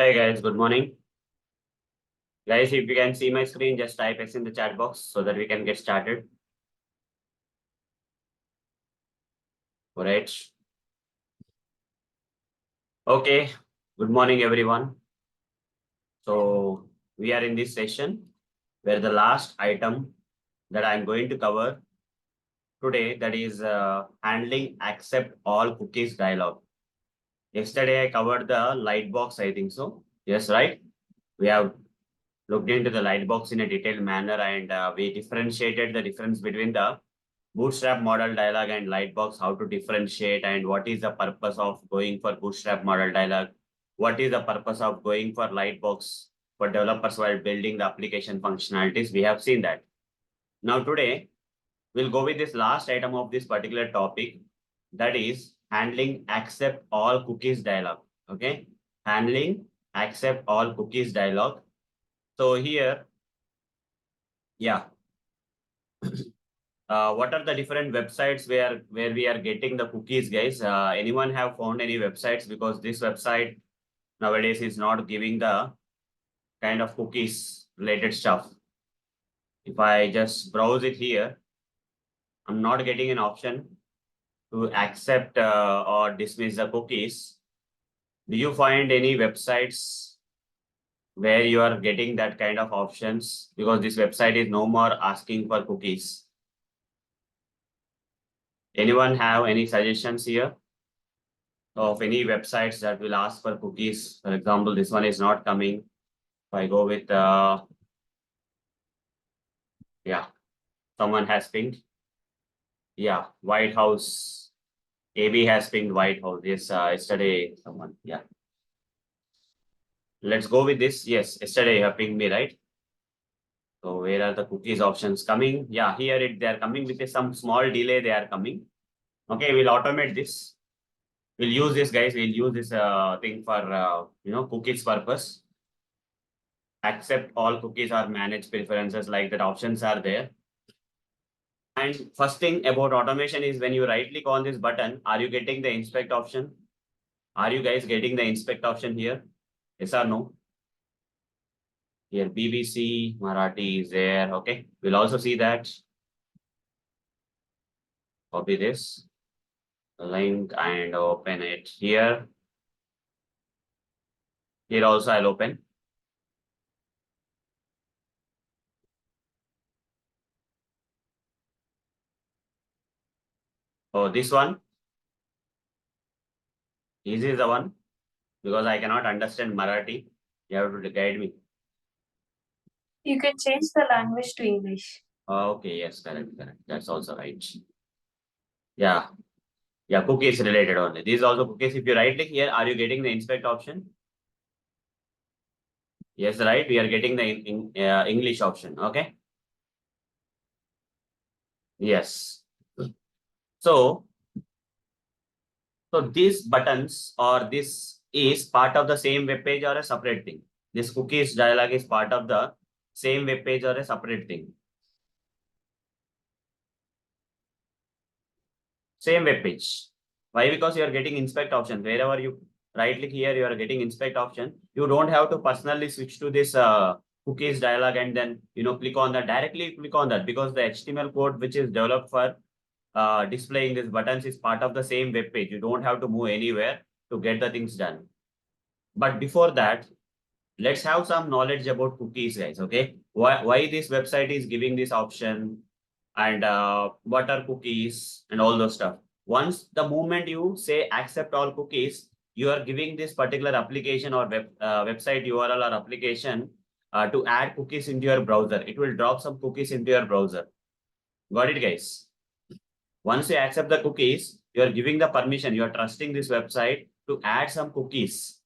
Hey guys, good morning. Guys, if you can see my screen, just type X in the chat box so that we can get started. All right. Okay. Good morning, everyone. So we are in this session where the last item that I'm going to cover today, that is handling accept all cookies dialog. Yesterday I covered the lightbox, I think so. Yes, right? We have looked into the lightbox in a detailed manner, and we differentiated the difference between the Bootstrap model dialog and Lightbox, how to differentiate, and what is the purpose of going for Bootstrap model dialog? What is the purpose of going for Lightbox for developers while building the application functionalities? We have seen that. Now today, we'll go with this last item of this particular topic, that is handling accept all cookies dialog. Okay, handling accept all cookies dialog. So here, yeah. What are the different websites where we are getting the cookies, guys? Anyone have found any websites? Because this website nowadays is not giving the kind of cookies related stuff. If I just browse it here, I'm not getting an option to accept or dismiss the cookies. Do you find any websites where you are getting that kind of options? Because this website is no more asking for cookies. Anyone have any suggestions here of any websites that will ask for cookies? For example, this one is not coming. If I go with, yeah, someone has pinged. Yeah, White House. AB has pinged White House. Yes, yesterday someone. Yeah. Let's go with this. Yes, yesterday you have pinged me, right? So where are the cookies options coming? Yeah, here they are coming with some small delay. They are coming. Okay, we'll automate this. We'll use this, guys. We'll use this thing for cookies purpose. Accept all cookies or manage preferences, like that options are there. And first thing about automation is when you right click on this button, are you getting the inspect option? Are you guys getting the inspect option here? Yes or no? Here BBC Marathi is there. Okay, we'll also see that. Copy this link and open it here. Here also I'll open. Oh, this one. This is the one, because I cannot understand Marathi. You have to guide me. You can change the language to English. Okay, yes, correct. That's also right. Yeah. Yeah, cookies related only. These also cookies. If you right click here, are you getting the inspect option? Yes, right. We are getting the English option. Okay. Yes. So these buttons or this is part of the same web page or a separate thing. This cookies dialog is part of the same web page or a separate thing. Same web page. Why? Because you are getting inspect option. Wherever you right click here, you are getting inspect option. You don't have to personally switch to this cookies dialog and then click on that. Directly click on that, because the HTML code which is developed for displaying these buttons is part of the same web page. You don't have to move anywhere to get the things done. But before that, let's have some knowledge about cookies, guys. Okay, why this website is giving this option, and what are cookies and all those stuff. Once the moment you say accept all cookies, you are giving this particular application or website URL or application to add cookies into your browser. It will drop some cookies into your browser. Got it, guys? Once you accept the cookies, you are giving the permission. You are trusting this website to add some cookies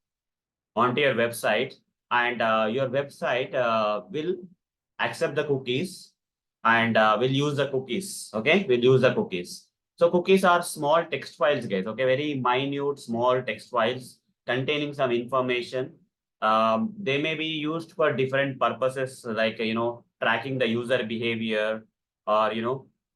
onto your website, and your website will accept the cookies and will use the cookies. Okay, we'll use the cookies. So cookies are small text files, guys. Okay, very minute small text files containing some information. They may be used for different purposes, like tracking the user behavior, or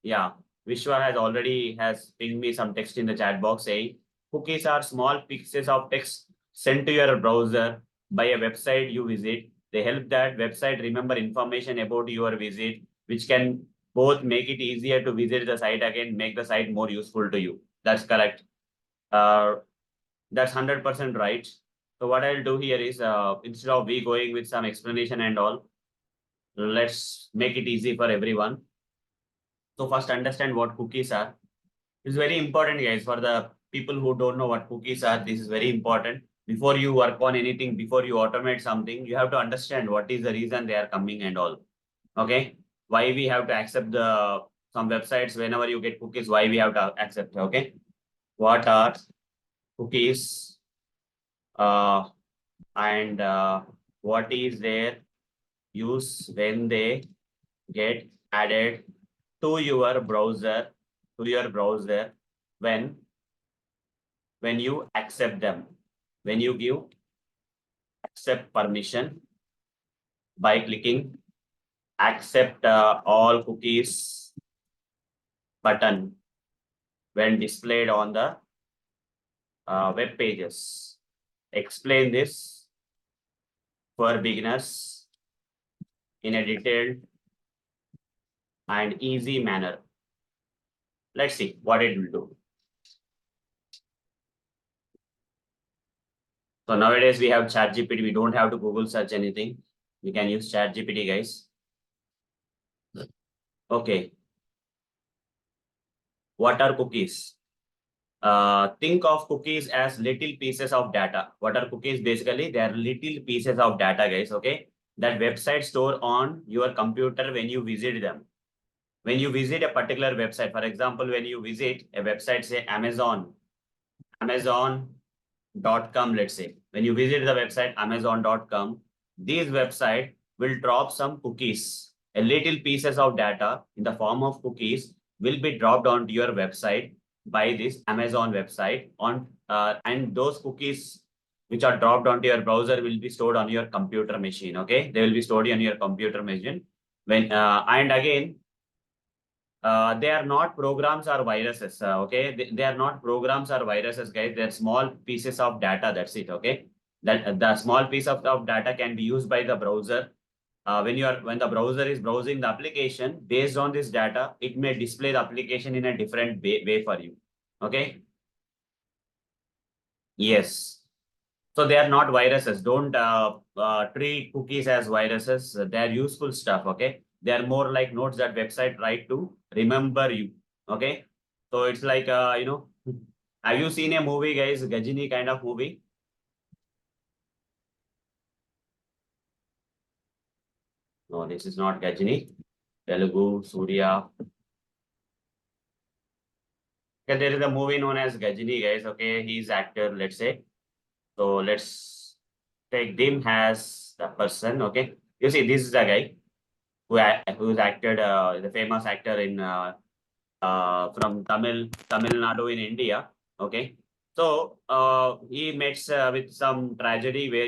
yeah. Vishwa has pinged me some text in the chat box saying cookies are small pieces of text sent to your browser by a website you visit. They help that website remember information about your visit, which can both make it easier to visit the site again, make the site more useful to you. That's correct. That's 100% right. So what I'll do here is, instead of we going with some explanation and all, let's make it easy for everyone. So first understand what cookies are. It's very important, guys, for the people who don't know what cookies are. This is very important. Before you work on anything, before you automate something, you have to understand what is the reason they are coming and all. Okay. Why we have to accept the some websites whenever you get cookies, why we have to accept. Okay. What are cookies? And what is their use when they get added to your browser, when you accept them, when you give accept permission by clicking accept all cookies button when displayed on the web pages. Explain this for beginners in a detailed and easy manner. Let's see what it will do. So nowadays we have ChatGPT. We don't have to Google search anything. We can use ChatGPT, guys. Okay. What are cookies? Think of cookies as little pieces of data. What are cookies? Basically, they are little pieces of data, guys. Okay. That website store on your computer when you visit them. When you visit a particular website, for example, when you visit a website, say Amazon.com, let's say, when you visit the website Amazon.com, this website will drop some cookies. A little pieces of data in the form of cookies will be dropped onto your website by this Amazon website and those cookies which are dropped onto your browser will be stored on your computer machine. Okay, they will be stored on your computer machine. And again, they are not programs or viruses. Okay, they are not programs or viruses, guys. They're small pieces of data. That's it. Okay, that the small piece of data can be used by the browser. When the browser is browsing the application based on this data, it may display the application in a different way for you. Okay. Yes. So they are not viruses. Don't treat cookies as viruses. They are useful stuff. Okay. They are more like notes that website write to remember you. Okay. So it's like, have you seen a movie, guys? Gajini kind of movie? No, this is not Gajini. Telugu, Surya. Okay, there is a movie known as Gajini, guys. Okay, he's actor, let's say. So let's take Dim as the person. Okay. You see, this is a guy who's acted the famous actor in from Tamil Nadu in India. Okay, so he meets with some tragedy where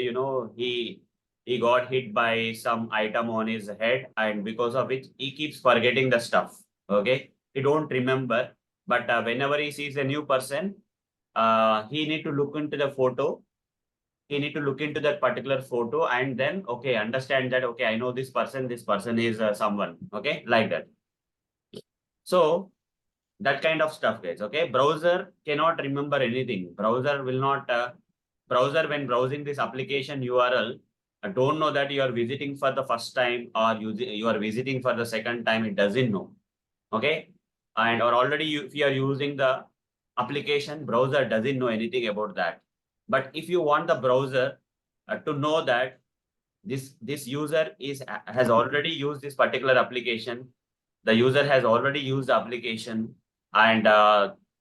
he got hit by some item on his head, and because of which he keeps forgetting the stuff. Okay, he don't remember, but whenever he sees a new person, he need to look into the photo. He need to look into that particular photo and then okay understand that okay I know this person. This person is someone. Okay, like that. So that kind of stuff, guys. Okay, browser cannot remember anything. Browser will not browser when browsing this application URL don't know that you are visiting for the first time or you are visiting for the second time. It doesn't know. Okay, and or already if you are using the application, browser doesn't know anything about that. But if you want the browser to know that this user has already used this particular application, the user has already used the application, and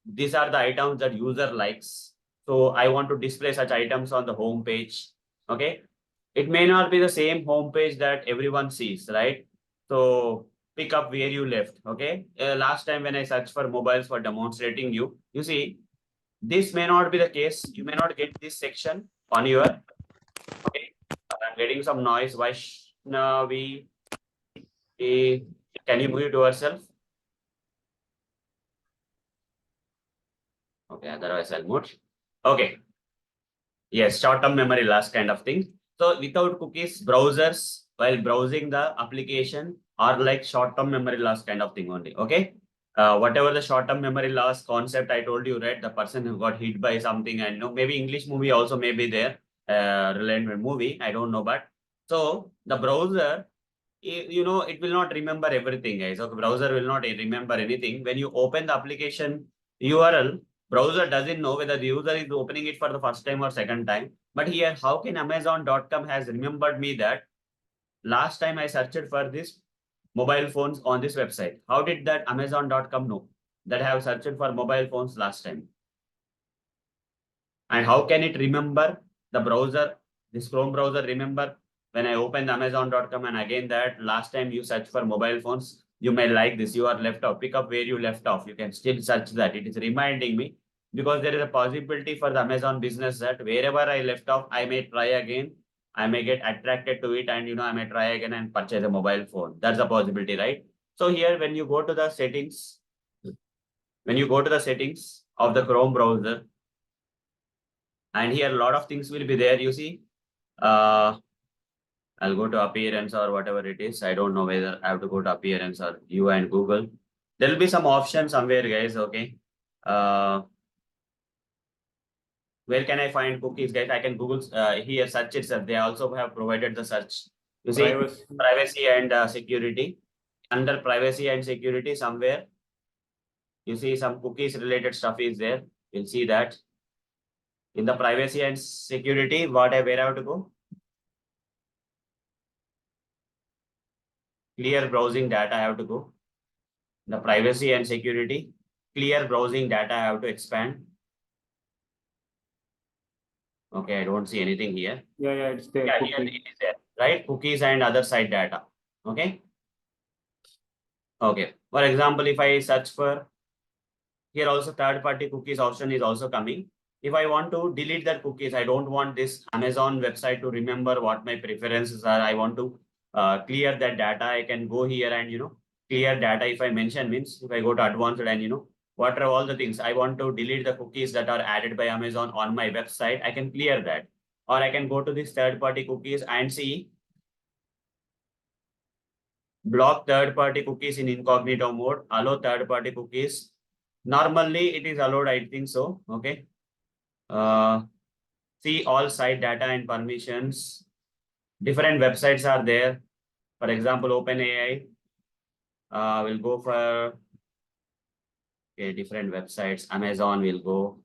these are the items that user likes. So I want to display such items on the home page. Okay, it may not be the same home page that everyone sees, right? So pick up where you left. Okay, last time when I searched for mobiles for demonstrating you, you see this may not be the case. You may not get this section on your. Okay, I'm getting some noise. Vaishnavi, eh, can you mute yourself? Okay, otherwise I'll mute. Okay. Yes, short-term memory loss kind of thing. So without cookies, browsers while browsing the application are like short-term memory loss kind of thing only. Okay. Whatever the short-term memory loss concept I told you, right? The person who got hit by something, and maybe English movie also may be there, related movie. I don't know, but so the browser, it will not remember everything, guys. Okay, browser will not remember anything. When you open the application URL, browser doesn't know whether the user is opening it for the first time or second time. But here, how can Amazon.com has remembered me that last time I searched for this mobile phones on this website? How did that Amazon.com know that I have searched for mobile phones last time? And how can it remember the browser, this Chrome browser remember when I open Amazon.com and again that last time you search for mobile phones, you may like this, you are left off, pick up where you left off. You can still search that. It is reminding me because there is a possibility for the Amazon business that wherever I left off, I may try again. I may get attracted to it and I may try again and purchase a mobile phone. That's a possibility, right? So here when you go to the settings, of the Chrome browser, and here a lot of things will be there, you see. I'll go to appearance or whatever it is. I don't know whether I have to go to appearance or you and Google. There will be some option somewhere, guys. Okay. Where can I find cookies, guys? I can Google here search itself. They also have provided the search. You see, privacy and security. Under privacy and security, somewhere you see some cookies related stuff is there. You'll see that in the privacy and security. Where I have to go? Clear browsing data I have to go. The privacy and security, clear browsing data I have to expand. Okay, I don't see anything here. Yeah, it's there. Yeah, here it is there, right? Cookies and other site data. Okay. Okay. For example, if I search for here also third-party cookies option is also coming. If I want to delete that cookies, I don't want this Amazon website to remember what my preferences are. I want to clear that data. I can go here and clear data. If I mention means if I go to advanced and what are all the things I want to delete the cookies that are added by Amazon on my website, I can clear that. Or I can go to this third-party cookies and see block third-party cookies in incognito mode, allow third-party cookies. Normally it is allowed, I think so. Okay. See all site data and permissions. Different websites are there. For example, OpenAI. We'll go for different websites. Amazon will go.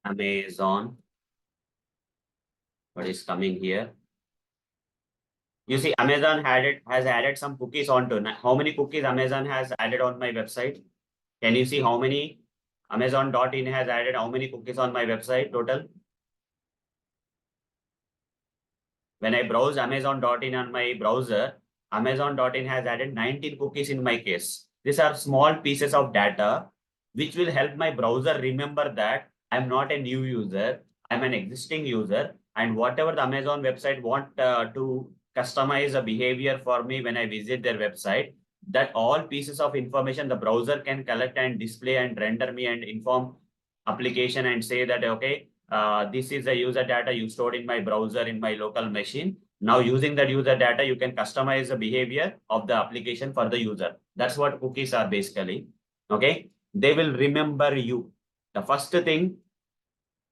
Amazon. What is coming here? You see, Amazon has added some cookies onto. How many cookies Amazon has added on my website? Can you see how many Amazon.in has added how many cookies on my website total? When I browse Amazon.in on my browser, Amazon.in has added 19 cookies in my case. These are small pieces of data which will help my browser remember that I'm not a new user, I'm an existing user, and whatever the Amazon website want to customize a behavior for me when I visit their website, that all pieces of information the browser can collect and display and render me and inform application and say that, okay, this is the user data you stored in my browser in my local machine. Now using that user data, you can customize the behavior of the application for the user. That's what cookies are basically. Okay. They will remember you. The first thing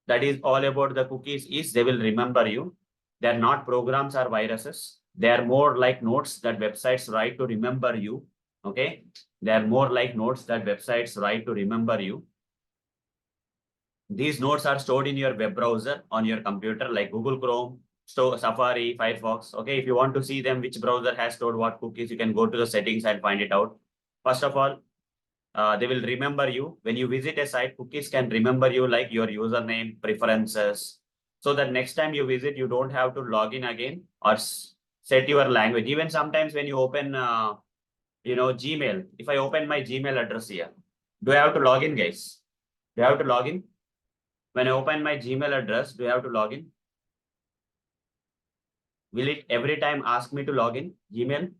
that is all about the cookies is they will remember you. They are not programs or viruses. They are more like notes that websites write to remember you. Okay. They are more like notes that websites write to remember you. These notes are stored in your web browser on your computer like Google Chrome, Safari, Firefox. Okay, if you want to see them, which browser has stored what cookies, you can go to the settings and find it out. First of all, they will remember you. When you visit a site, cookies can remember you like your username, preferences. So that next time you visit, you don't have to log in again or set your language. Even sometimes when you open, Gmail, if I open my Gmail address here, do I have to log in, guys? Do I have to log in? When I open my Gmail address, do I have to log in? Will it every time ask me to log in Gmail?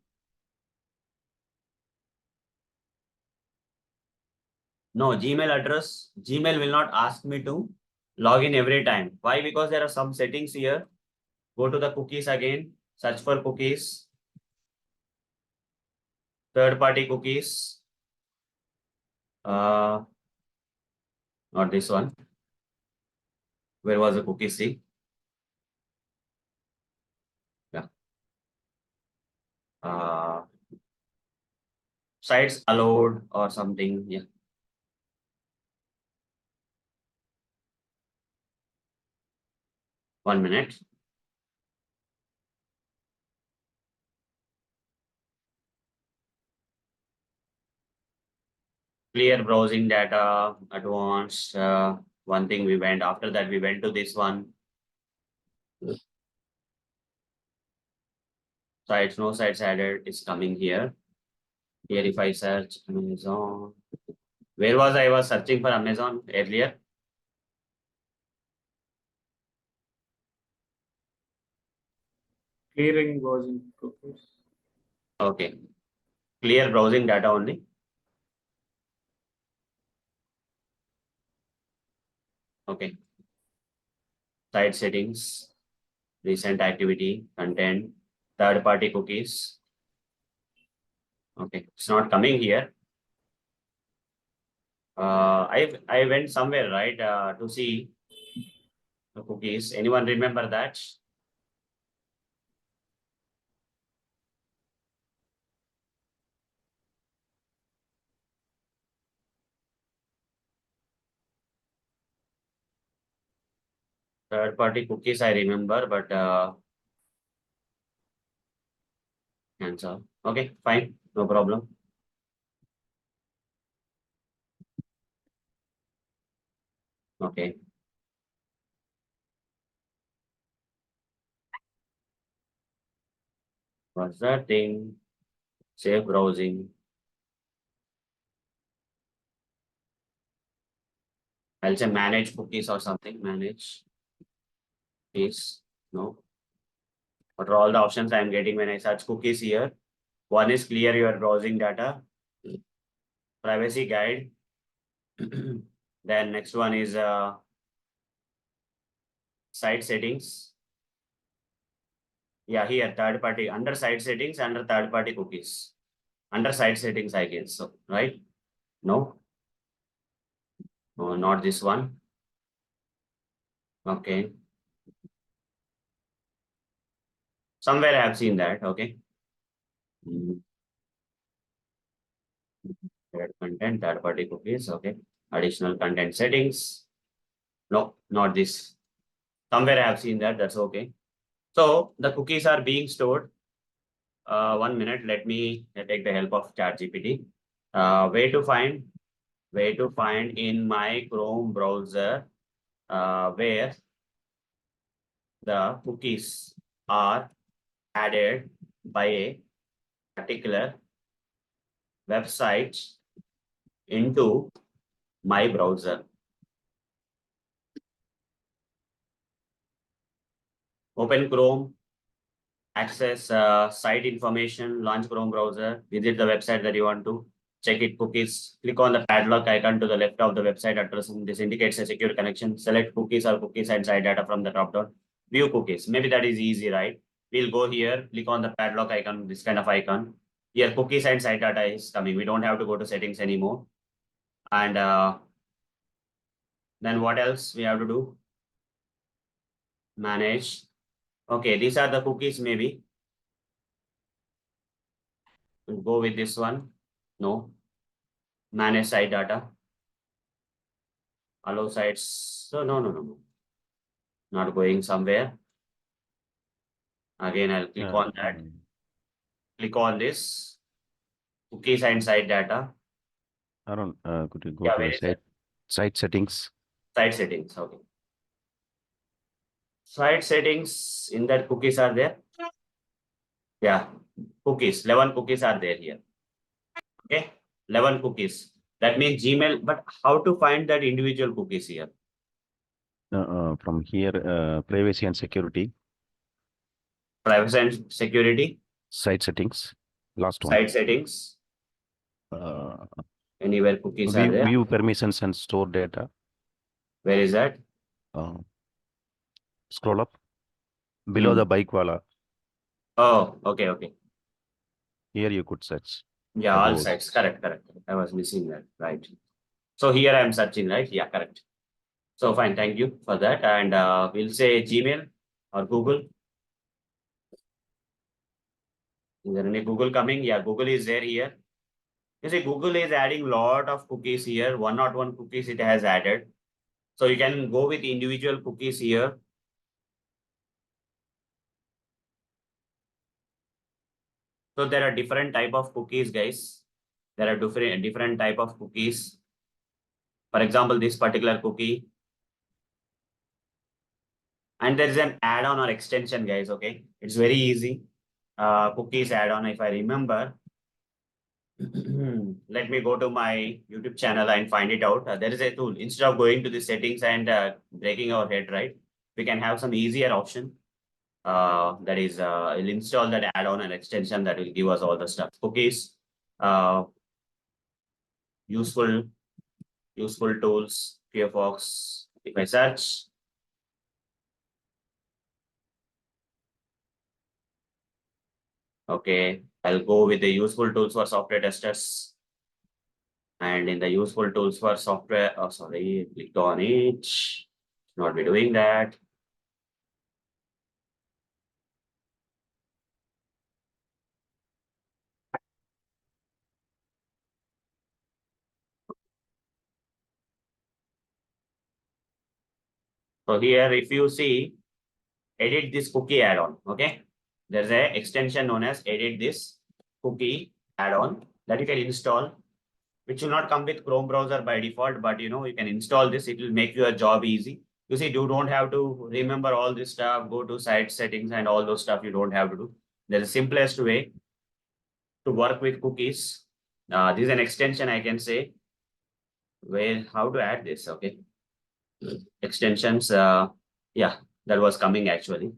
No, Gmail address, Gmail will not ask me to log in every time. Why? Because there are some settings here. Go to the cookies again, search for cookies, third-party cookies. Not this one. Where was the cookie? See? Yeah. Sites allowed or something. Yeah. One minute. Clear browsing data, advanced. One thing we went, after that we went to this one. Sites, no sites added is coming here. Here if I search Amazon, where was I was searching for Amazon earlier? Clearing browsing cookies. Okay. Clear browsing data only. Okay. Site settings, recent activity, content, third party cookies. Okay, it's not coming here. I went somewhere, right, to see the cookies. Anyone remember that? Third party cookies I remember, but answer. Okay, fine, no problem. Okay. What's that thing? Save browsing. I'll say manage cookies or something. Manage cookies. No. What are all the options I'm getting when I search cookies here? One is clear your browsing data. Privacy guide. Then next one is site settings. Yeah, here third party under site settings, under third party cookies. Under site settings, I guess so, right? No. No, not this one. Okay. Somewhere I have seen that. Okay. Third content, third party cookies. Okay. Additional content settings. No, not this. Somewhere I have seen that. That's okay. So the cookies are being stored. 1 minute. Let me take the help of ChatGPT. Where to find in my Chrome browser where the cookies are added by a particular website into my browser. Open Chrome, access site information, launch Chrome browser, visit the website that you want to, check it cookies, click on the padlock icon to the left of the website address. This indicates a secure connection. Select cookies or cookies and site data from the drop down. View cookies. Maybe that is easy, right? We'll go here, click on the padlock icon, this kind of icon. Here, cookies and site data is coming. We don't have to go to settings anymore. And then what else we have to do? Manage. Okay, these are the cookies maybe. We'll go with this one. No. Manage site data. Allow sites. So no. Not going somewhere. Again, I'll click on that. Click on this. Cookies and site data. Aaron, could you go Yeah, to where the is it? site settings? Site settings. Okay. Site settings in that cookies are there. Yeah. Cookies. 11 cookies are there here. Okay. 11 cookies. That means Gmail. But how to find that individual cookies here? From here, privacy and security, Privacy and security. site settings, last one. Site settings. Anywhere cookies are there. View permissions and store data. Where is that? Scroll up below Hmm. the bike wala. Oh, okay. Here you could search. Yeah, all Above. sites. Correct. I was missing that. Right. So here I am searching, right? Yeah, correct. So fine. Thank you for that. And we'll say Gmail or Google. Is there any Google coming? Yeah, Google is there here. You see, Google is adding lot of cookies here. 101 cookies it has added. So you can go with individual cookies here. So there are different type of cookies, guys. There are different type of cookies. For example, this particular cookie. And there is an add-on or extension, guys. Okay, it's very easy. Cookies add-on, if I remember. Let me go to my YouTube channel and find it out. There is a tool. Instead of going to the settings and breaking our head, right? We can have some easier option. That is, I'll install that add-on and extension that will give us all the stuff. Cookies, useful tools, Firefox. If I search, okay, I'll go with the useful tools for software testers. And in the useful tools for software, oh, sorry, clicked on it. Not be doing that. So here, if you see, edit this cookie add-on, okay? There's a extension known as edit this cookie add-on that you can install, which will not come with Chrome browser by default, but you can install this. It will make your job easy. You see, you don't have to remember all this stuff, go to site settings and all those stuff you don't have to do. There's the simplest way to work with cookies. This is an extension, I can say, where how to add this, okay? Extensions, yeah, that was coming actually.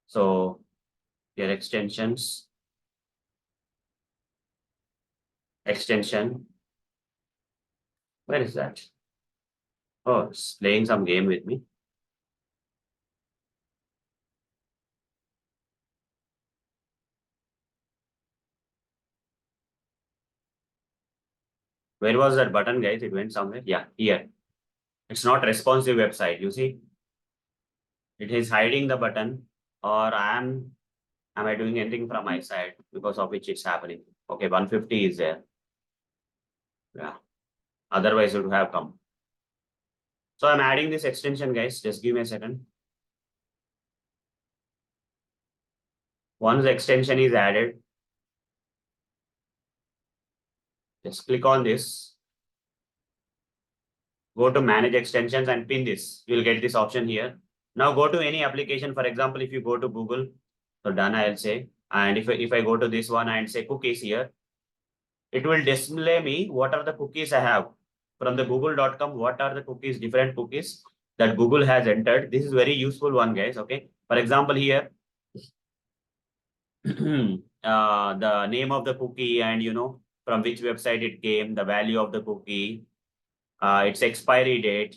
So your extension, where is that? Oh, it's playing some game with me. Where was that button, guys? It went somewhere. Yeah, here. It's not responsive website. You see, it is hiding the button, or am I doing anything from my side because of which it's happening? Okay, 150 is there. Yeah. Otherwise, it would have come. So I'm adding this extension, guys. Just give me a second. Once the extension is added, just click on this. Go to manage extensions and pin this. You'll get this option here. Now go to any application. For example, if you go to Google, so done, I'll say. And if I go to this one and say cookies here, it will display me what are the cookies I have from the google.com. What are the cookies, different cookies that Google has entered. This is very useful one, guys. Okay. For example, here, the name of the cookie and from which website it came, the value of the cookie, its expiry date,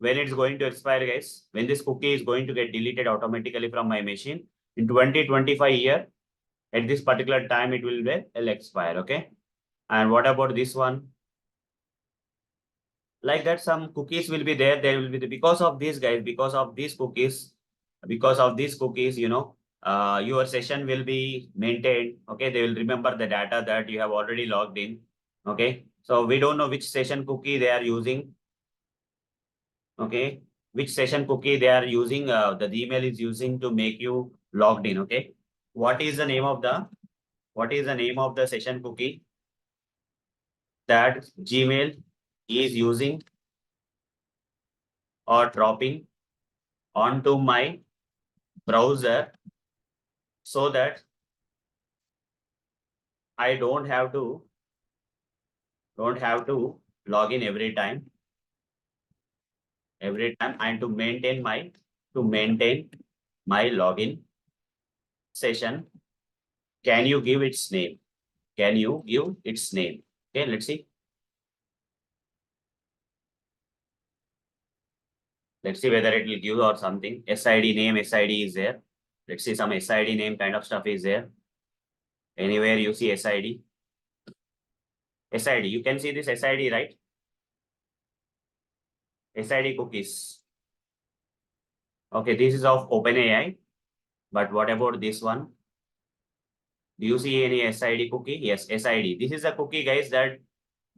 when it's going to expire, guys, when this cookie is going to get deleted automatically from my machine in 2025 year, at this particular time, it will expire. Okay. And what about this one? Like that, some cookies will be there. There will be because of these, guys, because of these cookies, your session will be maintained. Okay. They will remember the data that you have already logged in. Okay. So we don't know which session cookie they are using. Okay, which session cookie they are using, the Gmail is using to make you logged in. Okay, what is the name of the session cookie that Gmail is using or dropping onto my browser so that I don't have to log in every time and to maintain my login session. Can you give its name? Okay, let's see. Let's see whether it will give or something. SID name, SID is there. Let's see some SID name kind of stuff is there. Anywhere you see SID. SID, you can see this SID, right? SID cookies. Okay, this is of OpenAI. But what about this one? Do you see any SID cookie? Yes, SID. This is a cookie, guys, that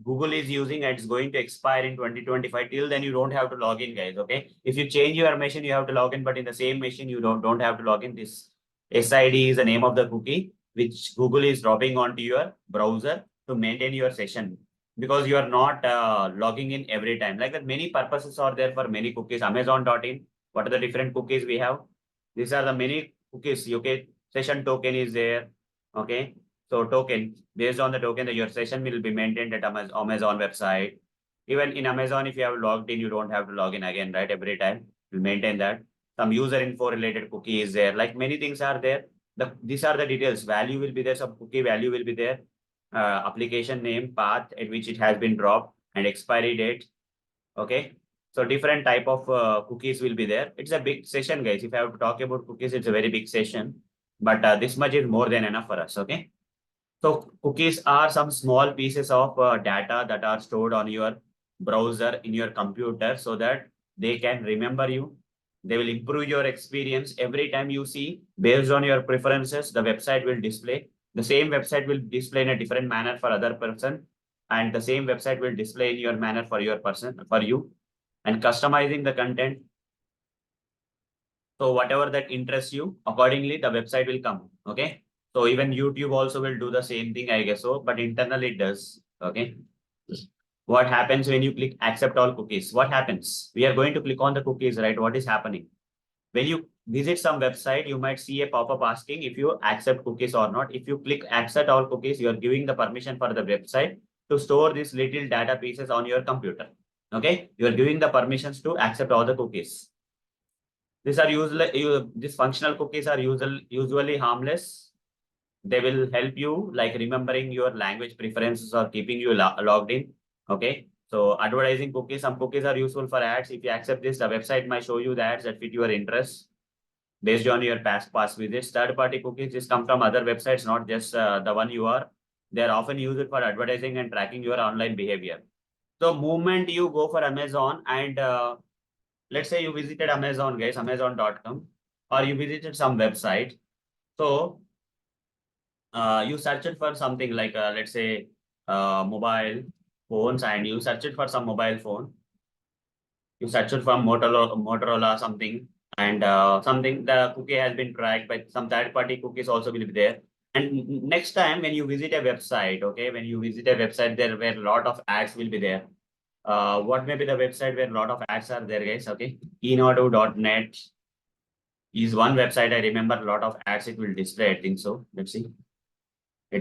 Google is using and it's going to expire in 2025. Till then, you don't have to log in, guys. Okay. If you change your machine, you have to log in, but in the same machine, you don't have to log in. This SID is the name of the cookie, which Google is dropping onto your browser to maintain your session because you are not logging in every time. Like that, many purposes are there for many cookies. Amazon.in, what are the different cookies we have? These are the many cookies. Okay. Session token is there. Okay. So token, based on the token, that your session will be maintained at Amazon website. Even in Amazon, if you have logged in, you don't have to log in again, right? Every time you maintain that. Some user info related cookie is there. Like many things are there. These are the details. Value will be there. Some cookie value will be there. Application name, path at which it has been dropped, and expiry date. Okay. So different type of cookies will be there. It's a big session, guys. If I have to talk about cookies, it's a very big session. But this much is more than enough for us. Okay. So cookies are some small pieces of data that are stored on your browser in your computer so that they can remember you. They will improve your experience every time you see based on your preferences. The website will display. The same website will display in a different manner for other person, and the same website will display in your manner for your person for you. And customizing the content. So whatever that interests you, accordingly the website will come. Okay. So even YouTube also will do the same thing, I guess so, but internally it does. Okay. What happens when you click accept all cookies? What happens? We are going to click on the cookies, right? What is happening? When you visit some website, you might see a pop-up asking if you accept cookies or not. If you click accept all cookies, you are giving the permission for the website to store these little data pieces on your computer. Okay. You are giving the permissions to accept all the cookies. These are usually these functional cookies are usually harmless. They will help you like remembering your language preferences or keeping you logged in. Okay. So advertising cookies, some cookies are useful for ads. If you accept this, the website might show you the ads that fit your interests based on your past visits. Third-party cookies just come from other websites, not just the one you are. They are often used for advertising and tracking your online behavior. So moment you go for Amazon and let's say you visited Amazon, guys, Amazon.com, or you visited some website. So you searched for something like, let's say, mobile phones, and you searched for some mobile phone. You searched for Motorola something, and something the cookie has been tracked, but some third-party cookies also will be there. And next time when you visit a website, okay, when you visit a website, there where a lot of ads will be there. What may be the website where a lot of ads are there, guys? Okay, Inauto.net is one website. I remember a lot of ads it will display. I think so. Let's see.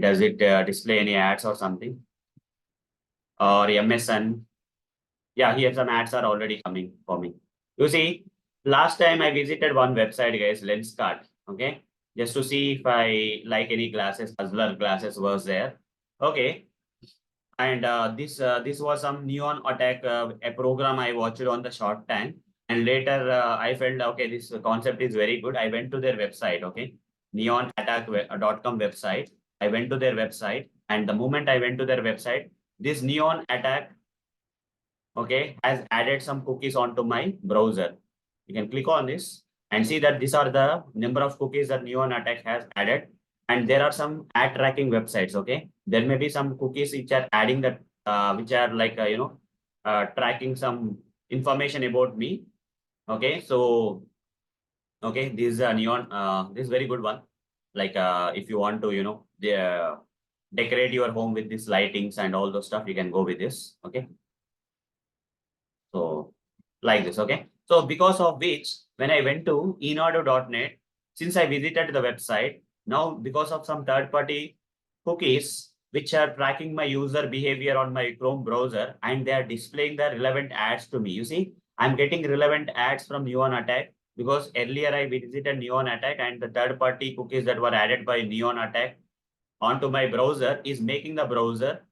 Does it display any ads or something? Or MSN? Yeah, here some ads are already coming for me. You see, last time I visited one website, guys, Lenskart. Okay, just to see if I like any glasses. Puzzler glasses was there. Okay, and this was some neon attack, a program I watched on the short time, and later I felt okay, this concept is very good. I went to their website, okay, neonattack.com website. I went to their website, and the moment I went to their website, this neon attack, okay, has added some cookies onto my browser. You can click on this and see that these are the number of cookies that neon attack has added. And there are some ad tracking websites. Okay, there may be some cookies which are adding that, which are like tracking some information about me. Okay, so okay, this is a neon. This is very good one. Like if you want to decorate your home with these lightings and all those stuff, you can go with this. Okay, so like this. Okay, so because of which when I went to enaudo.net, since I visited the website, now because of some third-party cookies which are tracking my user behavior on my Chrome browser, and they are displaying the relevant ads to me. You see, I'm getting relevant ads from Neon Attack because earlier I visited Neon Attack, and the third-party cookies that were added by Neon Attack onto my browser is making the browser,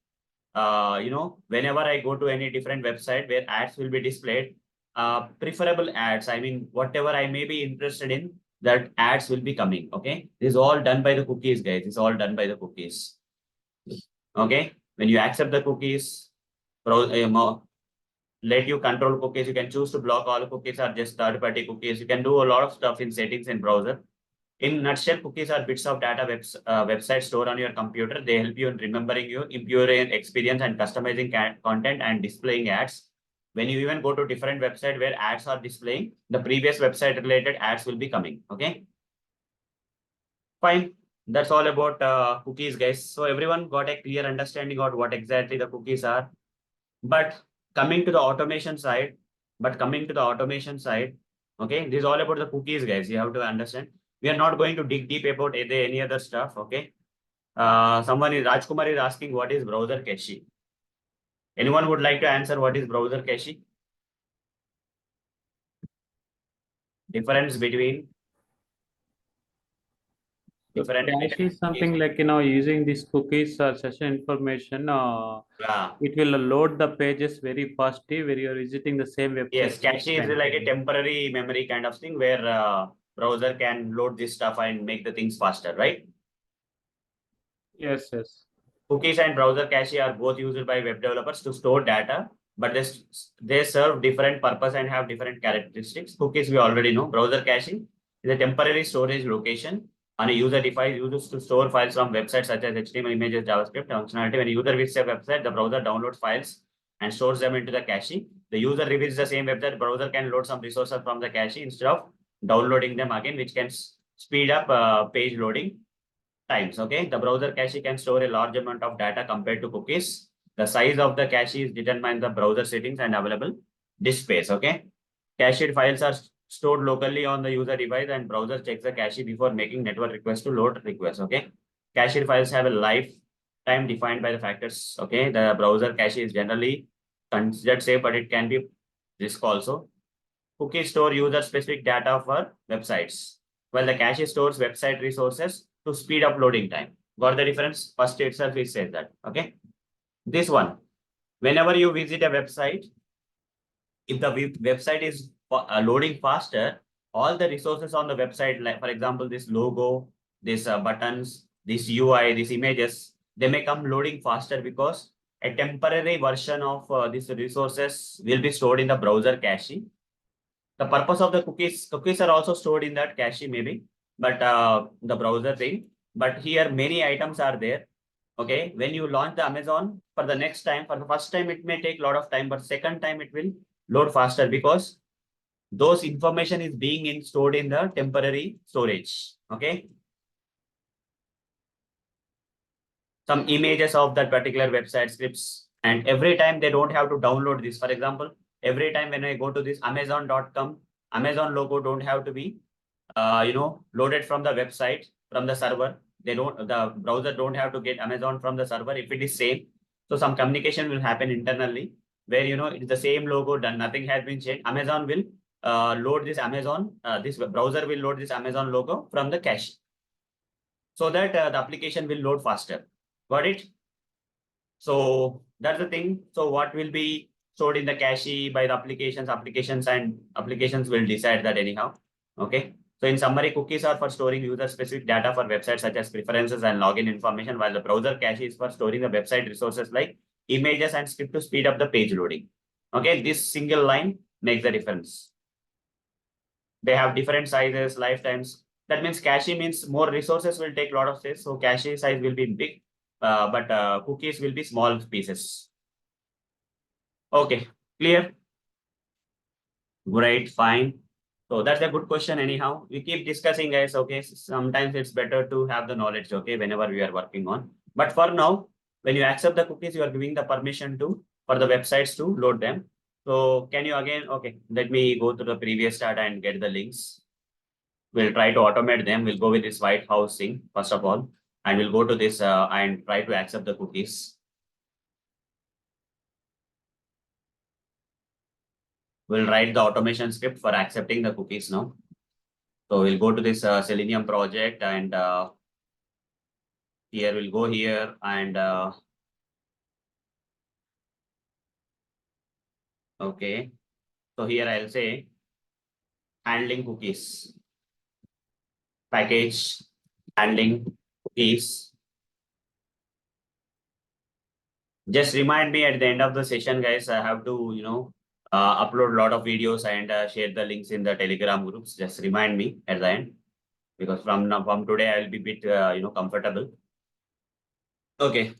whenever I go to any different website where ads will be displayed, preferable ads. I mean, whatever I may be interested in, that ads will be coming. Okay. This is all done by the cookies, guys. It's all done by the cookies. Okay. When you accept the cookies, let you control cookies. You can choose to block all cookies or just third-party cookies. You can do a lot of stuff in settings in browser. In nutshell, cookies are bits of data website stored on your computer. They help you in remembering you, improving experience and customizing content and displaying ads. When you even go to different website where ads are displaying, the previous website related ads will be coming. Okay. Fine. That's all about cookies, guys. So everyone got a clear understanding of what exactly the cookies are. But coming to the automation side, okay, this is all about the cookies, guys. You have to understand. We are not going to dig deep about any other stuff. Okay. Rajkumar is asking what is browser cache. Anyone would like to answer what is browser cache? Difference between Cache is something like, using these cookies or session information, Yeah. it will load the pages very fastly where you're visiting the same website. Yes, cache is Time. like a temporary memory kind of thing where browser can load this stuff and make the things faster, right? Yes, yes. Cookies and browser cache are both used by web developers to store data, but they serve different purpose and have different characteristics. Cookies we already know. Browser caching is a temporary storage location on a user device used to store files from websites such as HTML, images, JavaScript functionality. When a user visits a website, the browser downloads files and stores them into the cache. The user revisits the same website, browser can load some resources from the cache instead of downloading them again, which can speed up page loading times. Okay, the browser cache can store a large amount of data compared to cookies. The size of the cache is determined by the browser settings and available disk space. Okay, cached files are stored locally on the user device and browser checks the cache before making network request to load request. Okay, cached files have a lifetime defined by the factors. Okay, the browser cache is generally considered safe, but it can be risk also. Cookies store user specific data for websites, while the cache stores website resources to speed up loading time. Got the difference? First itself it says that. Okay. This one, whenever you visit a website, if the website is loading faster, all the resources on the website, like for example, this logo, this buttons, this UI, these images, they may come loading faster because a temporary version of these resources will be stored in the browser cache. The purpose of the cookies are also stored in that cache maybe, but the browser thing. But here many items are there. Okay, when you launch the Amazon for the next time, for the first time it may take a lot of time, but second time it will load faster because those information is being stored in the temporary storage. Okay, some images of that particular website scripts, and every time they don't have to download this. For example, every time when I go to this Amazon.com, Amazon logo don't have to be loaded from the website, from the server. The browser don't have to get Amazon from the server if it is same. So some communication will happen internally where, it's the same logo done. Nothing has been changed. Amazon will load this this browser will load this Amazon logo from the cache so that the application will load faster. Got it? So that's the thing. So what will be stored in the cache by the applications will decide that anyhow. Okay. So in summary, cookies are for storing user-specific data for websites such as preferences and login information, while the browser cache is for storing the website resources like images and script to speed up the page loading. Okay, this single line makes the difference. They have different sizes, lifetimes. That means cache means more resources will take a lot of space. So cache size will be big, but cookies will be small pieces. Okay, clear? Great, fine. So that's a good question anyhow. We keep discussing, guys. Okay, sometimes it's better to have the knowledge, okay, whenever we are working on. But for now, when you accept the cookies, you are giving the permission for the websites to load them. So can you again, okay, let me go to the previous data and get the links. We'll try to automate them. We'll go with this White House thing, first of all, and we'll go to this and try to accept the cookies. We'll write the automation script for accepting the cookies now. So we'll go to this Selenium project and here we'll go here and okay. So here I'll say handling cookies, package handling cookies. Just remind me at the end of the session, guys. I have to, upload a lot of videos and share the links in the Telegram groups. Just remind me at the end, because from today I will be bit comfortable. Okay.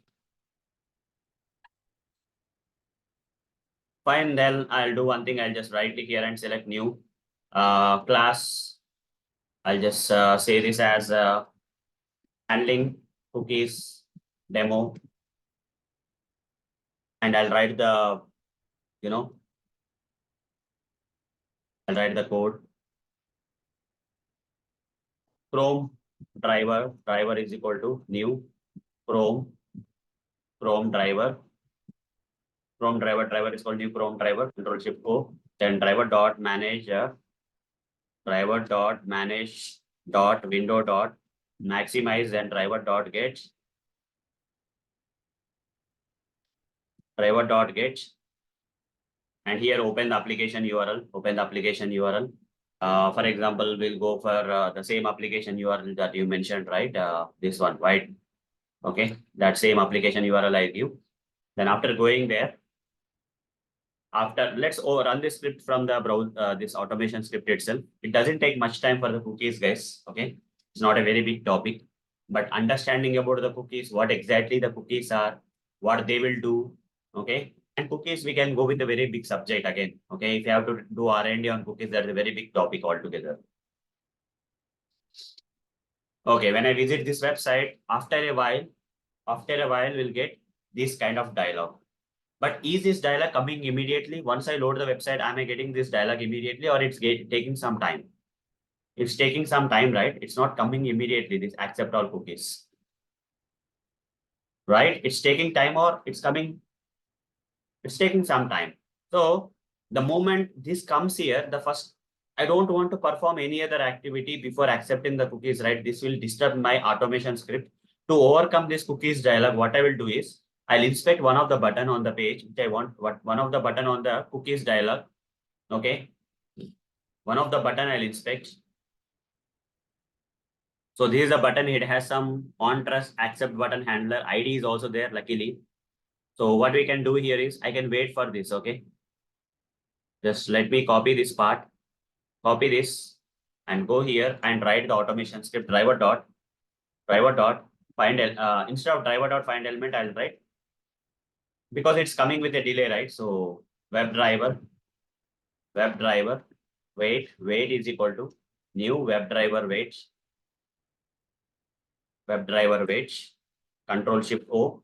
Fine, then I'll do one thing. I'll just right click here and select new class. I'll just say this as handling cookies demo, and I'll write the, I'll write the code. Chrome driver is equal to new Chrome driver. Chrome driver is called new Chrome driver. Control Shift O. Then driver dot manage dot window dot maximize, then driver dot get and here open the application URL. For example, we'll go for the same application URL that you mentioned, right? This one, right? Okay, that same application URL I give. Then after going there, let's run this script from the browser, this automation script itself. It doesn't take much time for the cookies, guys. Okay, it's not a very big topic, but understanding about the cookies, what exactly the cookies are, what they will do. Okay, and cookies, we can go with a very big subject again. Okay, if you have to do R&D on cookies, that's a very big topic altogether. Okay, when I visit this website, after a while, we'll get this kind of dialog. But is this dialog coming immediately? Once I load the website, am I getting this dialog immediately, or it's taking some time? It's taking some time, right? It's not coming immediately, this accept all cookies. Right? It's taking time, or it's coming. It's taking some time. So the moment this comes here, the first, I don't want to perform any other activity before accepting the cookies, right? This will disturb my automation script. To overcome this cookies dialog, what I will do is, I'll inspect one of the button on the page, which I want, one of the button on the cookies dialog. Okay. One of the button I'll inspect. So this is a button. It has some on trust accept button handler. ID is also there, luckily. So what we can do here is, I can wait for this. Okay. Just let me copy this part, copy this, and go here and write the automation script driver dot find instead of driver dot find element, I'll write, because it's coming with a delay, right? So WebDriver wait is equal to new WebDriver wait, Control Shift O.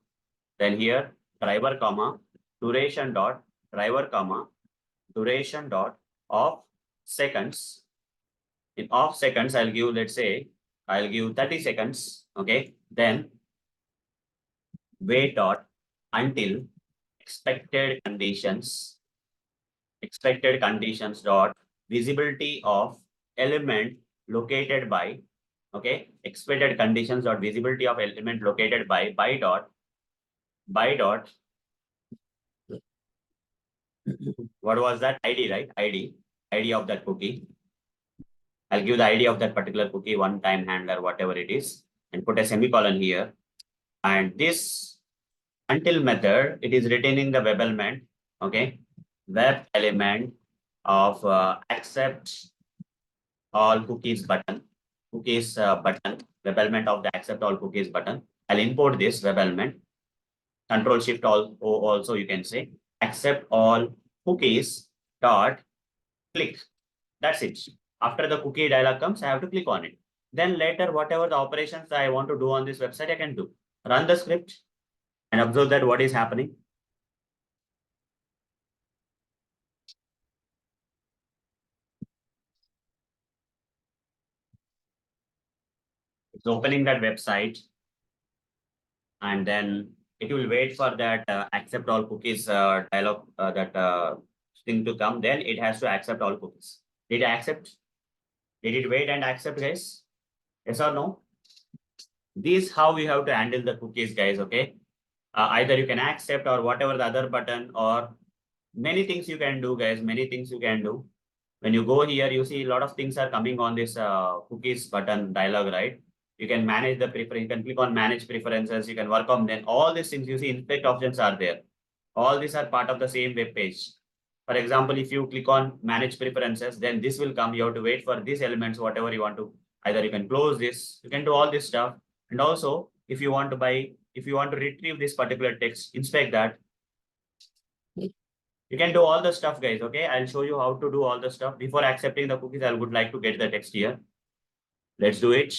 Then here driver comma duration dot driver comma duration dot of seconds. In off seconds, I'll give, let's say, I'll give 30 seconds. Okay. Then wait dot until expected conditions dot visibility of element located by, okay, expected conditions dot visibility of element located by dot what was that? ID, right? ID of that cookie. I'll give the ID of that particular cookie, one time handler, whatever it is, and put a semicolon here. And this until method, it is retaining the web element. Okay, web element of accept all cookies button, web element of the accept all cookies button. I'll import this web element. Control Shift all also you can say accept all cookies dot click. That's it. After the cookie dialog comes, I have to click on it. Then later, whatever the operations I want to do on this website, I can do. Run the script and observe that what is happening. It's opening that website, and then it will wait for that accept all cookies dialog, that thing to come. Then it has to accept all cookies. Did it accept? Did it wait and accept, guys? Yes or no? This is how we have to handle the cookies, guys. Okay. Either you can accept or whatever the other button, or many things you can do, guys. Many things you can do. When you go here, you see a lot of things are coming on this cookies button dialog, right? You can manage the preference. You can click on manage preferences. You can work on then all these things. You see inspect options are there. All these are part of the same web page. For example, if you click on manage preferences, then this will come. You have to wait for these elements, whatever you want to. Either you can close this, you can do all this stuff. And also, if you want to retrieve this particular text, inspect that. You can do all the stuff, guys. Okay, I'll show you how to do all the stuff. Before accepting the cookies, I would like to get the text here. Let's do it.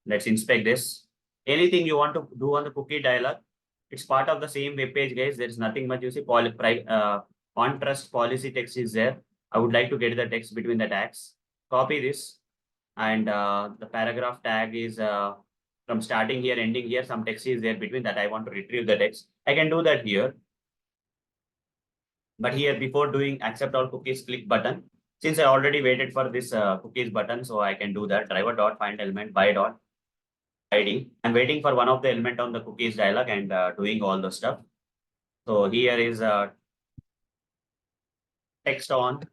Let's inspect this. Anything you want to do on the cookie dialog, it's part of the same web page, guys. There's nothing much. You see, contrast policy text is there. I would like to get the text between the tags. Copy this, and the paragraph tag is from starting here, ending here. Some text is there between that. I want to retrieve the text. I can do that here. But here, before doing accept all cookies, click button. Since I already waited for this cookies button, so I can do that. Driver dot find element by dot ID. I'm waiting for one of the element on the cookies dialog and doing all the stuff. So here is text on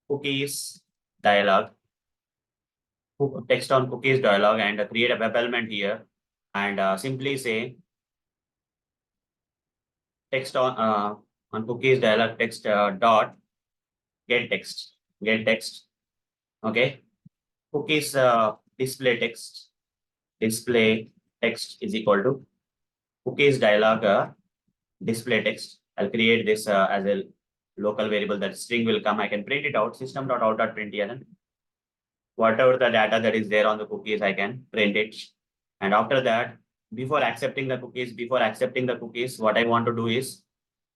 cookies dialog. Text on cookies dialog and create a web element here and simply say text on cookies dialog text dot get text. Okay. Cookies display text is equal to cookies dialog display text. I'll create this as a local variable. That string will come. I can print it out. System.out.println. Whatever the data that is there on the cookies, I can print it. And after that, before accepting the cookies, what I want to do is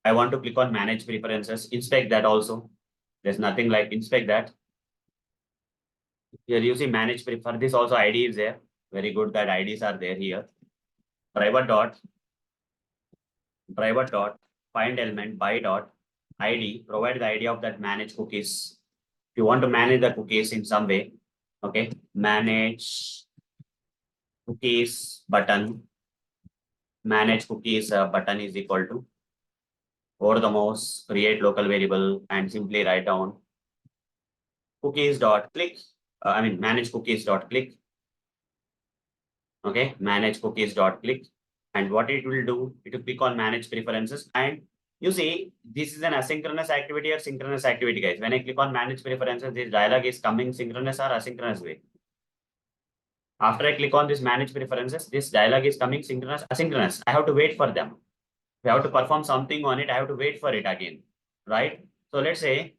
I want to click on manage preferences. Inspect that also. There's nothing like inspect that. Here you see manage for this also ID is there. Very good that IDs are there here. Driver dot find element by dot ID. Provide the ID of that manage cookies. If you want to manage the cookies in some way, okay, manage cookies button. Manage cookies button is equal to over the mouse, create local variable and simply write down cookies dot click. Manage cookies dot click. Okay, manage cookies dot click. And what it will do, it will click on manage preferences. And you see, this is an asynchronous activity or synchronous activity, guys. When I click on manage preferences, this dialog is coming synchronous or asynchronous way. After I click on this manage preferences, this dialog is coming synchronous, asynchronous. I have to wait for them. If I have to perform something on it, I have to wait for it again, right? So let's say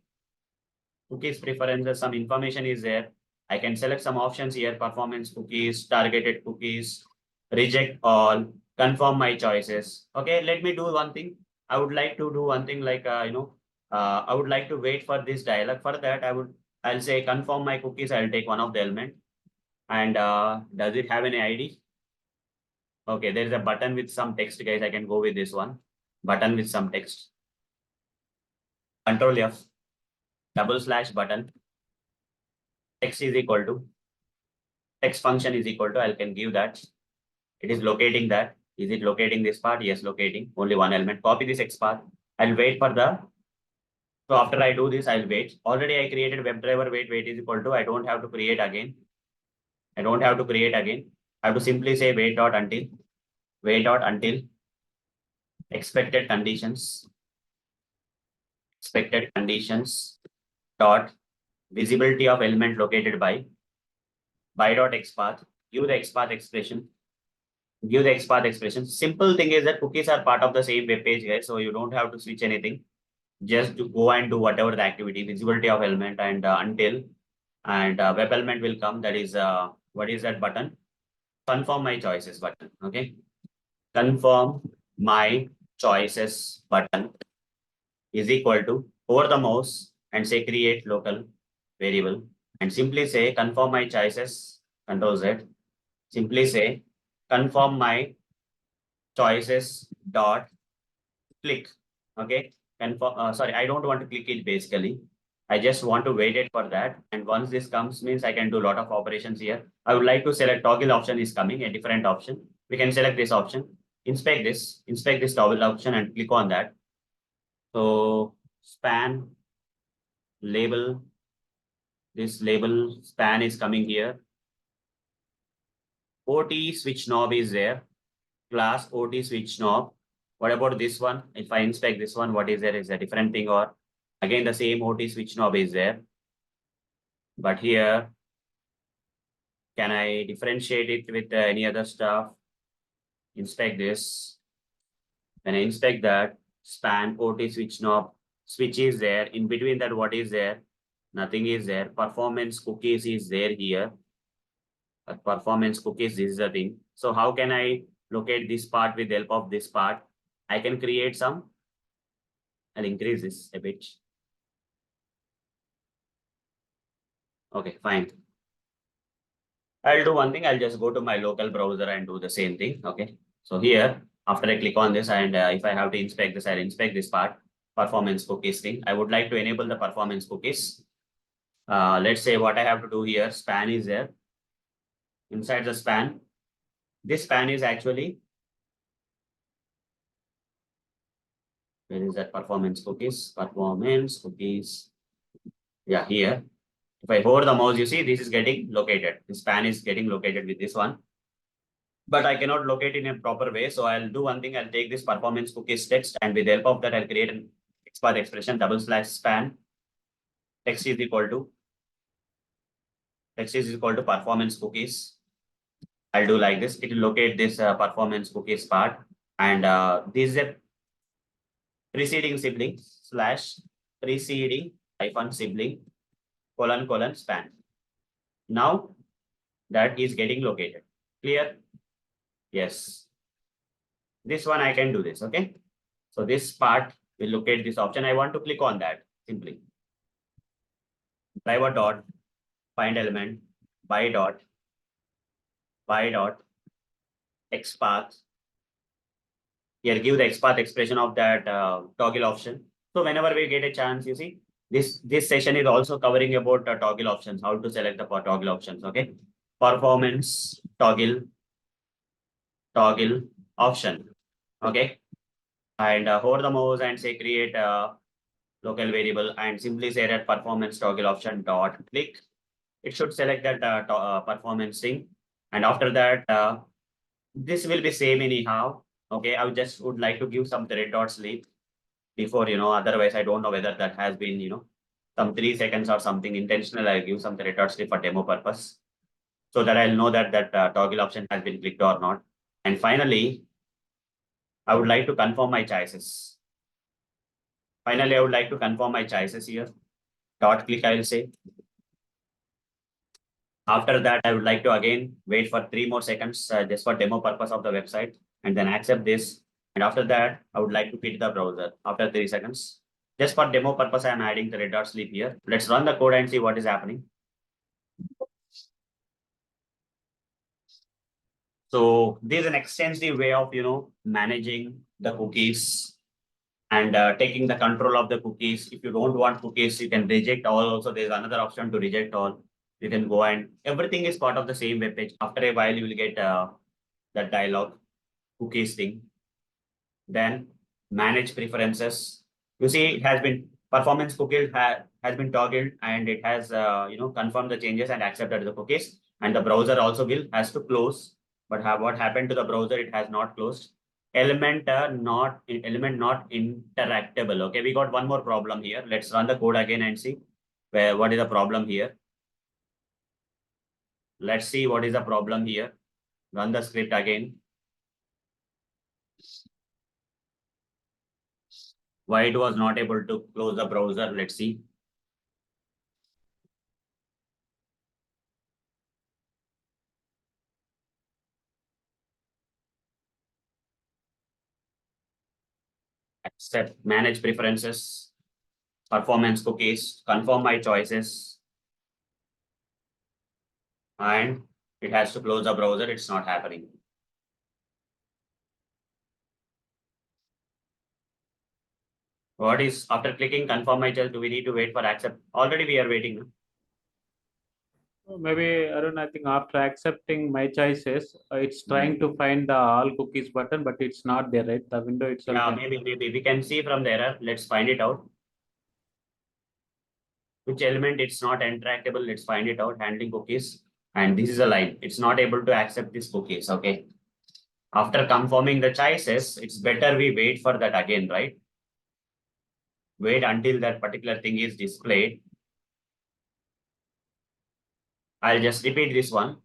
cookies preferences, some information is there. I can select some options here, performance cookies, targeted cookies, reject all, confirm my choices. Okay, let me do one thing. I would like to do one thing like, I would like to wait for this dialog. For that, I'll say confirm my cookies. I'll take one of the element. And does it have any ID? Okay, there is a button with some text, guys. I can go with this one. Button with some text. Control F, / button. Text is equal to, text function is equal to, I can give that. It is locating that. Is it locating this part? Yes, locating. Only one element. Copy this X path. I'll wait for the, so after I do this, I'll wait. Already I created WebDriver wait is equal to, I don't have to create again. I have to simply say wait dot until expected conditions dot visibility of element located by dot XPath. Give the XPath expression. Simple thing is that cookies are part of the same web page, guys. So you don't have to switch anything. Just to go and do whatever the activity, visibility of element and until, and web element will come. That is what is that button? Confirm my choices button. Okay, confirm my choices button is equal to over the mouse and say create local variable and simply say confirm my choices. Control Z. Simply say confirm my choices dot click. Okay, confirm. Sorry, I don't want to click it basically. I just want to wait it for that. And once this comes, means I can do a lot of operations here. I would like to select toggle option is coming, a different option. We can select this option, inspect this toggle option and click on that. So span label. This label span is coming here. OT switch knob is there. Class OT switch knob. What about this one? If I inspect this one, what is there? Is a different thing, or again the same OT switch knob is there. But here, can I differentiate it with any other stuff? Inspect this. When I inspect that, span OT switch knob, switch is there. In between that, what is there? Nothing is there. Performance cookies is there here. Performance cookies, this is the thing. So how can I locate this part with the help of this part? I can create some. I'll increase this a bit. Okay, fine. I'll do one thing. I'll just go to my local browser and do the same thing. Okay. So here, after I click on this, and if I have to inspect this, I'll inspect this part, performance cookies thing. I would like to enable the performance cookies. Let's say what I have to do here, span is there. Inside the span, this span is actually, where is that performance cookies? Performance cookies. Yeah, here. If I hover the mouse, you see this is getting located. The span is getting located with this one. But I cannot locate in a proper way. So I'll do one thing. I'll take this performance cookies text, and with the help of that, I'll create an XPath expression /span. Text is equal to performance cookies. I'll do like this. It will locate this performance cookies part. And this is a preceding sibling / preceding -sibling : span. Now that is getting located. Clear? Yes. This one I can do this. Okay. So this part will locate this option. I want to click on that simply. Driver dot find element by dot XPath. Here give the XPath expression of that toggle option. So whenever we get a chance, you see, this session is also covering about toggle options, how to select the toggle options. Okay. Performance toggle option. Okay. And hover the mouse and say create a local variable and simply say that performance toggle option dot click. It should select that performance thing. And after that, this will be same anyhow. Okay. I just would like to give some thread dot sleep before, otherwise I don't know whether that has been, some 3 seconds or something intentional. I'll give some thread dot sleep for demo purpose, so that I'll know that toggle option has been clicked or not. And finally, I would like to confirm my choices. Finally, I would like to confirm my choices here. Dot click, I will say. After that, I would like to again wait for 3 more seconds just for demo purpose of the website, and then accept this. And after that, I would like to quit the browser after 3 seconds. Just for demo purpose, I am adding the red dot sleep here. Let's run the code and see what is happening. So there's an extensive way of, managing the cookies and taking the control of the cookies. If you don't want cookies, you can reject all. Also, there's another option to reject all. You can go and everything is part of the same web page. After a while, you will get that dialog cookies thing. Then manage preferences. You see, it has been performance cookie has been toggled, and it has confirmed the changes and accepted the cookies. And the browser also has to close. But what happened to the browser? It has not closed. Element not interactable. Okay, we got one more problem here. Let's run the code again and see what is the problem here. Let's see what is the problem here. Run the script again. Why it was not able to close the browser? Let's see. Accept, manage preferences, performance cookies, confirm my choices. And it has to close the browser. It's not happening. What is after clicking confirm my choice? Do we need to wait for accept? Already we are waiting. Maybe Arun, I think after accepting my choices, it's trying to find the all cookies button, but it's not there, right? The window itself. Yeah, maybe we can see from the error. Let's find it out. which element it's not interactable. Let's find it out. Handling cookies. And this is a line. It's not able to accept these cookies. Okay. After confirming the choices, it's better we wait for that again, right? Wait until that particular thing is displayed. I'll just repeat this one.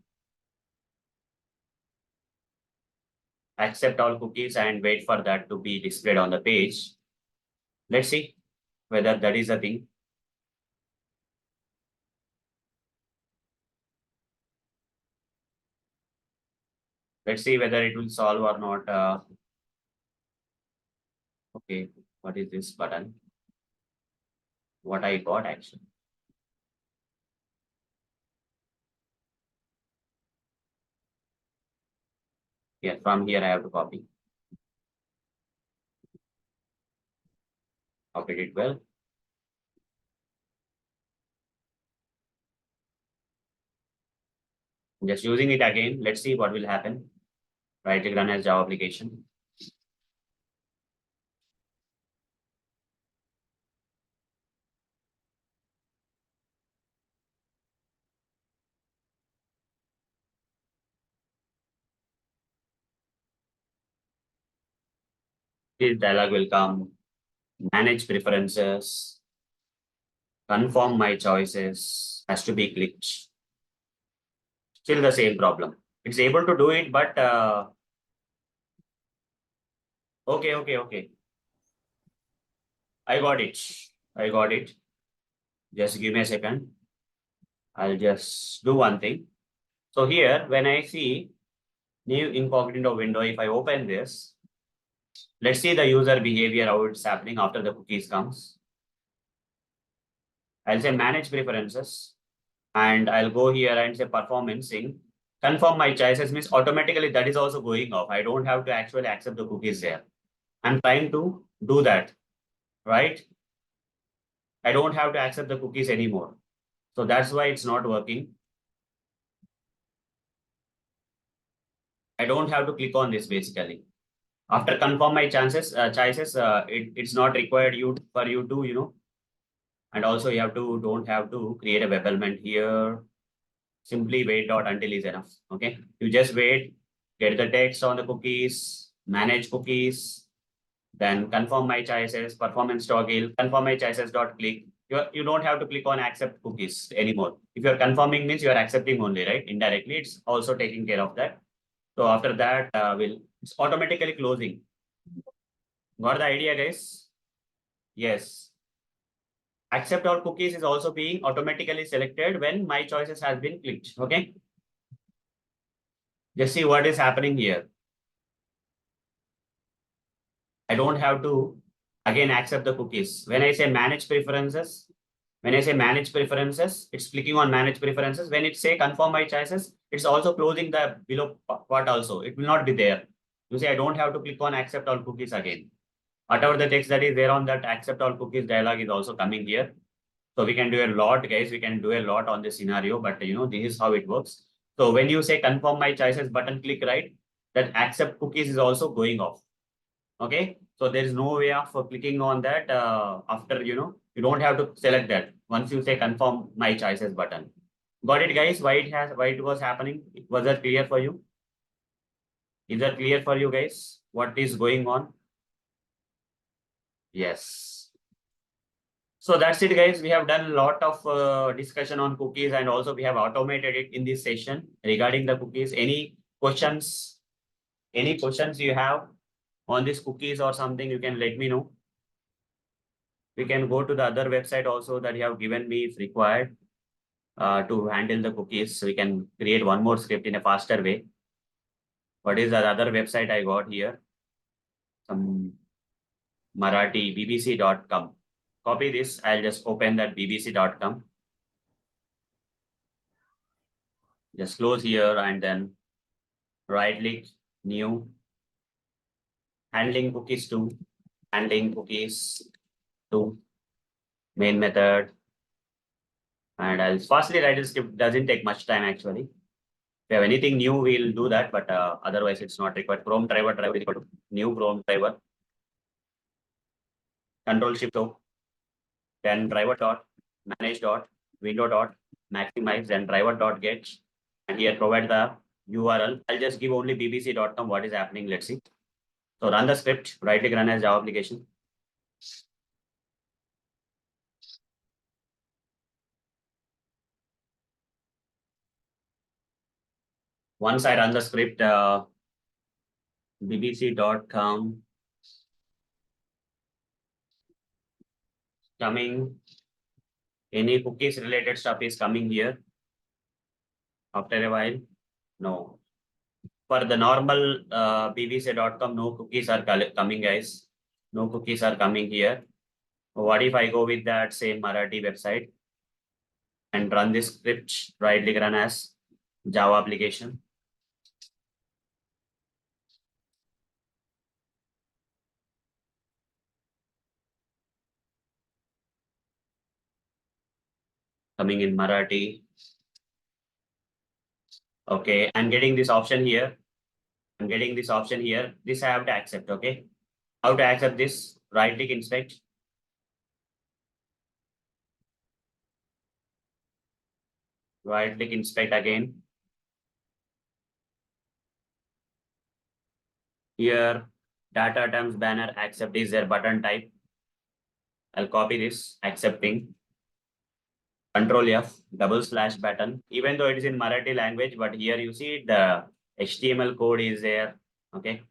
Accept all cookies and wait for that to be displayed on the page. Let's see whether that is a thing. Let's see whether it will solve or not. Okay, what is this button? What I got actually. Yeah, from here I have to copy. Copied it well. Just using it again. Let's see what will happen. Right click run as Java application. This dialog will come. Manage preferences. Confirm my choices. Has to be clicked. Still the same problem. It's able to do it, but okay. I got it. I got it. Just give me a second. I'll just do one thing. So here, when I see new incognito window, if I open this, let's see the user behavior, how it's happening after the cookies comes. I'll say manage preferences and I'll go here and say performance sync. Confirm my choices means automatically that is also going off. I don't have to actually accept the cookies there. I'm trying to do that, right? I don't have to accept the cookies anymore. So that's why it's not working. I don't have to click on this basically. After confirm my choices, it's not required for you to, and also you don't have to create a web element here. Simply wait dot until is enough. Okay. You just wait, get the text on the cookies, manage cookies, then confirm my choices, performance toggle, confirm my choices dot click. You don't have to click on accept cookies anymore. If you're confirming means you're accepting only, right? Indirectly, it's also taking care of that. So after that, it's automatically closing. Got the idea, guys? Yes. Accept all cookies is also being automatically selected when my choices has been clicked. Okay. Just see what is happening here. I don't have to again accept the cookies. When I say manage preferences, it's clicking on manage preferences. When it say confirm my choices, it's also closing the below part also. It will not be there. You see, I don't have to click on accept all cookies again. Whatever the text that is there on that accept all cookies dialog is also coming here. So we can do a lot, guys. We can do a lot on this scenario, but this is how it works. So when you say confirm my choices button, click right, that accept cookies is also going off. Okay. So there is no way of clicking on that after, you don't have to select that once you say confirm my choices button. Got it, guys? Why it was happening? Was that clear for you? Is that clear for you guys? What is going on? Yes. So that's it, guys. We have done a lot of discussion on cookies and also we have automated it in this session regarding the cookies. Any questions? Any questions you have on these cookies or something, you can let me know. We can go to the other website also that you have given me if required to handle the cookies. So we can create one more script in a faster way. What is the other website I got here? Some Marathi, bbc.com. Copy this. I'll just open that bbc.com. Just close here and then right click, new, handling cookies to, main method. And I'll fastly write the script. Doesn't take much time actually. If you have anything new, we'll do that, but otherwise it's not required. Chrome driver is equal to new Chrome driver. Control Shift O. Then driver dot manage dot window dot maximize, then driver dot get, and here provide the URL. I'll just give only bbc.com. What is happening? Let's see. So run the script, right click, run as Java application. Once I run the script, bbc.com coming, any cookies related stuff is coming here. After a while, no. For the normal bbc.com, no cookies are coming, guys. No cookies are coming here. What if I go with that same Marathi website and run this script, right click, run as Java application. Coming in Marathi. Okay, I'm getting this option here. I'm getting this option here. This I have to accept. Okay. How to accept this? Right click, inspect. Right click, inspect again. Here, data terms banner accept is their button type. I'll copy this, accepting. Control F, / button. Even though it is in Marathi language, but here you see the HTML code is there. Okay.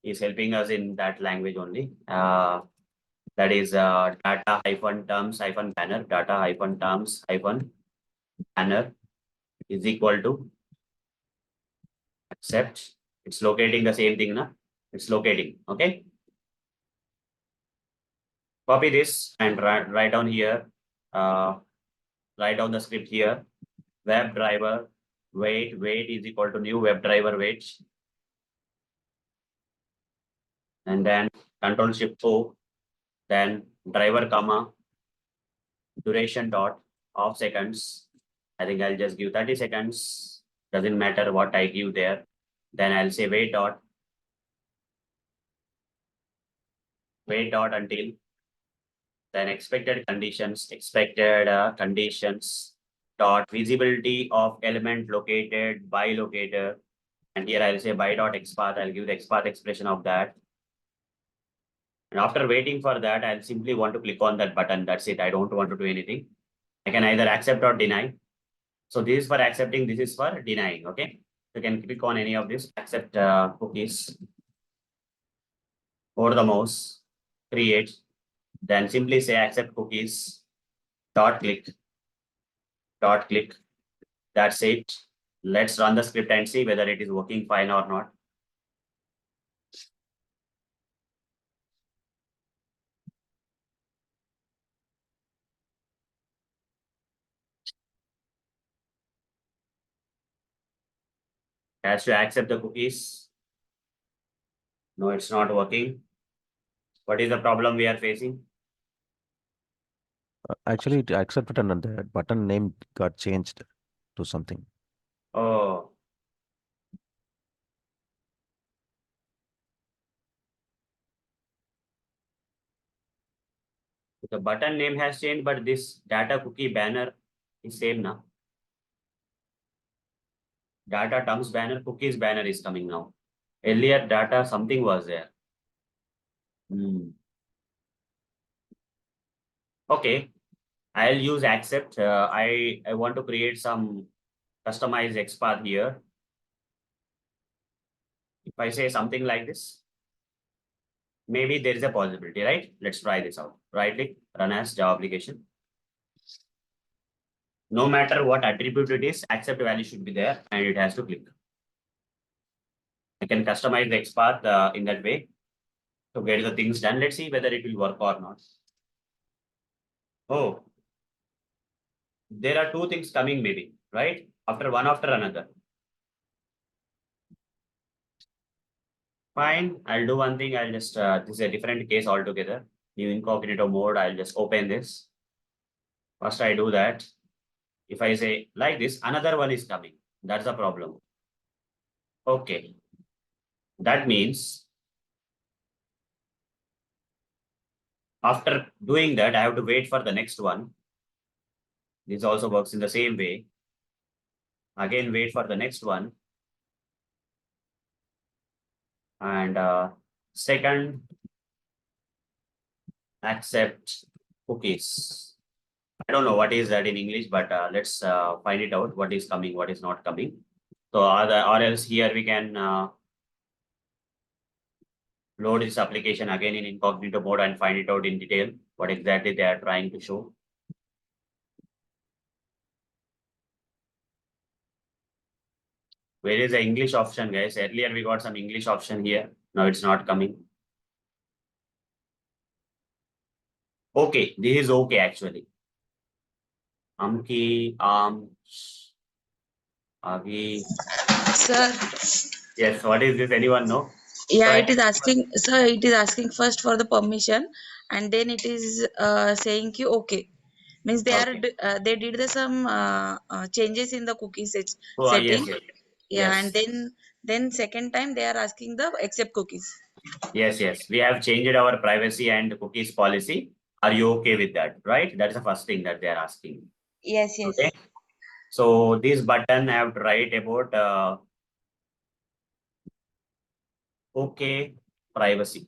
He's helping us in that language only. That is data -terms -banner, data -terms -banner is equal to accept. It's locating the same thing, na? It's locating. Okay. Copy this and write down here. Write down the script here. WebDriver wait is equal to new WebDriver wait. And then Control Shift O, then driver comma duration dot of seconds. I think I'll just give 30 seconds. Doesn't matter what I give there. Then I'll say wait dot until then expected conditions dot visibility of element located by locator. And here I'll say by dot XPath. I'll give the XPath expression of that. And after waiting for that, I'll simply want to click on that button. That's it. I don't want to do anything. I can either accept or deny. So this is for accepting, this is for denying. Okay. You can click on any of this, accept cookies over the mouse, create, then simply say accept cookies, dot click. That's it. Let's run the script and see whether it is working fine or not. Has to accept the cookies. No, it's not working. What is the problem we are facing? Actually, it accept button and the button name got changed to something. Oh, the button name has changed, but this data cookie banner is same now. Data terms banner, cookies banner is coming now. Earlier data something was there. Okay, I'll use accept. I want to create some customized XPath here. If I say something like this, maybe there is a possibility, right? Let's try this out. Right click, run as Java application. No matter what attribute it is, accept value should be there and it has to click. I can customize the XPath in that way to get the things done. Let's see whether it will work or not. Oh, there are two things coming maybe, right? One after another. Fine, I'll do one thing. I'll just, this is a different case altogether. New incognito mode, I'll just open this. First I do that. If I say like this, another one is coming. That's the problem. Okay. That means after doing that, I have to wait for the next one. This also works in the same way. Again, wait for the next one. And second, accept cookies. I don't know what is that in English, but let's find it out. What is coming, what is not coming. So or else here we can load this application again in incognito mode and find it out in detail what exactly they are trying to show. Where is the English option, guys? Earlier we got some English option here. Now it's not coming. Okay, this is okay actually. Amki, Agi. Sir, Yes, what is this? Anyone know? yeah, Go it is asking, sir, it is asking first for the permission and then it is saying ki okay. Means they are Okay. they did the some changes in the cookie So setting. yes, yes, Yeah, and yes, then second time they are asking the accept cookies. yes, yes. We have changed our privacy and cookies policy. Are you okay with that? Right? That's the first thing that they are asking. Yes, yes. Okay. So this button I have to write about okay privacy,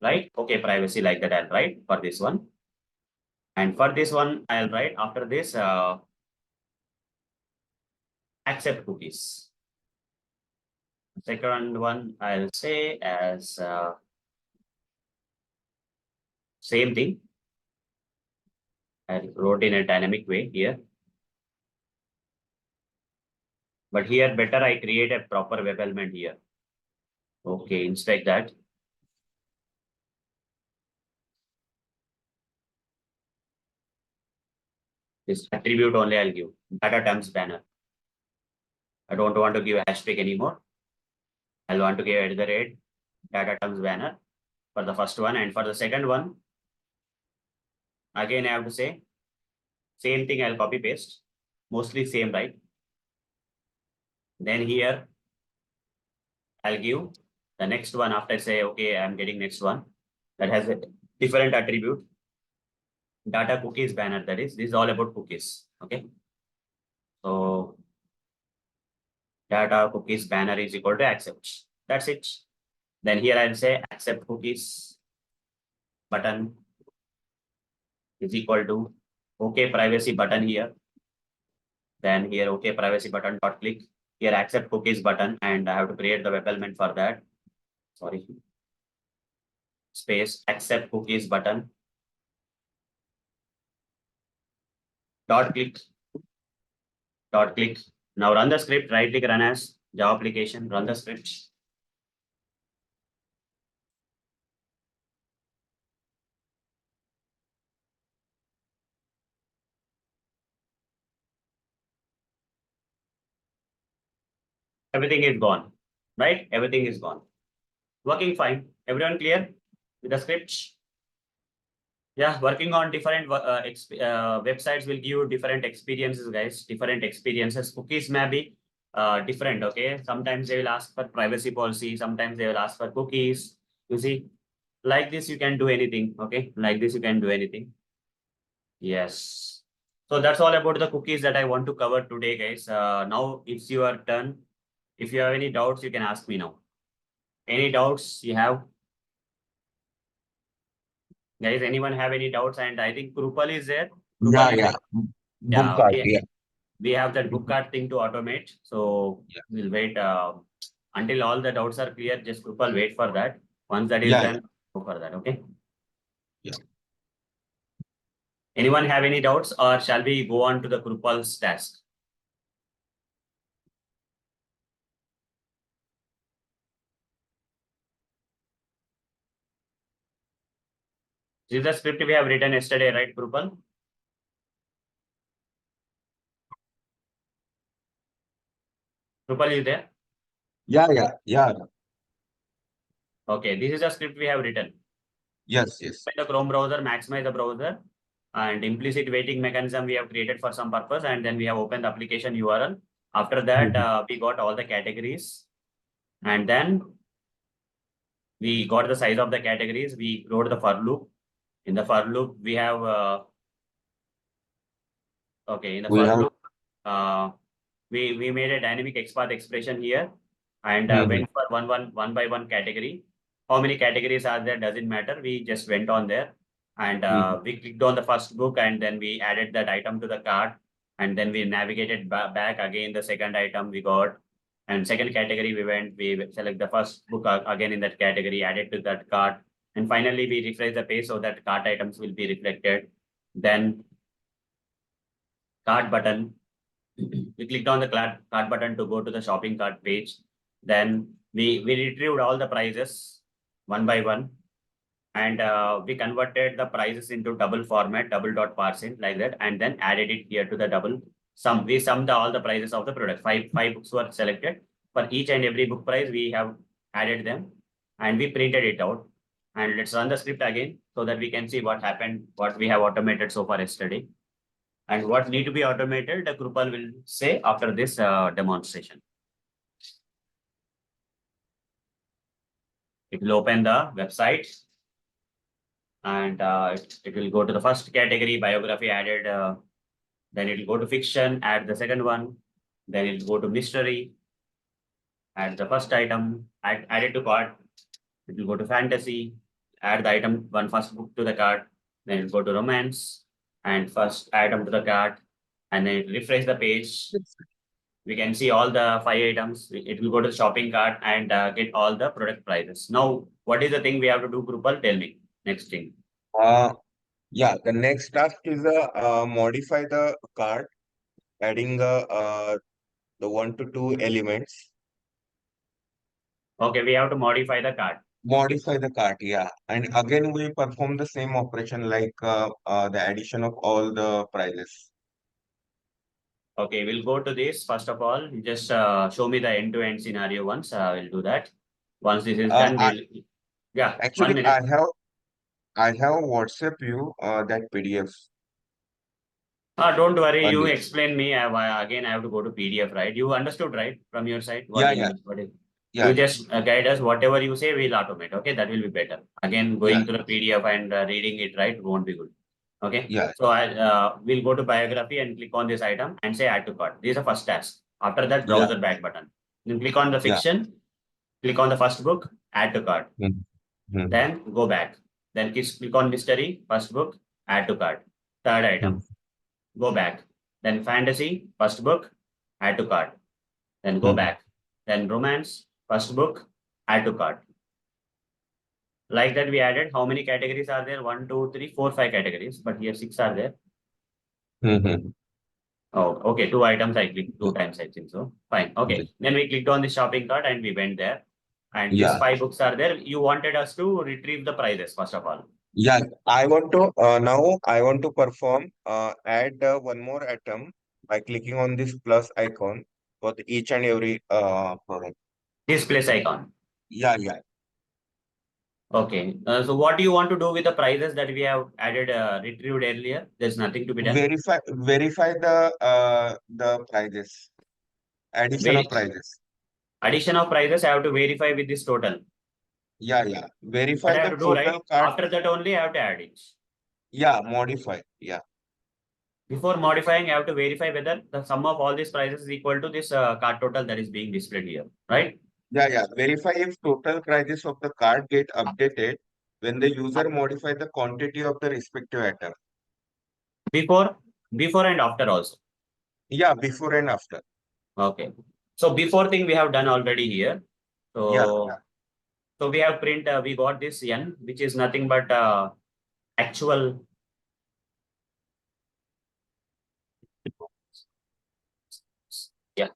right? Okay privacy like that I'll write for this one. And for this one, I'll write after this accept cookies. Second one, I'll say as same thing. I wrote in a dynamic way here. But here better I create a proper web element here. Okay, inspect that. This attribute only I'll give. Data terms banner. I don't want to give a hashtag anymore. I'll want to give @ data terms banner for the first one. And for the second one, again I have to say same thing. I'll copy paste. Mostly same, right? Then here I'll give the next one after say, okay, I'm getting next one that has a different attribute. Data cookies banner, that is, this is all about cookies. Okay. So data cookies banner is equal to accept. That's it. Then here I'll say accept cookies button is equal to okay privacy button here. Then here okay privacy button dot click. Here accept cookies button, and I have to create the web element for that. Sorry. Space accept cookies button dot click. Dot click. Now run the script, right click, run as Java application, run the script. Everything is gone, right? Everything is gone. Working fine. Everyone clear with the script? Yeah, working on different websites will give you different experiences, guys. Different experiences. Cookies may be different, okay? Sometimes they will ask for privacy policy. Sometimes they will ask for cookies. You see, like this, you can do anything, okay? Like this, you can do anything. Yes. So that's all about the cookies that I want to cover today, guys. Now it's your turn. If you have any doubts, you can ask me now. Any doubts you have? Guys, anyone have any doubts? And I think Krupal is there. Krupal Yeah, is yeah. there. Book card, Yeah, yeah. we have that book card thing to automate. So Yeah. we'll wait until all the doubts are clear. Just Krupal wait for that. Once that is Yeah, done, go for that. Okay. Yeah. Anyone have any doubts, or shall we go on to the Krupal's task? This is the script we have written yesterday, right, Krupal? Krupal, is there? Yeah. Okay, this is the script we have written. Yes. The Chrome browser, maximize the browser, and implicit waiting mechanism we have created for some purpose, and then we have opened the application URL. After that, we got all the categories, and then we got the size of the categories. We wrote the for loop. In the for loop, we have Okay, in the We first have- loop, we made a dynamic XPath expression here and went for one by one category. How many categories are there doesn't matter. We just went on there and we clicked on the first book and then we added that item to the cart and then we navigated back again the second item we got and second category we select the first book again in that category, added to that cart and finally we refresh the page so that cart items will be reflected. Then cart button. We clicked on the cart button to go to the shopping cart page. Then we retrieved all the prices one by one. And we converted the prices into double format, double dot parsing like that, and then added it here to the double sum. We summed all the prices of the product. Five books were selected. For each and every book price, we have added them and we printed it out. And let's run the script again so that we can see what happened, what we have automated so far yesterday. And what need to be automated, the Krupal will say after this demonstration. It will open the website and it will go to the first category, biography added. Then it will go to fiction, add the second one. Then it will go to mystery, add the first item, add it to cart. It will go to fantasy, add the item, one first book to the cart. Then it will go to romance and first item to the cart. And then it will refresh the page. We can see all the 5 items. It will go to the shopping cart and get all the product prices. Now, what is the thing we have to do, Krupal? Tell me. Next thing. Yeah, the next task is modify the card, adding the 1 to 2 elements. Okay, we have to modify the cart. Modify the cart, yeah. And again, we perform the same operation like the addition of all the prices. Okay, we'll go to this. First of all, just show me the end-to-end scenario once. We'll do that. Once this is done, yeah, 1 Actually, minute. I have WhatsApp you that PDF. Don't worry, you Earlier. explain me. Again, I have to go to PDF, right? You understood, right? From your side? Yeah. You just guide us. Whatever you say, we'll automate. Okay, that will be better. Again, going to the PDF and reading it, right, won't be good. Okay. Yeah. So we'll go to biography and click on this item and say add to cart. This is the first task. After that, browser back button. Then click on the fiction. Click on the first book, add to cart. Then go back. Then click on mystery, first book, add to cart. Third item. Go back. Then fantasy, first book, add to cart. Then go back. Then romance, first book, add to cart. Like that, we added how many categories are there? 1, 2, 3, 4, 5 categories, but here 6 are there. Oh, okay. 2 items I clicked 2 times, I think so. Fine. Okay. Then we clicked on the shopping cart and we went there. And these 5 books are there. You wanted us to retrieve the prices, first of all. Yeah, I want to now I want to perform add one more item by clicking on this plus icon for each and every product. This place icon. Yeah. Okay. So what do you want to do with the prices that we have added, retrieved earlier? There's nothing to be done. Verify the prices. Addition of prices. Addition of prices, I have to verify with this total. Yeah. Verify What I have the to do, right? total card. After that only I have to add it. Yeah, modify. Yeah. Before modifying, I have to verify whether the sum of all these prices is equal to this card total that is being displayed here, right? Yeah. Verify if total prices of the card get updated when the user modify the quantity of the respective item. Before and after also. Yeah, before and after. Okay. So before thing we have done already here. So, so we have we got this N, which is nothing but actual. Yeah.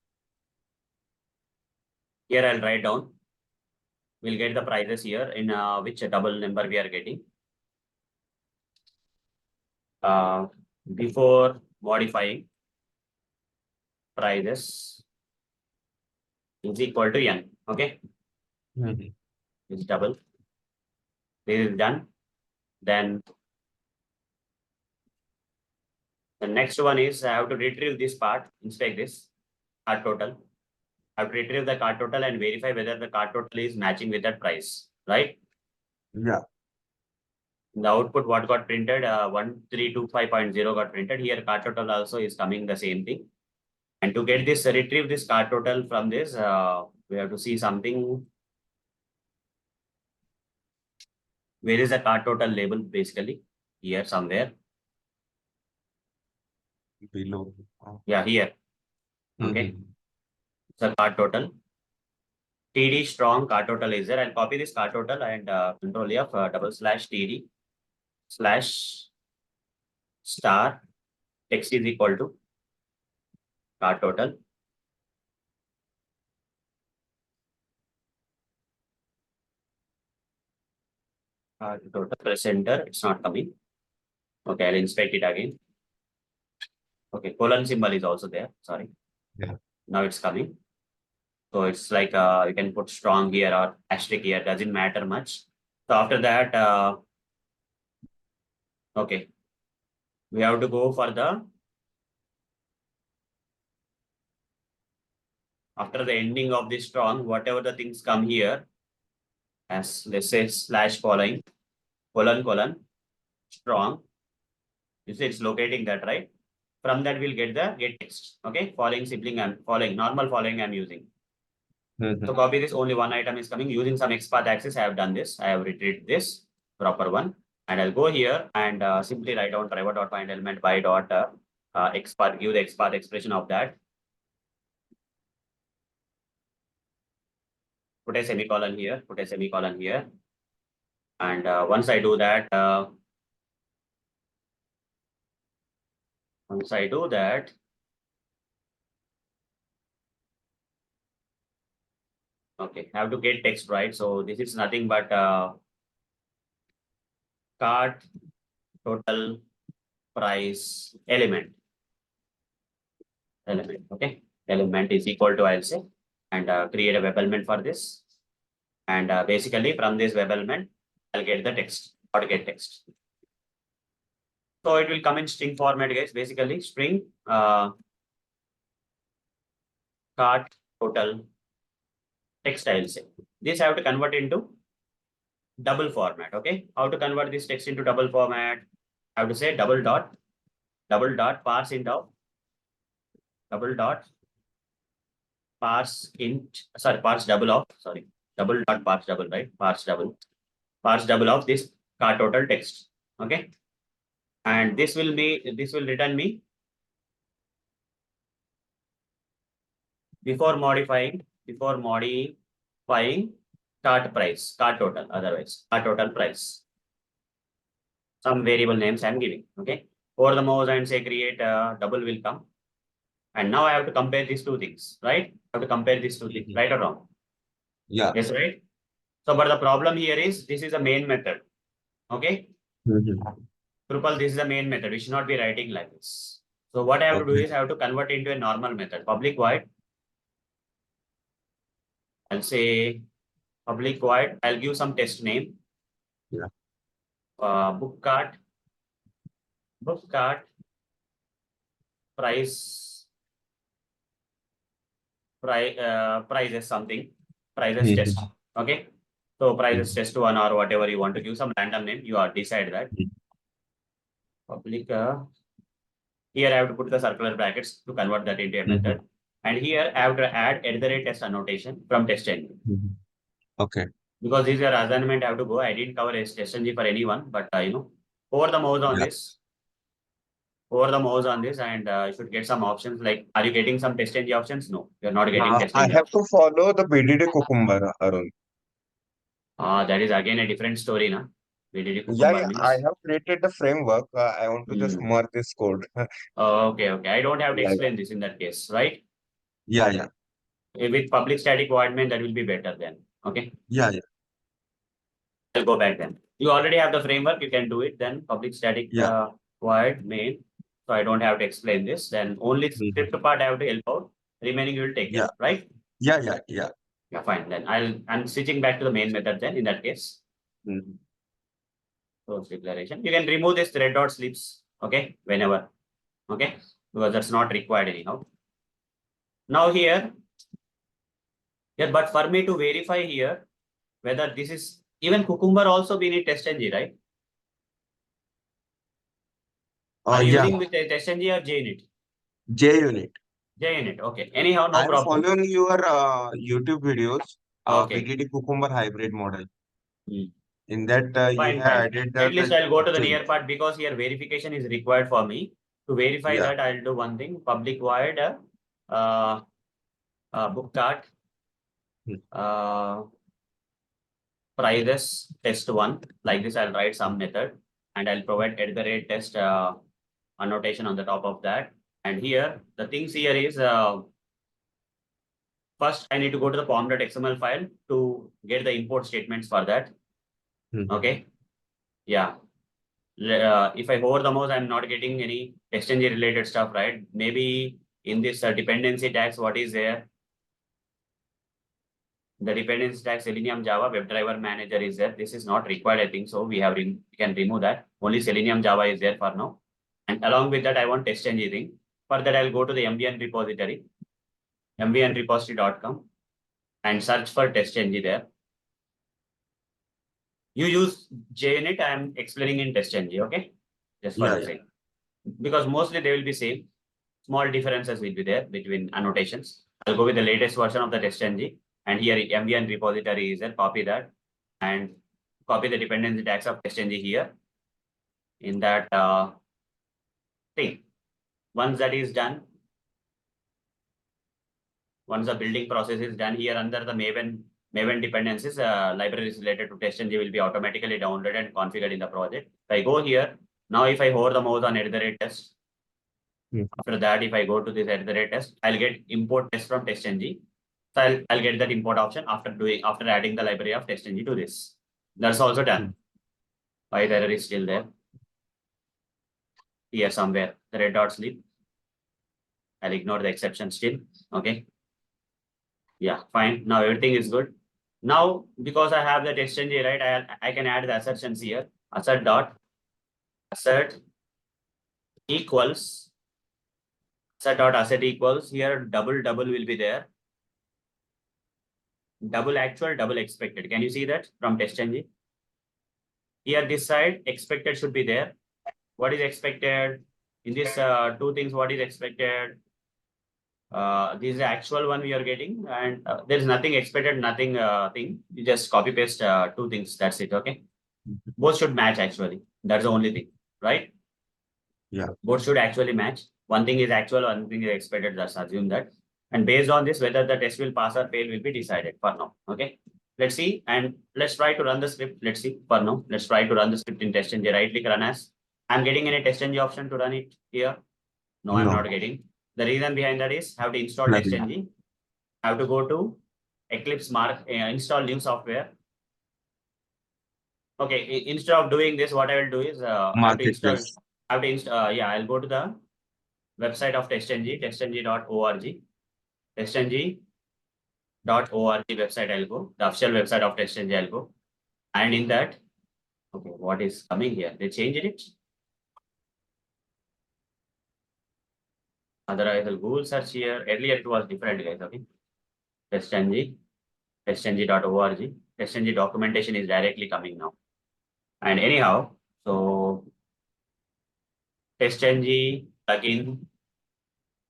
Here I'll write down. We'll get the prices here in which double number we are getting. Before modifying prices is equal to N. Okay. It's double. This is done. Then the next one is I have to retrieve this part, inspect this card total. I have to retrieve the card total and verify whether the card total is matching with that price, right? Yeah. The output what got printed, 1325.0 got printed. Here card total also is coming the same thing. And to get this, retrieve this card total from this, we have to see something. Where is the card total label basically? Here somewhere. Below. Yeah, here. Okay. The card total. TD strong card total is there. I'll copy this card total and control F /TD /* text is equal to card total. Total presenter, it's not coming. Okay, I'll inspect it again. Okay, colon symbol is also there. Sorry. Yeah. Now it's coming. So it's like you can put strong here or asterisk here, doesn't matter much. So after that, okay, we have to go for the after the ending of the strong, whatever the things come here, as let's say / following colon strong. You see it's locating that, right? From that we'll get the get text. Okay, following sibling I'm following normal following I'm using. So copy this, only one item is coming using some XPath access. I have done this. I have retrieved this proper one, and I'll go here and simply write down driver.find element by dot XPath, give the XPath expression of that. Put a semicolon here, put a semicolon here. And once I do that, okay, I have to get text, right? So this is nothing but cart total price element. Okay, element is equal to, I'll say, and create a web element for this. And basically from this web element, I'll get the text or get text. So it will come in string format, guys. Basically string cart total text, I'll say. This I have to convert into double format. Okay, how to convert this text into double format? I have to say double dot parse int of double dot parse int, sorry, parse double of, sorry, double dot parse double, right? Parse double of this cart total text. Okay, and this will return me before modifying cart price, cart total, otherwise cart total price. Some variable names I'm giving. Okay, over the mouse and say create double will come. And now I have to compare these two things, right? I have to compare these two things, right or wrong? Yeah. Yes, right? So, but the problem here is this is a main method. Okay? Drupal, this is the main method. We should not be writing like this. So what I have to do is I have to convert into a normal method. Public void. I'll say public void. I'll give some test name. Yeah. Book cart price prices something. Prices test. Okay. So prices test 1 or whatever you want to give some random name. You are decide that. Public here I have to put the circular brackets to convert that into a method. And here I have to add @test annotation from test engine. Okay. Because this is your assignment, I have to go. I didn't cover test engine for anyone, but over the mouse on this. Over the mouse on this, and you should get some options like, are you getting some test engine options? No, you're not getting test I engine. have to follow the BDD Cucumber, Arun. That is again a different story, na? BDD Yeah, Cucumber means. I have created the framework. I want to just merge this code. Okay. I don't have to explain this in that case, right? Yeah. With public static void main, that will be better then. Okay. Yeah. I'll go back then. You already have the framework, you can do it then. Public static void main. So I don't have to explain this. Then only script part I have to help out. Remaining you will take care, right? Yeah. Yeah, fine. Then I'm switching back to the main method then in that case. Source declaration. You can remove this thread dot sleeps, okay, whenever. Okay, because that's not required anyhow. Now here, but for me to verify here whether this is even Cucumber also we need test ng, right? Are you Yeah, using with the TestNG or JUnit? JUnit. JUnit. Okay. Anyhow, no I am problem. following your YouTube videos, Okay. BTT Cucumber hybrid model. Hmm. In that, you Fine, have fine. added At least I'll go to the JUnit. near part because here verification is required for me. To verify Yeah. that, I'll do one thing. Public void book chart prices test one. Like this, I'll write some method and I'll provide @test annotation on the top of that. And here, the things here is first I need to go to the pom.xml file to get the import statements for that. Okay. Yeah. If I hover the mouse, I'm not getting any TestNG related stuff, right? Maybe in this dependency tags, what is there? The dependency tag Selenium Java WebDriver Manager is there. This is not required, I think so. We can remove that. Only Selenium Java is there for now. And along with that, I want TestNG thing. For that, I'll go to the MVN repository, mvnrepository.com, and search for TestNG there. You use JUnit, I'm explaining in TestNG, okay? Just for the sake. Because mostly they will be same. Small differences will be there between annotations. I'll go with the latest version of the TestNG. And here MVN repository is there, copy that and copy the dependency tags of TestNG here in that thing. Once that is done, once the building process is done here under the Maven dependencies, libraries related to TestNG will be automatically downloaded and configured in the project. If I go here, now if I hover the mouse on @test, after that, if I go to this @test, I'll get import test from TestNG. So I'll get that import option after adding the library of TestNG to this. That's also done. Why the error is still there? Here somewhere, the red dot sleep. I'll ignore the exception still. Okay. Yeah, fine. Now everything is good. Now, because I have the TestNG, right, I can add the assertions here. Assert equals assert equals here double will be there. Double actual, double expected. Can you see that from TestNG? Here this side expected should be there. What is expected in this two things? What is expected? This is the actual one we are getting, and there is nothing expected, nothing thing. You just copy paste two things. That's it. Okay. Both should match actually. That's the only thing, right? Yeah. Both should actually match. One thing is actual, one thing is expected. Let's assume that. And based on this, whether the test will pass or fail will be decided for now. Okay. Let's see, and let's try to run the script. Let's see for now. Let's try to run the script in TestNG. Right click run as. I'm getting any TestNG option to run it here. No, I'm not getting. The reason behind that is have to install TestNG. Have to go to Eclipse install new software. Okay, instead of doing this, what I will do is have to install. Yeah, I'll go to the website of TestNG, testng.org. testng.org website I'll go. The official website of TestNG I'll go. And in that, okay, what is coming here? They changed it. Otherwise, I'll Google search here. Earlier it was different, guys. Okay. TestNG, testng.org. TestNG documentation is directly coming now. And anyhow, so TestNG plugin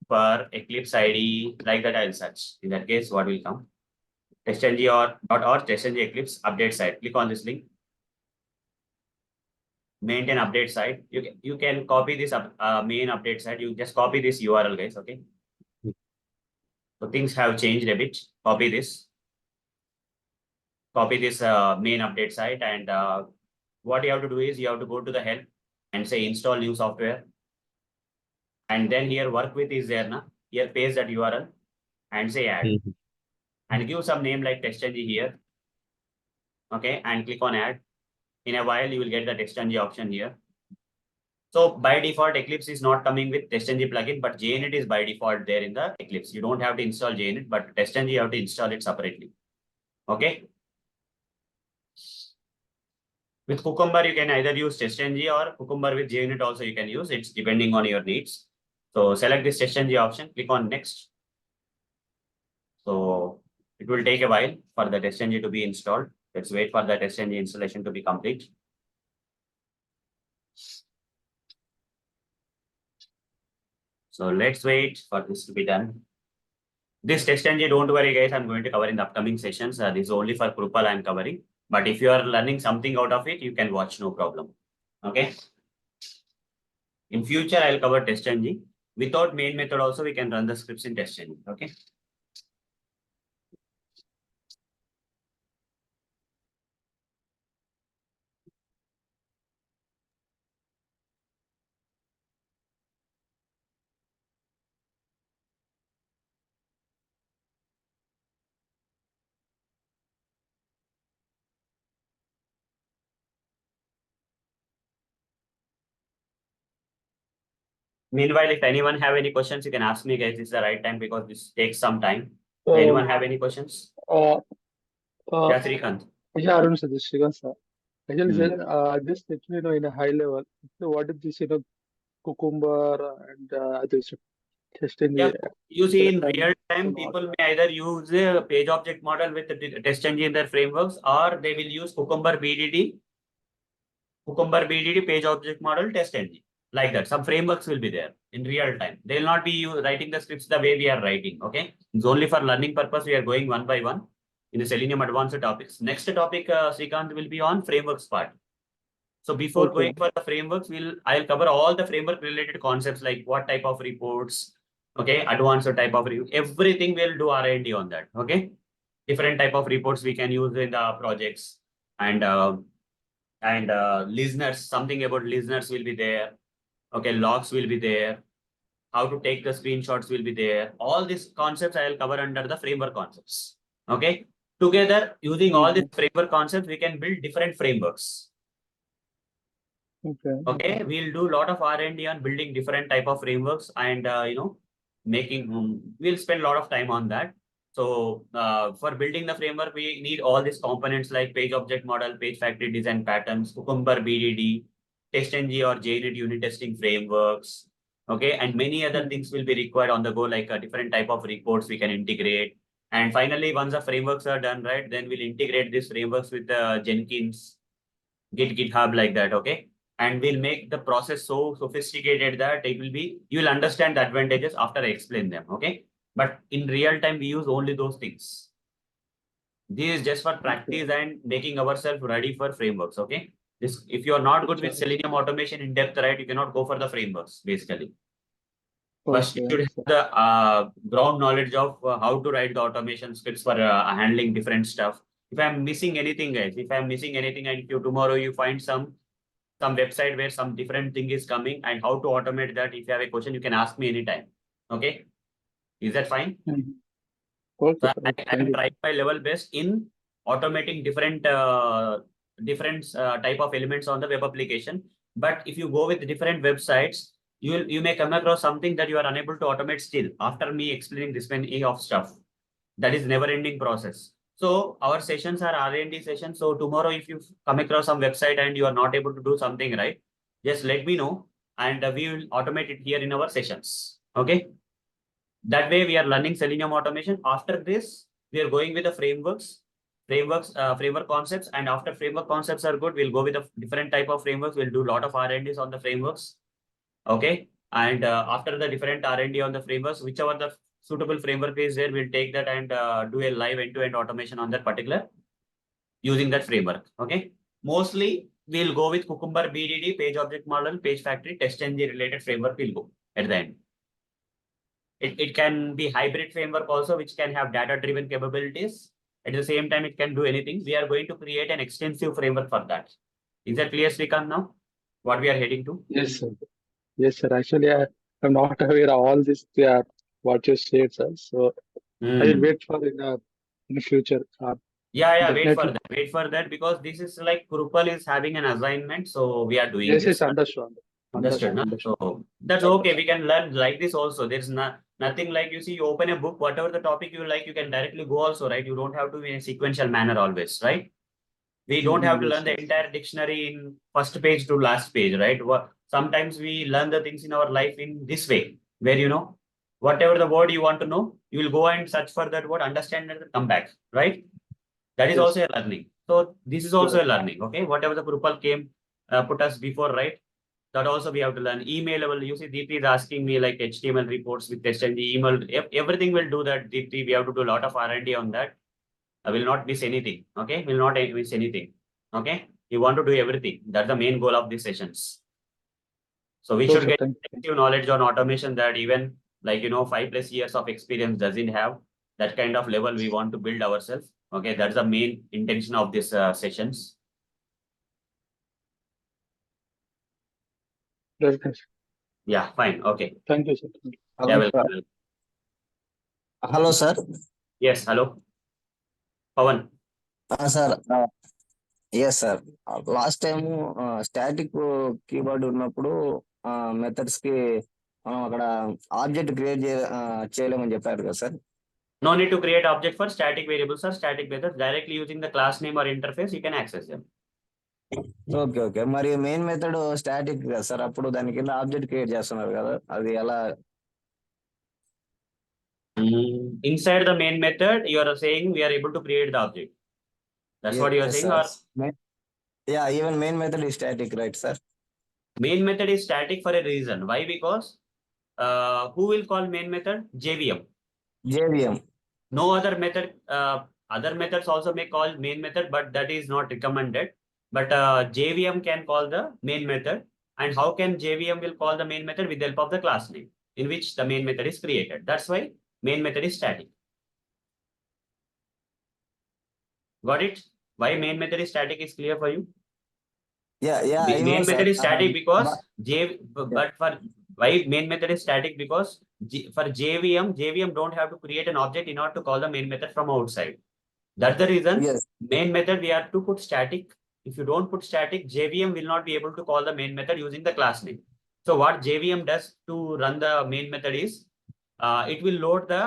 for Eclipse ID, like that I'll search. In that case, what will come? TestNG or TestNG Eclipse update site. Click on this link. Maintain update site. You can copy this main update site. You just copy this URL, guys. Okay. So things have changed a bit. Copy this. Copy this main update site, and what you have to do is you have to go to the help and say install new software. And then here work with is there now. Here paste that URL and say add. And give some name like TestNG here. Okay, and click on add. In a while, you will get the TestNG option here. So by default, Eclipse is not coming with TestNG plugin, but JUnit is by default there in the Eclipse. You don't have to install JUnit, but TestNG you have to install it separately. Okay. With Cucumber, you can either use TestNG or Cucumber with JUnit also you can use. It's depending on your needs. So select this TestNG option, click on next. So it will take a while for the TestNG to be installed. Let's wait for the TestNG installation to be complete. So let's wait for this to be done. This test engine, don't worry guys, I'm going to cover in the upcoming sessions. This is only for Drupal I'm covering. But if you are learning something out of it, you can watch, no problem. Okay. In future, I'll cover test engine. Without main method also, we can run the scripts in test engine. Okay. Meanwhile, if anyone have any questions, you can ask me, guys. This is the right time because this takes some time. Anyone have any questions? Uh, Yeah, Srikanth. yeah, Arun sir, this is Srikanth sir. Actually, Hmm. sir, just let me know in a high level, so what is this, cucumber and this testing Yeah, you see, in real time, what? people may either use a page object model with the test engine in their frameworks, or they will use Cucumber BDD, page object model test engine. Like that, some frameworks will be there in real time. They will not be writing the scripts the way we are writing. Okay, it's only for learning purpose. We are going one by one in the Selenium advanced topics. Next topic, Srikanth, will be on frameworks part. So before Okay. going for the frameworks, I'll cover all the framework related concepts like what type of reports, okay, advanced type of review, everything we'll do R&D on that. Okay, different type of reports we can use in the projects, and listeners, something about listeners will be there. Okay, logs will be there. How to take the screenshots will be there. All these concepts I will cover under the framework concepts. Okay, together using all these framework concepts, we can build different frameworks. Okay. Okay, we'll do a lot of R&D on building different type of frameworks, and making we'll spend a lot of time on that. So for building the framework, we need all these components like page object model, page factory design patterns, Cucumber BDD, TestNG or JUnit unit testing frameworks. Okay, and many other things will be required on the go, like a different type of reports we can integrate. And finally, once the frameworks are done, right, then we'll integrate these frameworks with Jenkins, GitHub, like that. Okay, and we'll make the process so sophisticated that it will be, you will understand the advantages after I explain them. Okay, but in real time, we use only those things. This is just for practice and making ourselves ready for frameworks. Okay, this, if you are not good with Selenium automation in depth, right, you cannot go for the frameworks basically. First, you should have the ground knowledge of how to write the automation scripts for handling different stuff. If I'm missing anything, guys, if I'm missing anything, and if you tomorrow you find some website where some different thing is coming and how to automate that, if you have a question, you can ask me anytime. Okay, is that fine? Okay, So sir. I Okay, can thank you. try my level best in automating different type of elements on the web application. But if you go with different websites, you may come across something that you are unable to automate still after me explaining this many of stuff. That is never ending process. So our sessions are R&D sessions. So tomorrow, if you come across some website and you are not able to do something right, just let me know, and we will automate it here in our sessions. Okay. That way we are learning Selenium automation. After this, we are going with the framework concepts. And after framework concepts are good, we'll go with a different type of frameworks. We'll do a lot of R&Ds on the frameworks. Okay. And after the different R&D on the frameworks, whichever the suitable framework is there, we'll take that and do a live end-to-end automation on that particular using that framework. Okay. Mostly we'll go with Cucumber BDD, page object model, page factory, test engine related framework we'll go at the end. It can be hybrid framework also, which can have data-driven capabilities. At the same time, it can do anything. We are going to create an extensive framework for that. Is that clear, Srikanth, now? What we are heading to? Yes, sir. Yes, sir. Actually, I'm not aware of all this, what you said, sir. So I will wait for in the future. Yeah, wait for Definitely. that. Wait for that, because this is like Drupal is having an assignment, so we are doing Yes, this. yes, understood. Understood, na? Understood. So that's okay. We can learn like this also. There's nothing like, you see, you open a book, whatever the topic you like, you can directly go also, right? You don't have to be in a sequential manner always, right? We don't have to Yes, learn the yes. entire dictionary in first page to last page, right? Sometimes we learn the things in our life in this way, where, whatever the word you want to know, you will go and search for that word, understand it, and come back, right? That is Yes. also a learning. So this is also Yes. a learning, okay? Whatever the Drupal came, put us before, right? That also we have to learn. Emailable, you see, Deepthi is asking me like HTML reports with test and the email. Everything will do that, Deepthi. We have to do a lot of R&D on that. I will not miss anything. Okay, will not miss anything. Okay, you want to do everything. That's the main goal of these sessions. So we Sure, should sir. get Thank you. effective knowledge on automation that even like 5+ years of experience doesn't have. That kind of level we want to build ourselves. Okay, that's the main intention of these sessions. Yes, yes. Yeah, fine. Okay. Thank you, sir. Yeah, welcome. Hello, sir. Yes, hello. Pawan. Sir. Yes, sir. Last time static keyboard ఉన్నప్పుడు methods కి మనం అక్కడ object create చేయలేమని చెప్పారు కదా sir. No need to create object for static variables or static methods. Directly using the class name or interface, you can access them. Okay okay మరి main method static కదా sir, అప్పుడు దాని కింద object create చేస్తున్నారు కదా, అది ఎలా? Inside the main method, you are saying we are able to create the object. That's what you are saying, or yeah, even main method is static, right, sir? Main method is static for a reason. Why? Because who will call main method? JVM. JVM. No other method. Other methods also may call main method, but that is not recommended. But JVM can call the main method. And how can JVM will call the main method? With the help of the class name in which the main method is created. That's why main method is static. Got it? Why main method is static is clear for you? Yeah, Main method is static because but for why main method is static because for JVM don't have to create an object in order to call the main method from outside. That's the reason. Yes. Main method we have to put static. If you don't put static, JVM will not be able to call the main method using the class name. So what JVM does to run the main method is it will load the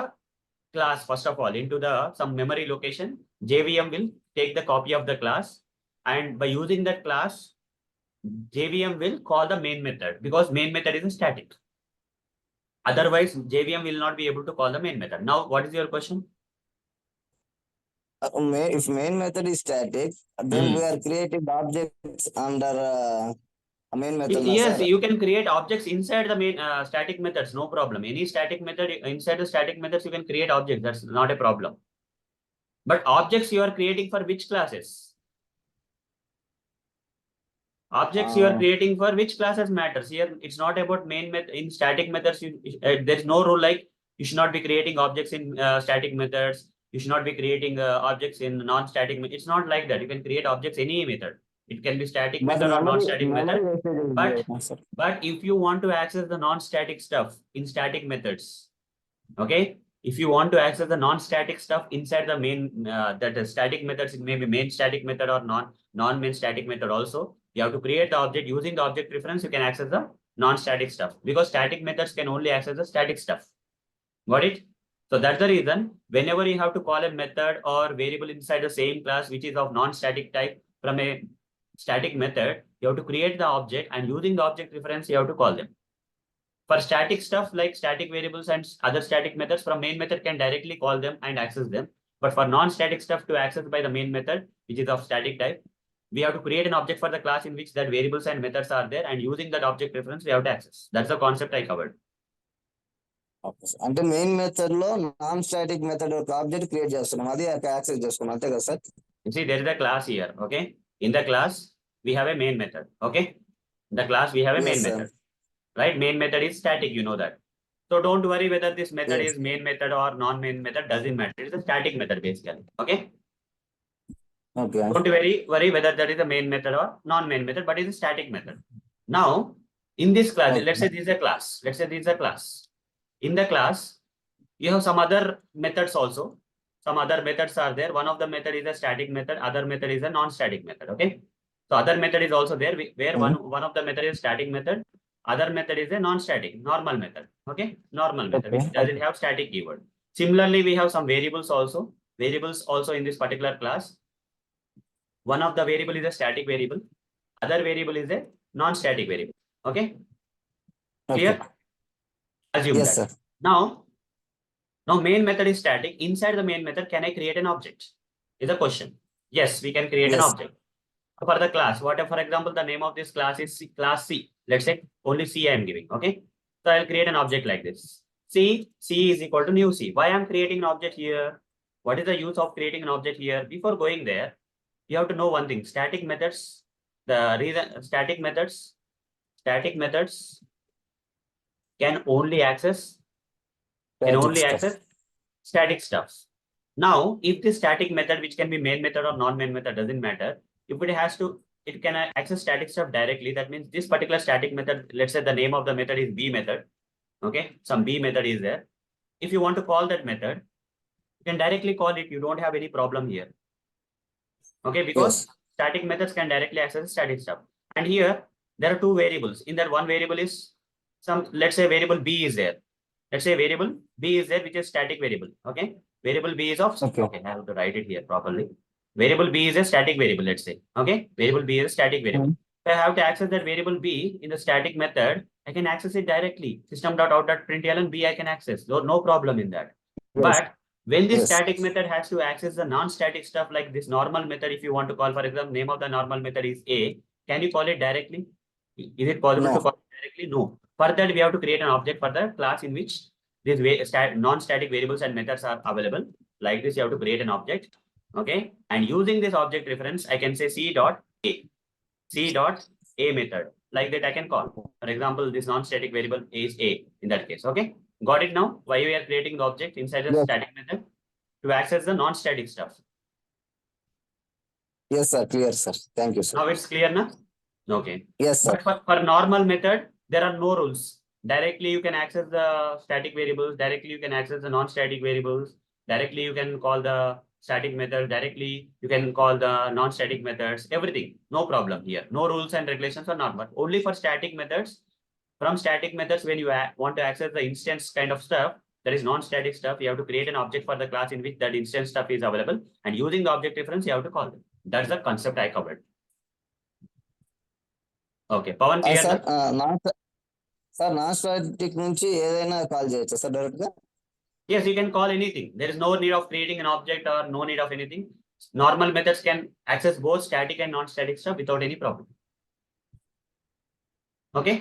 class first of all into the some memory location. JVM will take the copy of the class, and by using that class, JVM will call the main method because main method is a static. Otherwise, JVM will not be able to call the main method. Now, what is your question? If main method is static, then we are creating objects under main method. Yes, sir? you can create objects inside the main static methods, no problem. Any static method inside the static methods, you can create objects. That's not a problem. But objects you are creating for which classes? Objects you are creating for which classes matters. Here, it's not about main method. In static methods, there's no rule like you should not be creating objects in static methods. You should not be creating objects in non-static. It's not like that. You can create objects any method. It can be static method or non-static method. But if you want to access the non-static stuff in static methods, okay? If you want to access the non-static stuff inside the main that is static methods, it may be main static method or non-main static method also. You have to create the object. Using the object reference, you can access the non-static stuff because static methods can only access the static stuff. Got it? So that's the reason whenever you have to call a method or variable inside the same class which is of non-static type from a static method, you have to create the object, and using the object reference, you have to call them. For static stuff like static variables and other static methods, from main method can directly call them and access them. But for non-static stuff to access by the main method, which is of static type, we have to create an object for the class in which that variables and methods are there, and using that object reference, we have to access. That's the concept I covered. అంటే main method లో non static method ఒక object create చేస్తున్నాం, అది access చేసుకున్నాం, అంతే కదా sir? You see, there is a class here. Okay, in the class we have a main method. Okay, in the class we have a main method, right? Main method is static, you know that. So don't worry whether this method is main method or non-main method, doesn't matter. It's a static method basically. Okay. Okay. Don't worry whether that is a main method or non-main method, but it's a static method. Now, in this class, let's say this is a class. Let's say this is a class. In the class, you have some other methods also. Some other methods are there. One of the method is a static method. Other method is a non-static method. Okay. So other method is also there where one of the method is static method. Other method is a non-static, normal method. Okay. Normal method, which doesn't have static keyword. Similarly, we have some variables also. Variables also in this particular class. One of the variable is a static variable. Other variable is a non-static variable. Okay. Clear? Assume Yes, that. sir. Now main method is static. Inside the main method, can I create an object? Is a question. Yes, we can create an object. for the class. Whatever, for example, the name of this class is class C. Let's say only C I am giving. Okay. So I'll create an object like this. C is equal to new C. Why I'm creating an object here? What is the use of creating an object here? Before going there, you have to know one thing. Static methods. The reason static methods can only access static stuffs. Now, if this static method, which can be main method or non-main method, doesn't matter. If it can access static stuff directly. That means this particular static method, let's say the name of the method is B method. Okay, some B method is there. If you want to call that method, you can directly call it. You don't have any problem here. Okay, because static methods can directly access static stuff. And here there are two variables. In that one variable is let's say variable B is there. Let's say variable B is there, which is static variable. Okay. Variable B is of, okay, I have to write it here properly. Variable B is a static variable, let's say. Okay. Variable B is a static variable. If I have to access that variable B in the static method, I can access it directly. System.out.println B I can access. No problem in that. But when this static method has to access the non-static stuff like this normal method, if you want to call, for example, name of the normal method is A, can you call it directly? Is it possible to call it directly? No. For that, we have to create an object for the class in which these non-static variables and methods are available. Like this, you have to create an object. Okay. And using this object reference, I can say C.A method. Like that, I can call. For example, this non-static variable is A in that case. Okay. Got it now? Why we are creating the object inside the static method? To access the non-static stuff. Yes, sir. Clear, sir. Thank you, sir. Now it's clear now? Okay. Yes, sir. But for normal method, there are no rules. Directly you can access the static variables. Directly you can access the non-static variables. Directly you can call the static method. Directly you can call the non-static methods. Everything. No problem here. No rules and regulations are not. But only for static methods. From static methods, when you want to access the instance kind of stuff, that is non-static stuff, you have to create an object for the class in which that instance stuff is available. And using the object reference, you have to call them. That's the concept I covered. Okay, Pawan, clear? Sir, non-static నుంచి ఏదైనా call చేయొచ్చా sir direct గా? Yes, you can call anything. There is no need of creating an object or no need of anything. Normal methods can access both static and non-static stuff without any problem. Okay.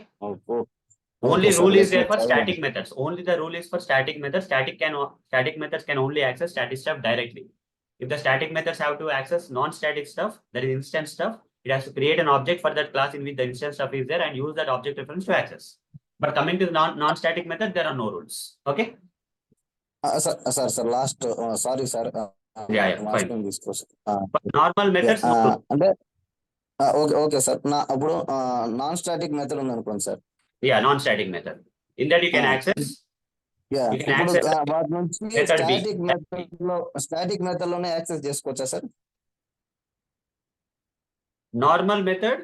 Only rule is there for static methods. Only the rule is for static methods. Static methods can only access static stuff directly. If the static methods have to access non-static stuff, that is instance stuff, it has to create an object for that class in which the instance stuff is there and use that object reference to access. But coming to the non-static method, there are no rules. Okay. Sir, last, sorry, sir. Fine. This question. But normal methods, no rules. అంటే okay sir అప్పుడు non static method ఉంది అనుకోండి sir. Yeah, non-static method. In that you can access. You can access వాటి నుంచి static method లోనే access చేసుకోవచ్చా sir? Normal method.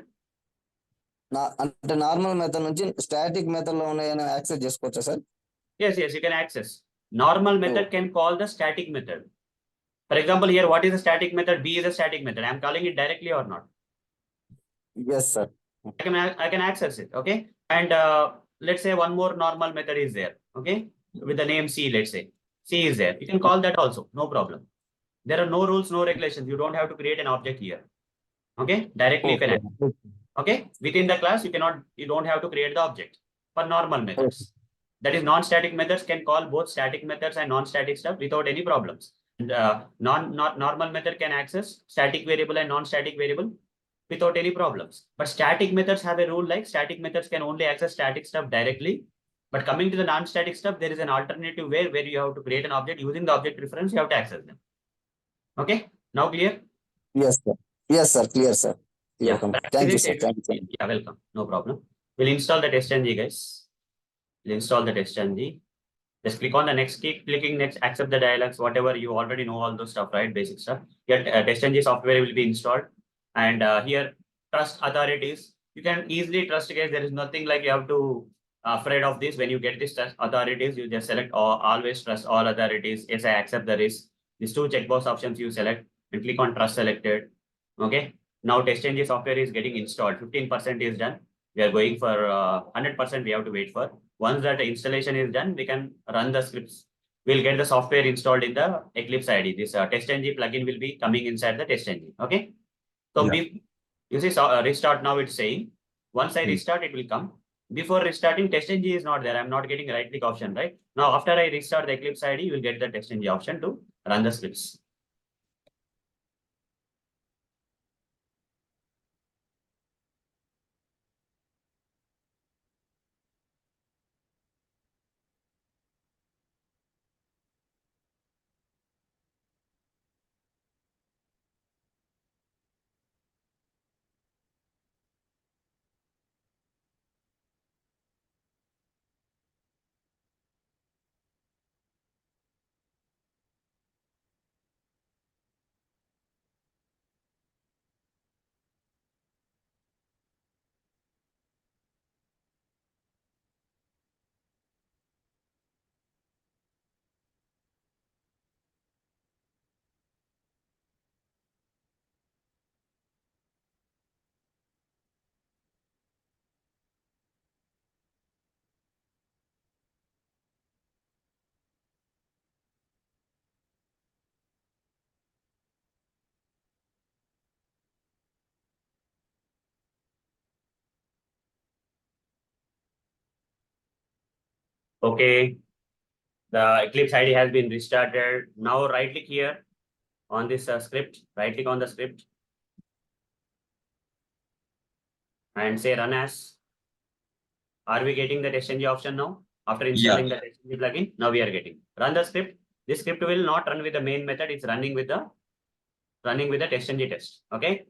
అంటే normal method నుంచి స్టాటిక్ మెథడ్ లోనే యాక్సెస్ చేసుకోవచ్చా sir? Yes, you can access. Normal method can call the static method. For example, here, what is a static method? B is a static method. I am calling it directly or not? Yes, sir. I can access it. Okay. And let's say one more normal method is there. Okay. With the name C, let's say. C is there. You can call that also. No problem. There are no rules, no regulations. You don't have to create an object here. Okay. Directly you can access. Okay. Within the class, you don't have to create the object for normal methods. That is non-static methods can call both static methods and non-static stuff without any problems. And, normal method can access static variable and non-static variable without any problems. But static methods have a rule like static methods can only access static stuff directly. But coming to the non-static stuff, there is an alternative way where you have to create an object using the object reference, you have to access them. Okay, now clear? Yes, sir. Yes, sir. Clear, sir. Yeah, Thank you, sir. Thank you. Yeah, welcome. No problem. We'll install the testng, guys. We'll install the testng. Just click on the next key, clicking next, accept the dialogues, whatever you already know all those stuff, right? Basic stuff. Here, testng software will be installed. And here, trust authorities. You can easily trust, guys. There is nothing like you have to afraid of this. When you get this trust authorities, you just select always trust all authorities. Yes, I accept the risk. These two checkbox options you select and click on trust selected. Okay. Now testng software is getting installed. 15% is done. We are going for 100% we have to wait for. Once that installation is done, we can run the scripts. We'll get the software installed in the Eclipse ID. This testng plugin will be coming inside the testng. Okay. So You see, so, restart now it's saying, once I restart, it will come. Before restarting, test-ng is not there. I'm not getting right click option, right? Now, after I restart the Eclipse ID, you will get the test-ng option to run the scripts. Okay, the Eclipse ID has been restarted. Now right click here on this script, right click on the script and say run as. Are we getting the test-ng option now? After installing the test-ng plugin, now we are getting. Run the script. This script will not run with the main method. It's running with the test-ng test. Okay.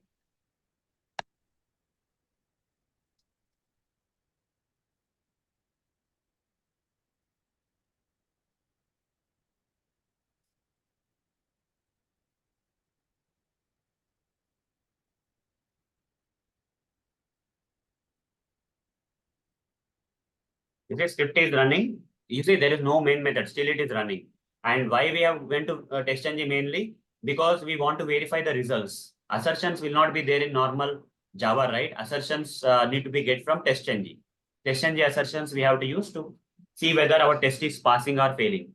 If a script is running, you see there is no main method, still it is running. And why we have went to test-ng mainly? Because we want to verify the results. Assertions will not be there in normal Java, right? Assertions need to be get from test-ng. Test-ng assertions we have to use to see whether our test is passing or failing.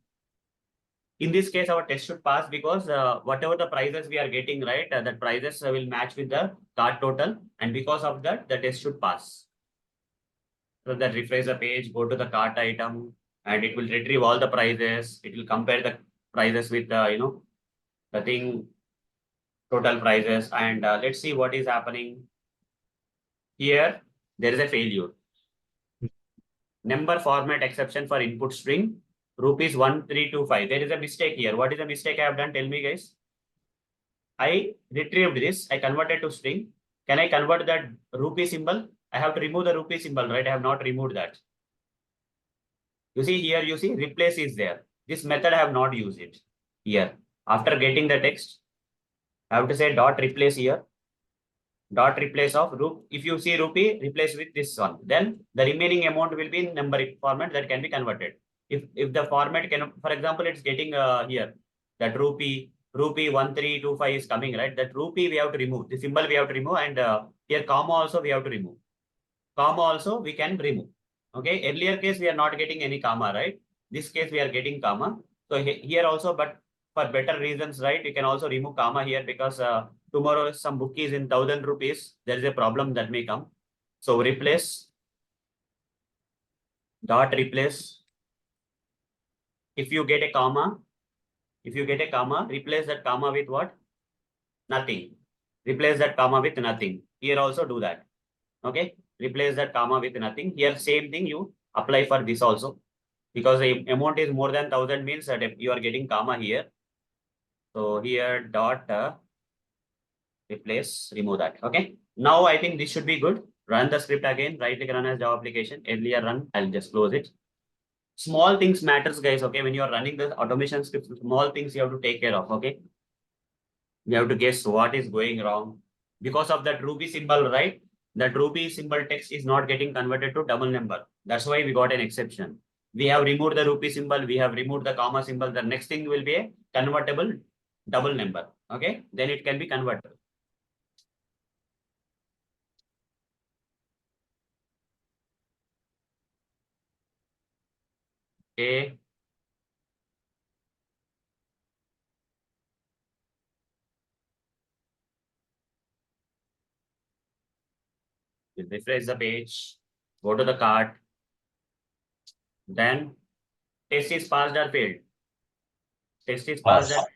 In this case, our test should pass because whatever the prices we are getting, right, that prices will match with the cart total. And because of that, the test should pass. So that refresh the page, go to the cart item, and it will retrieve all the prices. It will compare the prices with the, the thing, total prices. And let's see what is happening. Here, there is a failure. Number format exception for input string, rupees 1325. There is a mistake here. What is the mistake I have done? Tell me, guys. I retrieved this. I converted to string. Can I convert that rupee symbol? I have to remove the rupee symbol, right? I have not removed that. You see here, you see replace is there. This method I have not used it here. After getting the text, I have to say dot replace here. Dot replace of rupee. If you see rupee, replace with this one. Then the remaining amount will be in numeric format that can be converted. If the format can, for example, it's getting here that rupee 1325 is coming, right? That rupee we have to remove. The symbol we have to remove, and here comma also we have to remove. Comma also we can remove. Okay, earlier case we are not getting any comma, right? This case we are getting comma. So here also, but for better reasons, right? You can also remove comma here because tomorrow some book is in 1,000 rupees. There is a problem that may come. So replace, dot replace. If you get a comma, replace that comma with what? Nothing. Replace that comma with nothing. Here also do that. Okay, replace that comma with nothing. Here same thing you apply for this also, because the amount is more than 1,000 means that if you are getting comma here. So here dot replace, remove that. Okay, now I think this should be good. Run the script again, right click run as Java application. Earlier run, I'll just close it. Small things matters, guys. Okay, when you are running the automation script, small things you have to take care of. Okay, you have to guess what is going wrong because of that rupee symbol, right? That rupee symbol text is not getting converted to double number. That's why we got an exception. We have removed the rupee symbol. We have removed the comma symbol. The next thing will be a convertible double number. Okay, then it can be converted. Okay. You refresh the page, go to the cart, then test is passed or failed. Test is passed or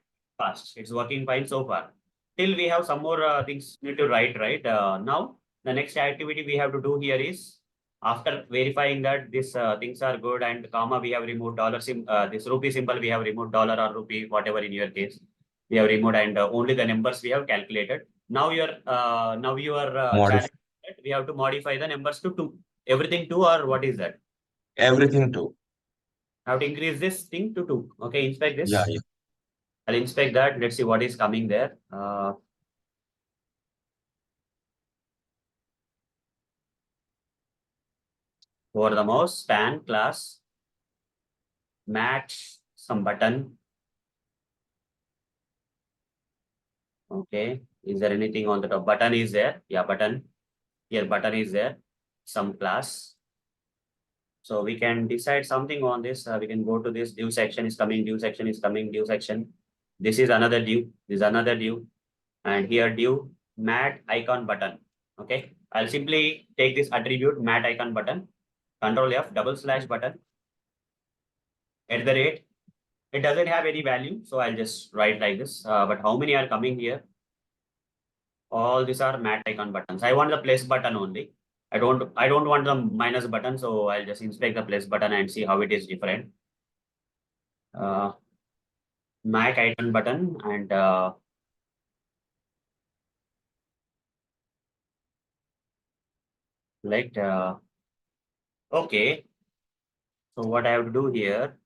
passed. It's working fine so far. Till we have some more things need to write, right? Now, the next activity we have to do here is, after verifying that these things are good and comma, we have removed dollar this rupee symbol, we have removed dollar or rupee, whatever in your case, we have removed, and only the numbers we have calculated. Now your challenge, we have to modify the numbers to 2. Everything 2, or what is that? Everything 2. Have to increase this thing to 2. Okay, inspect this. Yeah. I'll inspect that. Let's see what is coming there. Over the mouse, span class, match some button. Okay, is there anything on the top? Button is there. Yeah, button. Here, button is there. Some class. So we can decide something on this. We can go to this div section is coming, div section is coming, div section. This is another div. This is another div. And here div mat icon button. Okay, I'll simply take this attribute mat icon button. Control F, / button. At the rate, it doesn't have any value, so I'll just write like this. But how many are coming here? All these are mat icon buttons. I want the plus button only. I don't want the minus button, so I'll just inspect the plus button and see how it is different. Mat icon button and okay. So what I have to do here?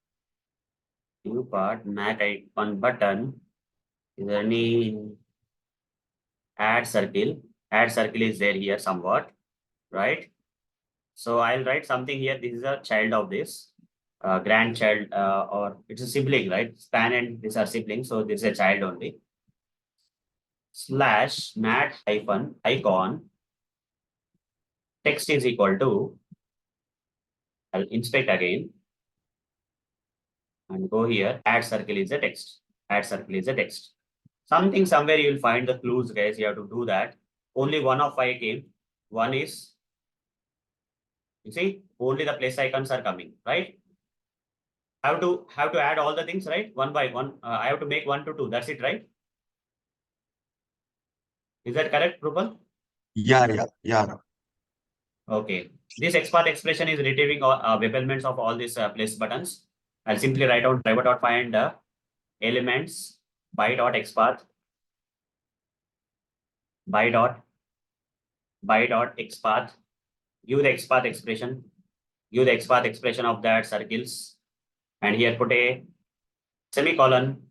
New part mat icon button. Is there any add circle? Add circle is there here somewhat, right? So I'll write something here. This is a child of this grandchild, or it's a sibling, right? Span and these are siblings, so this is a child only. / mat hyphen icon text is equal to. I'll inspect again and go here. Add circle is the text. Add circle is the text. Something somewhere you will find the clues, guys. You have to do that. Only 1 of 5 came. One is, you see, only the plus icons are coming, right? I have to add all the things, right? One by one. I have to make 1 to 2. That's it, right? Is that correct, Rupal? Yeah. Okay. This XPath expression is retrieving web elements of all these place buttons. I'll simply write down driver.find elements by.xpath by.xpath. Give the XPath expression. Give the XPath expression of that circles. And here put a semicolon.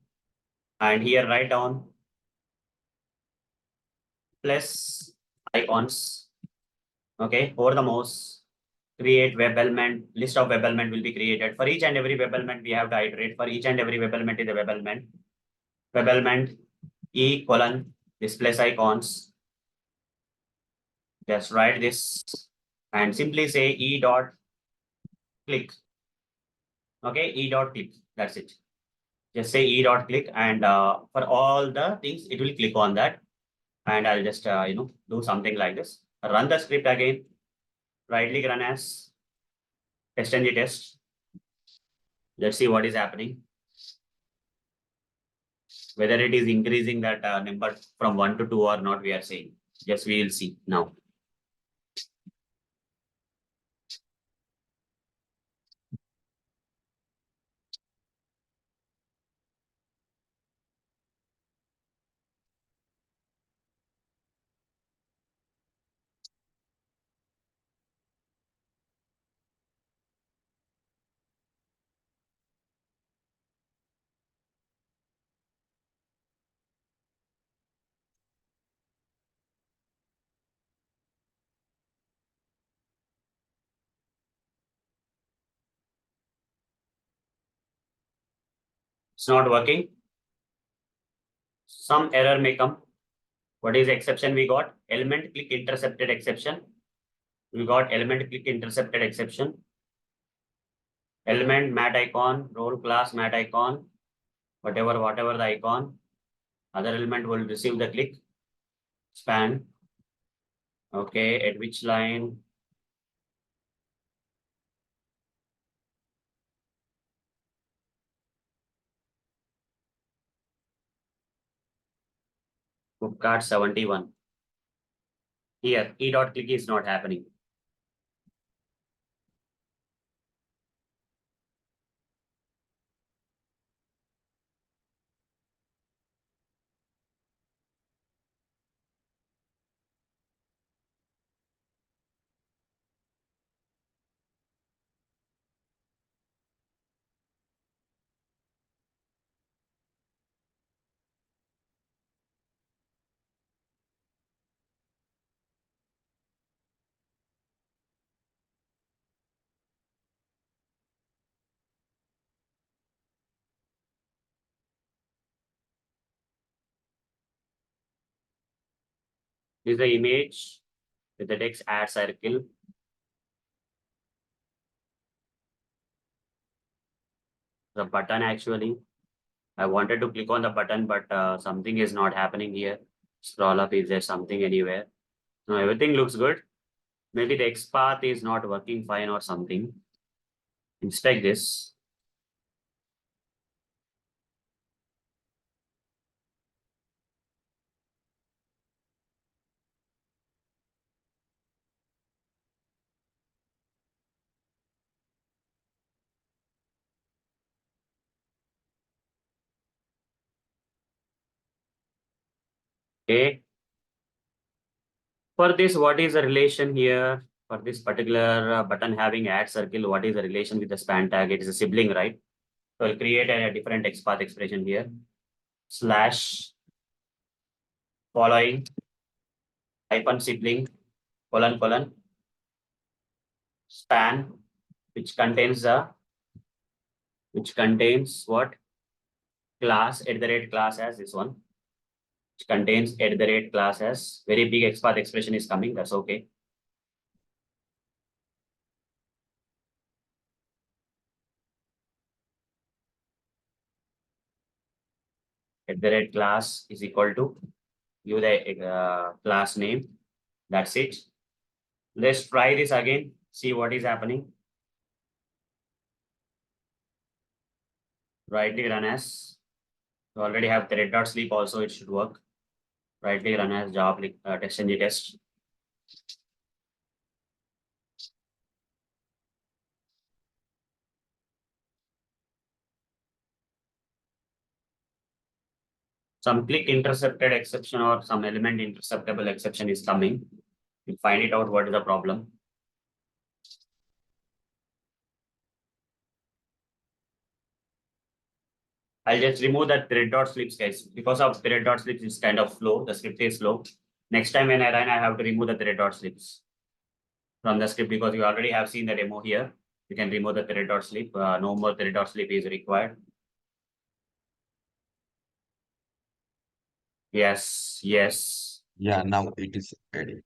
And here write down plus icons. Okay, over the mouse, create web element, list of web element will be created. For each and every web element, we have to iterate. For each and every web element is a web element. Web element E : this plus icons. Just write this and simply say E dot click. Okay, E dot click. That's it. Just say E dot click, and for all the things, it will click on that. And I'll just do something like this. Run the script again. Right click, run as test-ng test. Let's see what is happening. Whether it is increasing that number from 1 to 2 or not, we are saying. Yes, we will see now. It's not working. Some error may come. What is the exception we got? Element click intercepted exception. We got element click intercepted exception. Element mat icon, role class mat icon, whatever the icon. Other element will receive the click. Span. Okay, at which line? Book card 71. Here, e.click is not happening. This is the image with the text add circle. The button actually. I wanted to click on the button, but something is not happening here. Scroll up, is there something anywhere? No, everything looks good. Maybe the XPath is not working fine or something. Inspect this. Okay. For this, what is the relation here? For this particular button having add circle, what is the relation with the span tag? It is a sibling, right? So I'll create a different XPath expression here. Slash following hyphen sibling colon span, which contains what? Class class as this one, which contains class as very big XPath expression is coming. That's okay. Class is equal to give the class name. That's it. Let's try this again. See what is happening. Right click run as. You already have thread.sleep also. It should work. Right click run as Java TestNG test. Some click intercepted exception or some element interceptable exception is coming. You find it out what is the problem. I'll just remove that thread.slips, guys. Because of thread.slips is kind of slow. The script is slow. Next time when I run, I have to remove the thread.slips from the script because you already have seen the demo here. You can remove the thread.slip. No more thread.slip is required. Yes, yes. Yeah, now it is ready.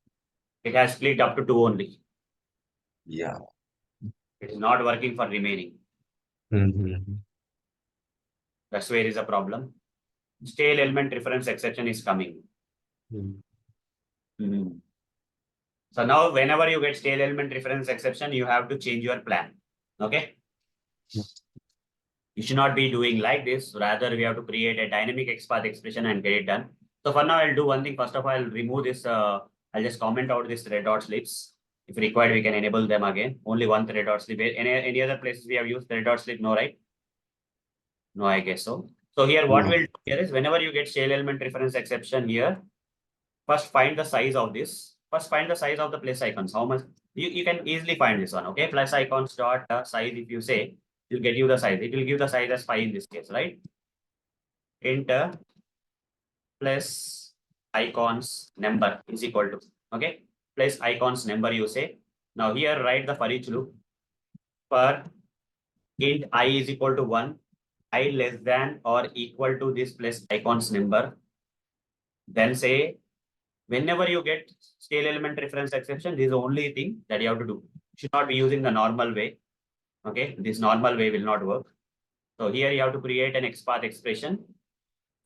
It has clicked up to 2 only. Yeah. It is not working for remaining. That's where is the problem. Stale element reference exception is coming. So now whenever you get stale element reference exception, you have to change your plan. Okay. You should not be doing like this. Rather, we have to create a dynamic XPath expression and get it done. So for now, I'll do one thing. First of all, I'll remove this. I'll just comment out this thread.slips. If required, we can enable them again. Only one thread.slip. Any other places we have used thread.slip? No, right? No, I guess so. So here, what we'll do here is whenever you get stale element reference exception here, first find the size of this. First find the size of the plus icons. How much? You can easily find this one. Okay, plus icons dot size. If you say, it'll get you the size. It will give the size as 5 in this case, right? Enter plus icons number is equal to, okay, plus icons number you say. Now here write the for each loop for int I is equal to 1, I less than or equal to this plus icons number. Then say whenever you get stale element reference exception, this is the only thing that you have to do. You should not be using the normal way. Okay, this normal way will not work. So here you have to create an XPath expression.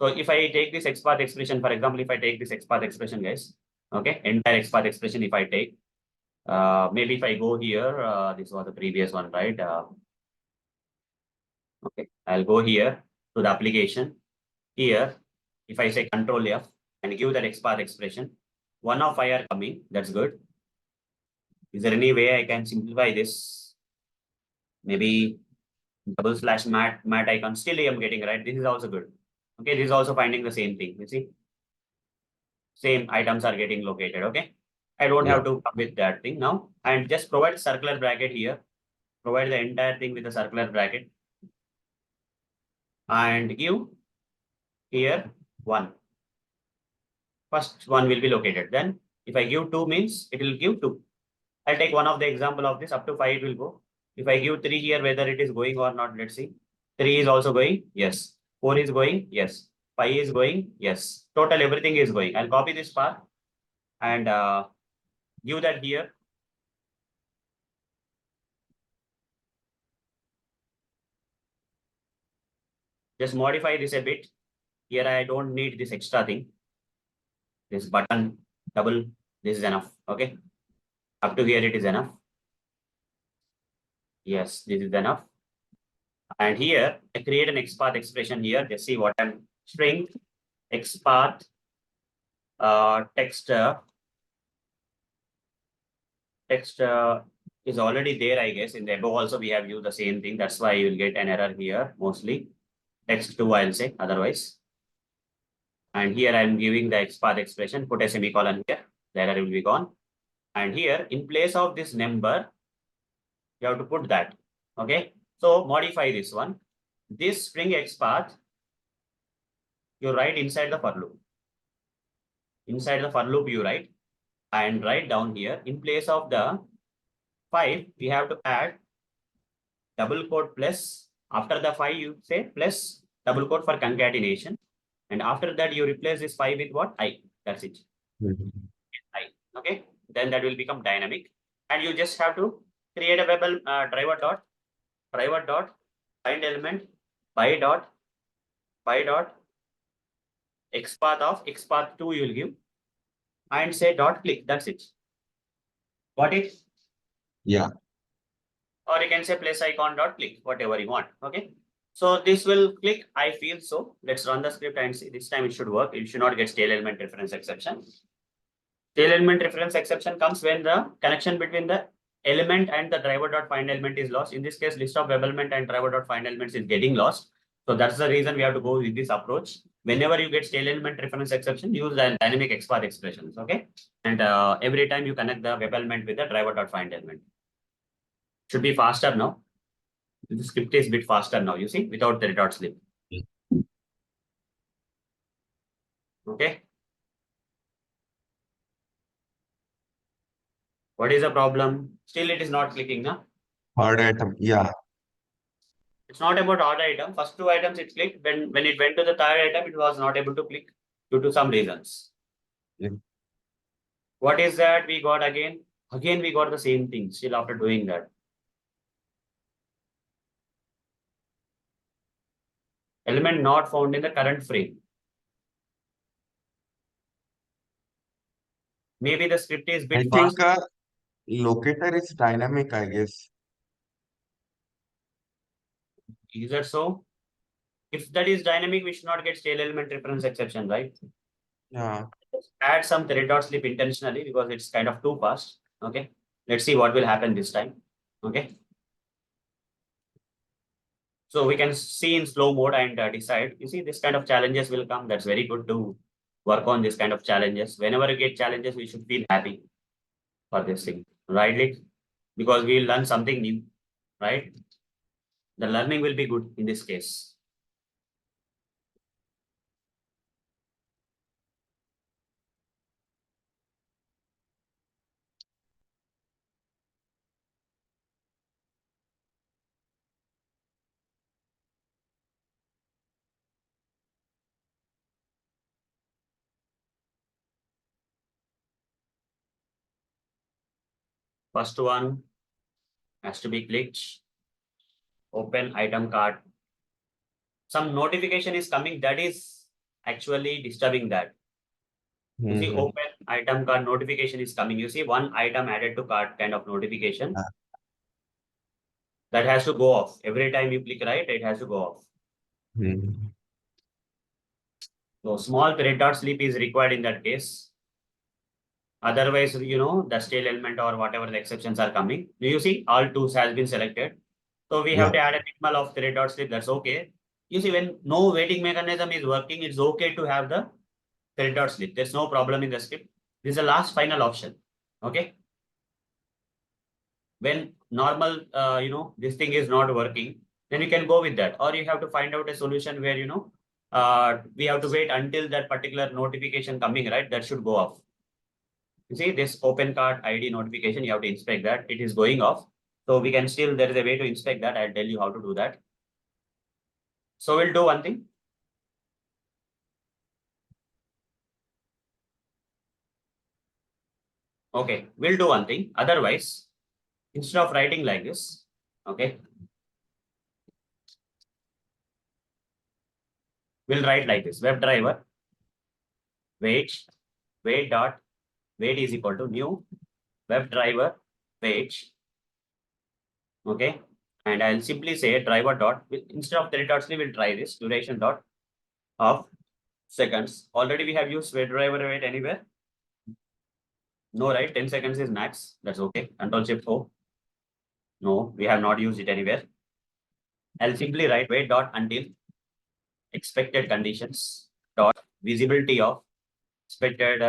So if I take this XPath expression, for example, if I take this XPath expression, guys, Okay, entire XPath expression if I take. Maybe if I go here, this was the previous one, right? Okay, I'll go here to the application. Here, if I say Control F and give that XPath expression, 1 of 5 are coming. That's good. Is there any way I can simplify this? Maybe /mat icon. Still I am getting, right? This is also good. Okay, this is also finding the same thing. You see, same items are getting located. Okay, I don't have to come with that thing now, and just provide circular bracket here. Provide the entire thing with a circular bracket and give here 1. First one will be located. Then if I give 2 means it will give 2. I'll take one of the example of this. Up to 5 it will go. If I give 3 here, whether it is going or not, let's see. 3 is also going. Yes. 4 is going. Yes. 5 is going. Yes. Total everything is going. I'll copy this part and give that here. Just modify this a bit. Here I don't need this extra thing. This button double. This is enough. Okay. Up to here it is enough. Yes, this is enough. And here I create an XPath expression here. Just see what I'm string XPath text is already there, I guess. In the above also we have used the same thing. That's why you will get an error here mostly. Text 2 I'll say otherwise. And here I'm giving the XPath expression, put a semicolon here, the error will be gone. And here in place of this number, you have to put that. Okay. So modify this one. This string XPath, you write inside the for loop. Inside the for loop you write and write down here in place of the 5, we have to add double quote plus. After the 5, you say plus double quote for concatenation. And after that, you replace this 5 with what? I. That's it. I. Okay. Then that will become dynamic. And you just have to create a web driver dot find element by dot XPath of XPath 2 you will give and say dot click. That's it. Got it? Yeah. Or you can say place icon dot click, whatever you want. Okay. So this will click, I feel so. Let's run the script and see. This time it should work. It should not get stale element reference exception. Stale element reference exception comes when the connection between the element and the driver dot find element is lost. In this case, list of web element and driver dot find elements is getting lost. So that's the reason we have to go with this approach. Whenever you get stale element reference exception, use the dynamic XPath expressions. Okay. And every time you connect the web element with the driver dot find element. Should be faster now. The script is a bit faster now, you see, without the dot slip. Okay. What is the problem? Still it is not clicking, now. Third item. Yeah. It's not about odd item. First 2 items it clicked. When it went to the third item, it was not able to click due to some reasons. Yeah. What is that we got again? Again, we got the same thing still after doing that. Element not found in the current frame. Maybe the script is I bit think fast. locator is dynamic, I guess. Is that so? If that is dynamic, we should not get stale element reference exception, right? Yeah. Add some thread dot slip intentionally because it's kind of too fast. Okay. Let's see what will happen this time. Okay. So we can see in slow mode and decide. You see, this kind of challenges will come. That's very good to work on this kind of challenges. Whenever you get challenges, we should feel happy for this thing, right? Because we will learn something new, right? The learning will be good in this case. First one has to be clicked. Open item card. Some notification is coming that is actually disturbing that. You see, Mhm. open item cart notification is coming. You see, one item added to cart kind of notification. Ah. That has to go off. Every time you click right, it has to go off. Mhm. So small red dot sleep is required in that case. Otherwise, the stale element or whatever the exceptions are coming. Do you see all twos has been selected? So we have to add a minimal of thread dot sleep. That's okay. You see, when no waiting mechanism is working, it's okay to have the thread dot sleep. There's no problem in the script. This is the last final option. Okay. When normal, this thing is not working, then you can go with that. Or you have to find out a solution where, we have to wait until that particular notification coming, right? That should go off. You see this open cart ID notification, you have to inspect that it is going off. So we can still, there is a way to inspect that. I'll tell you how to do that. So we'll do one thing. Okay, we'll do one thing. Otherwise, instead of writing like this, okay, we'll write like this. WebDriver, wait dot wait is equal to new WebDriver wait. Okay, and I'll simply say driver dot, instead of territory, we'll try this duration dot of seconds. Already we have used WebDriver wait anywhere. No, right? 10 seconds is max. That's okay. Control Shift O. No, we have not used it anywhere. I'll simply write wait dot until expected conditions dot visibility of expected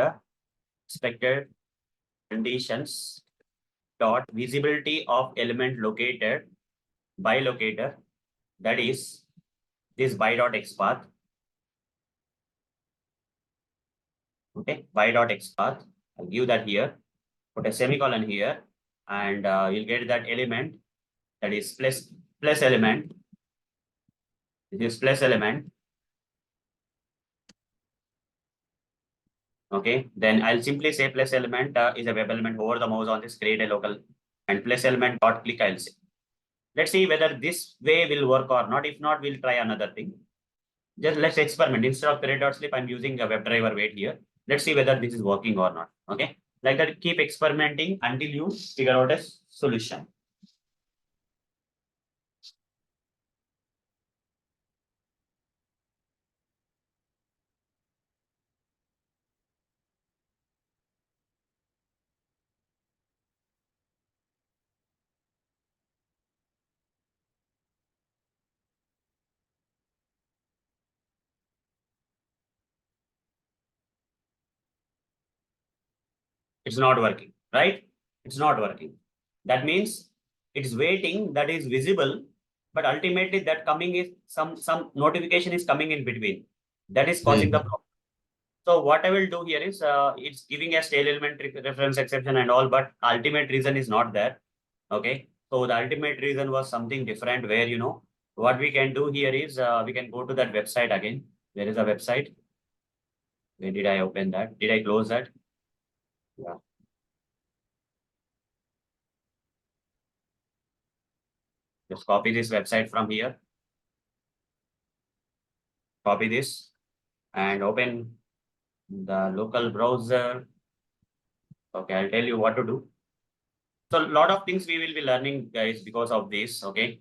conditions dot visibility of element located by locator, that is this by dot XPath. Okay, by dot XPath. I'll give that here. Put a semicolon here, and you'll get that element, that is plus element. This is plus element. Okay, then I'll simply say plus element is a web element. Over the mouse on this, create a local, and plus element dot click. I'll say. Let's see whether this way will work or not. If not, we'll try another thing. Just let's experiment. Instead of thread dot sleep, I'm using a WebDriver wait here. Let's see whether this is working or not. Okay, like that, keep experimenting until you figure out a solution. It's not working, right? It's not working. That means it's waiting, that is visible, but ultimately that coming is some notification is coming in between. That is causing the problem. So what I will do here is it's giving a stale element reference exception and all, but ultimate reason is not there. Okay. So the ultimate reason was something different where, what we can do here is we can go to that website again. There is a website. Where did I open that? Did I close that? Yeah. Just copy this website from here. Copy this and open the local browser. Okay, I'll tell you what to do. So a lot of things we will be learning, guys, because of this. Okay,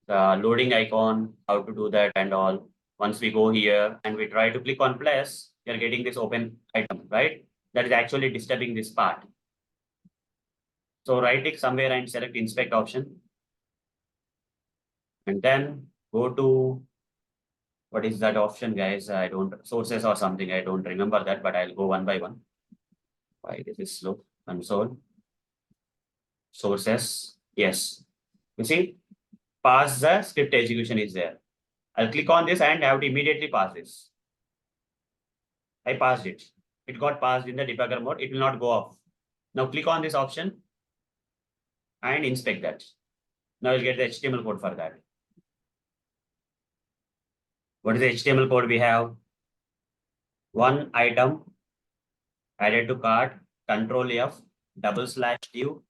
the loading icon, how to do that and all. Once we go here and we try to click on plus, you're getting this open item, right? That is actually disturbing this part. So right click somewhere and select inspect option. And then go to, what is that option, guys? I don't, sources or something. I don't remember that, but I'll go one by one. Why this is slow? Console. Sources. Yes. You see, pass the script execution is there. I'll click on this and I have to immediately pass this. I passed it. It got passed in the debugger mode. It will not go off. Now click on this option and inspect that. Now you'll get the HTML code for that. What is the HTML code we have? One item added to cart, Control F, /div,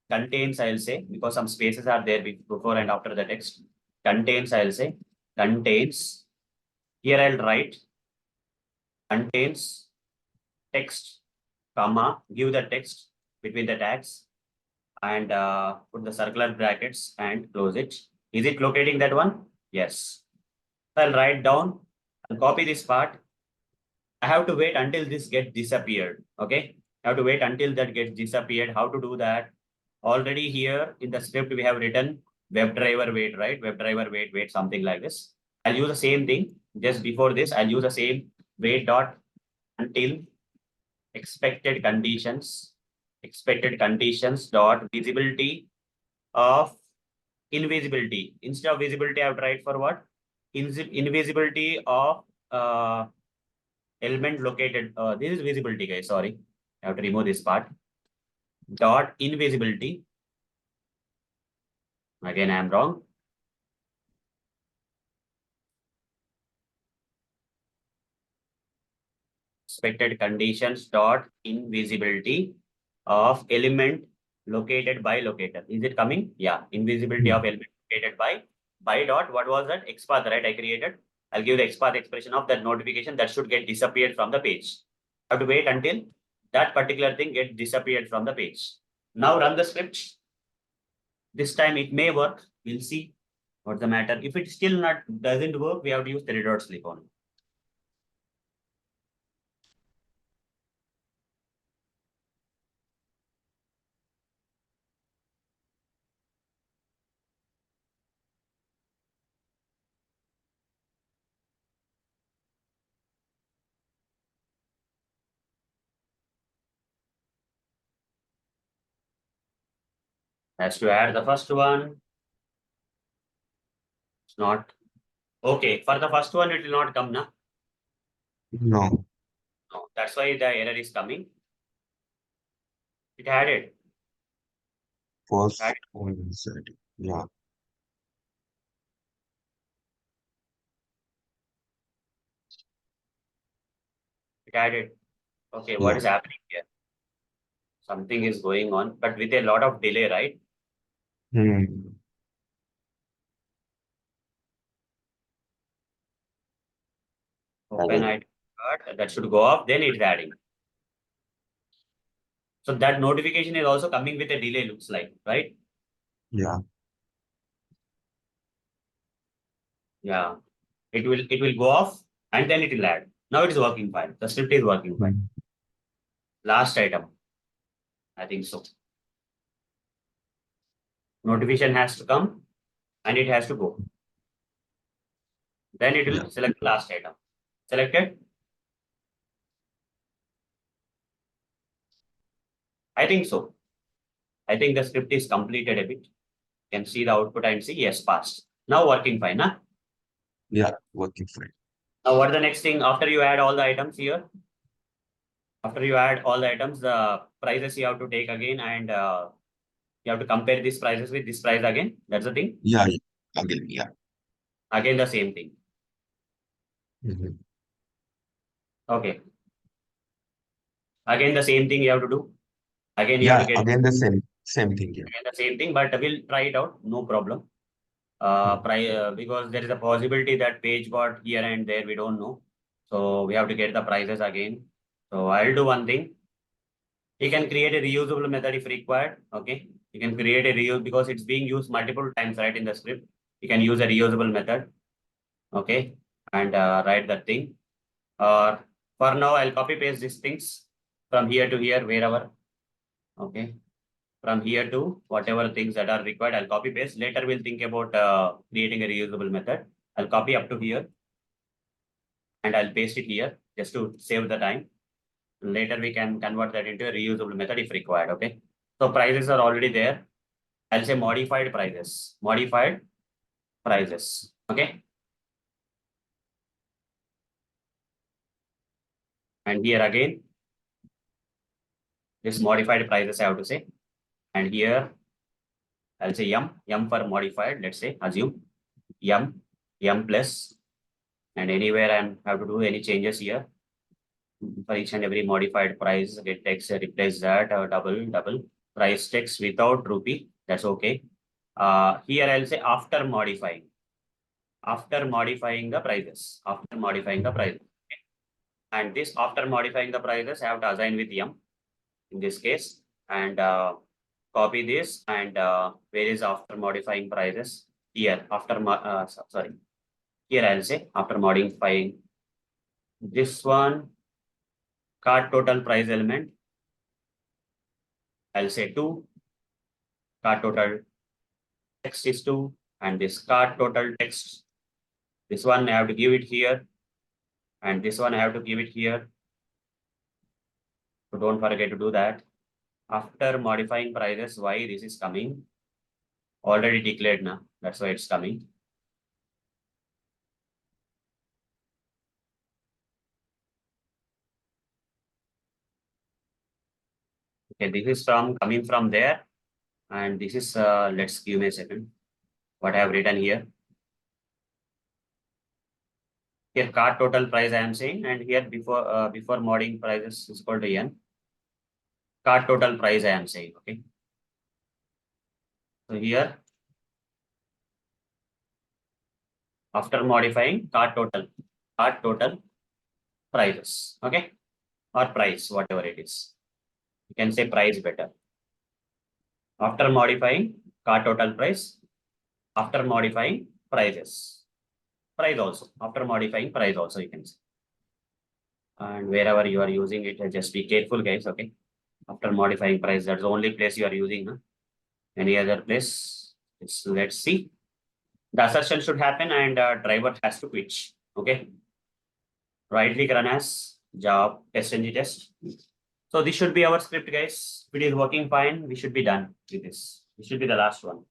contains, I'll say, because some spaces are there before and after the text. Contains, I'll say, contains. Here I'll write contains text, comma, give the text between the tags and put the circular brackets and close it. Is it locating that one? Yes. I'll write down and copy this part. I have to wait until this gets disappeared. Okay. I have to wait until that gets disappeared. How to do that? Already here in the script, we have written WebDriver wait, right? WebDriver wait, something like this. I'll use the same thing. Just before this, I'll use the same wait dot until expected conditions dot visibility of invisibility. Instead of visibility, I have tried for what? Invisibility of element located. This is visibility, guys. Sorry, I have to remove this part. Dot invisibility. Again, I am wrong. Expected conditions dot invisibility of element located by locator. Is it coming? Yeah. Invisibility of element located by dot. What was that? XPath, right? I created. I'll give the XPath expression of that notification that should get disappeared from the page. I have to wait until that particular thing gets disappeared from the page. Now run the script. This time it may work. We'll see what's the matter. If it still doesn't work, we have to use 3 sleep on. Has to add the first one. It's not. Okay, for the first one, it will not come now. No. No, that's why the error is coming. It added. First Right. one inside. Yeah. It added. Okay, what Yeah. is happening here? Something is going on, but with a lot of delay, right? Open Added. ID, that should go off, then it's adding. So that notification is also coming with a delay, looks like, right? Yeah. Yeah. It will go off and then it will add. Now it is working fine. The script is working fine. Last item. I think so. Notification has to come and it has to go. Then it will select the last item. Selected. I think so. I think the script is completed a bit. You can see the output and see, yes, passed. Now working fine, huh? Yeah, working fine. Now what is the next thing after you add all the items here? After you add all the items, the prices you have to take again and you have to compare these prices with this price again. That's the thing. Yeah. Again, yeah. Again, the same thing. Okay. Again, the same thing you have to do. Again, you have to get Again the same thing. Yeah. again the same thing, but we'll try it out. No problem. Because there is a possibility that page got here and there, we don't know. So we have to get the prices again. So I'll do one thing. You can create a reusable method if required. Okay. You can create a reuse because it's being used multiple times, right, in the script. You can use a reusable method. Okay. And write that thing. For now, I'll copy paste these things from here to here, wherever. Okay. From here to whatever things that are required, I'll copy paste. Later, we'll think about creating a reusable method. I'll copy up to here and I'll paste it here just to save the time. Later, we can convert that into a reusable method if required. Okay. So prices are already there. I'll say modified prices. Modified prices. Okay. And here again, this modified prices I have to say. And here, I'll say yum for modified. Let's say assume yum plus. And anywhere I have to do any changes here. For each and every modified price, get text, replace that double price text without rupee. That's okay. Here I'll say after modifying the prices. After modifying the prices. Okay. and this after modifying the prices, I have to assign with M in this case, and copy this, and where is after modifying prices? Here, sorry, here I'll say after modifying this one, cart total price element, I'll say 2, cart total text is 2, and this cart total text, this one I have to give it here, and this one I have to give it here. So don't forget to do that. After modifying prices, why this is coming? Already declared now, that's why it's coming. Okay, this is coming from there, and this is let's give me a second. What I have written here. Here cart total price I am saying, and here before modding prices is equal to n. Cart total price I am saying. Okay. So here after modifying cart total prices. Okay, or price, whatever it is. You can say price better. After modifying cart total price, after modifying prices, price also, after modifying price also you can say. And wherever you are using it, just be careful, guys. Okay. After modifying price, that's the only place you are using. Huh? Any other place? Let's see. The assertion should happen, and driver has to quit. Okay. Right click run as job test-ng test. So this should be our script, guys. If it is working fine, we should be done with this. This should be the last one.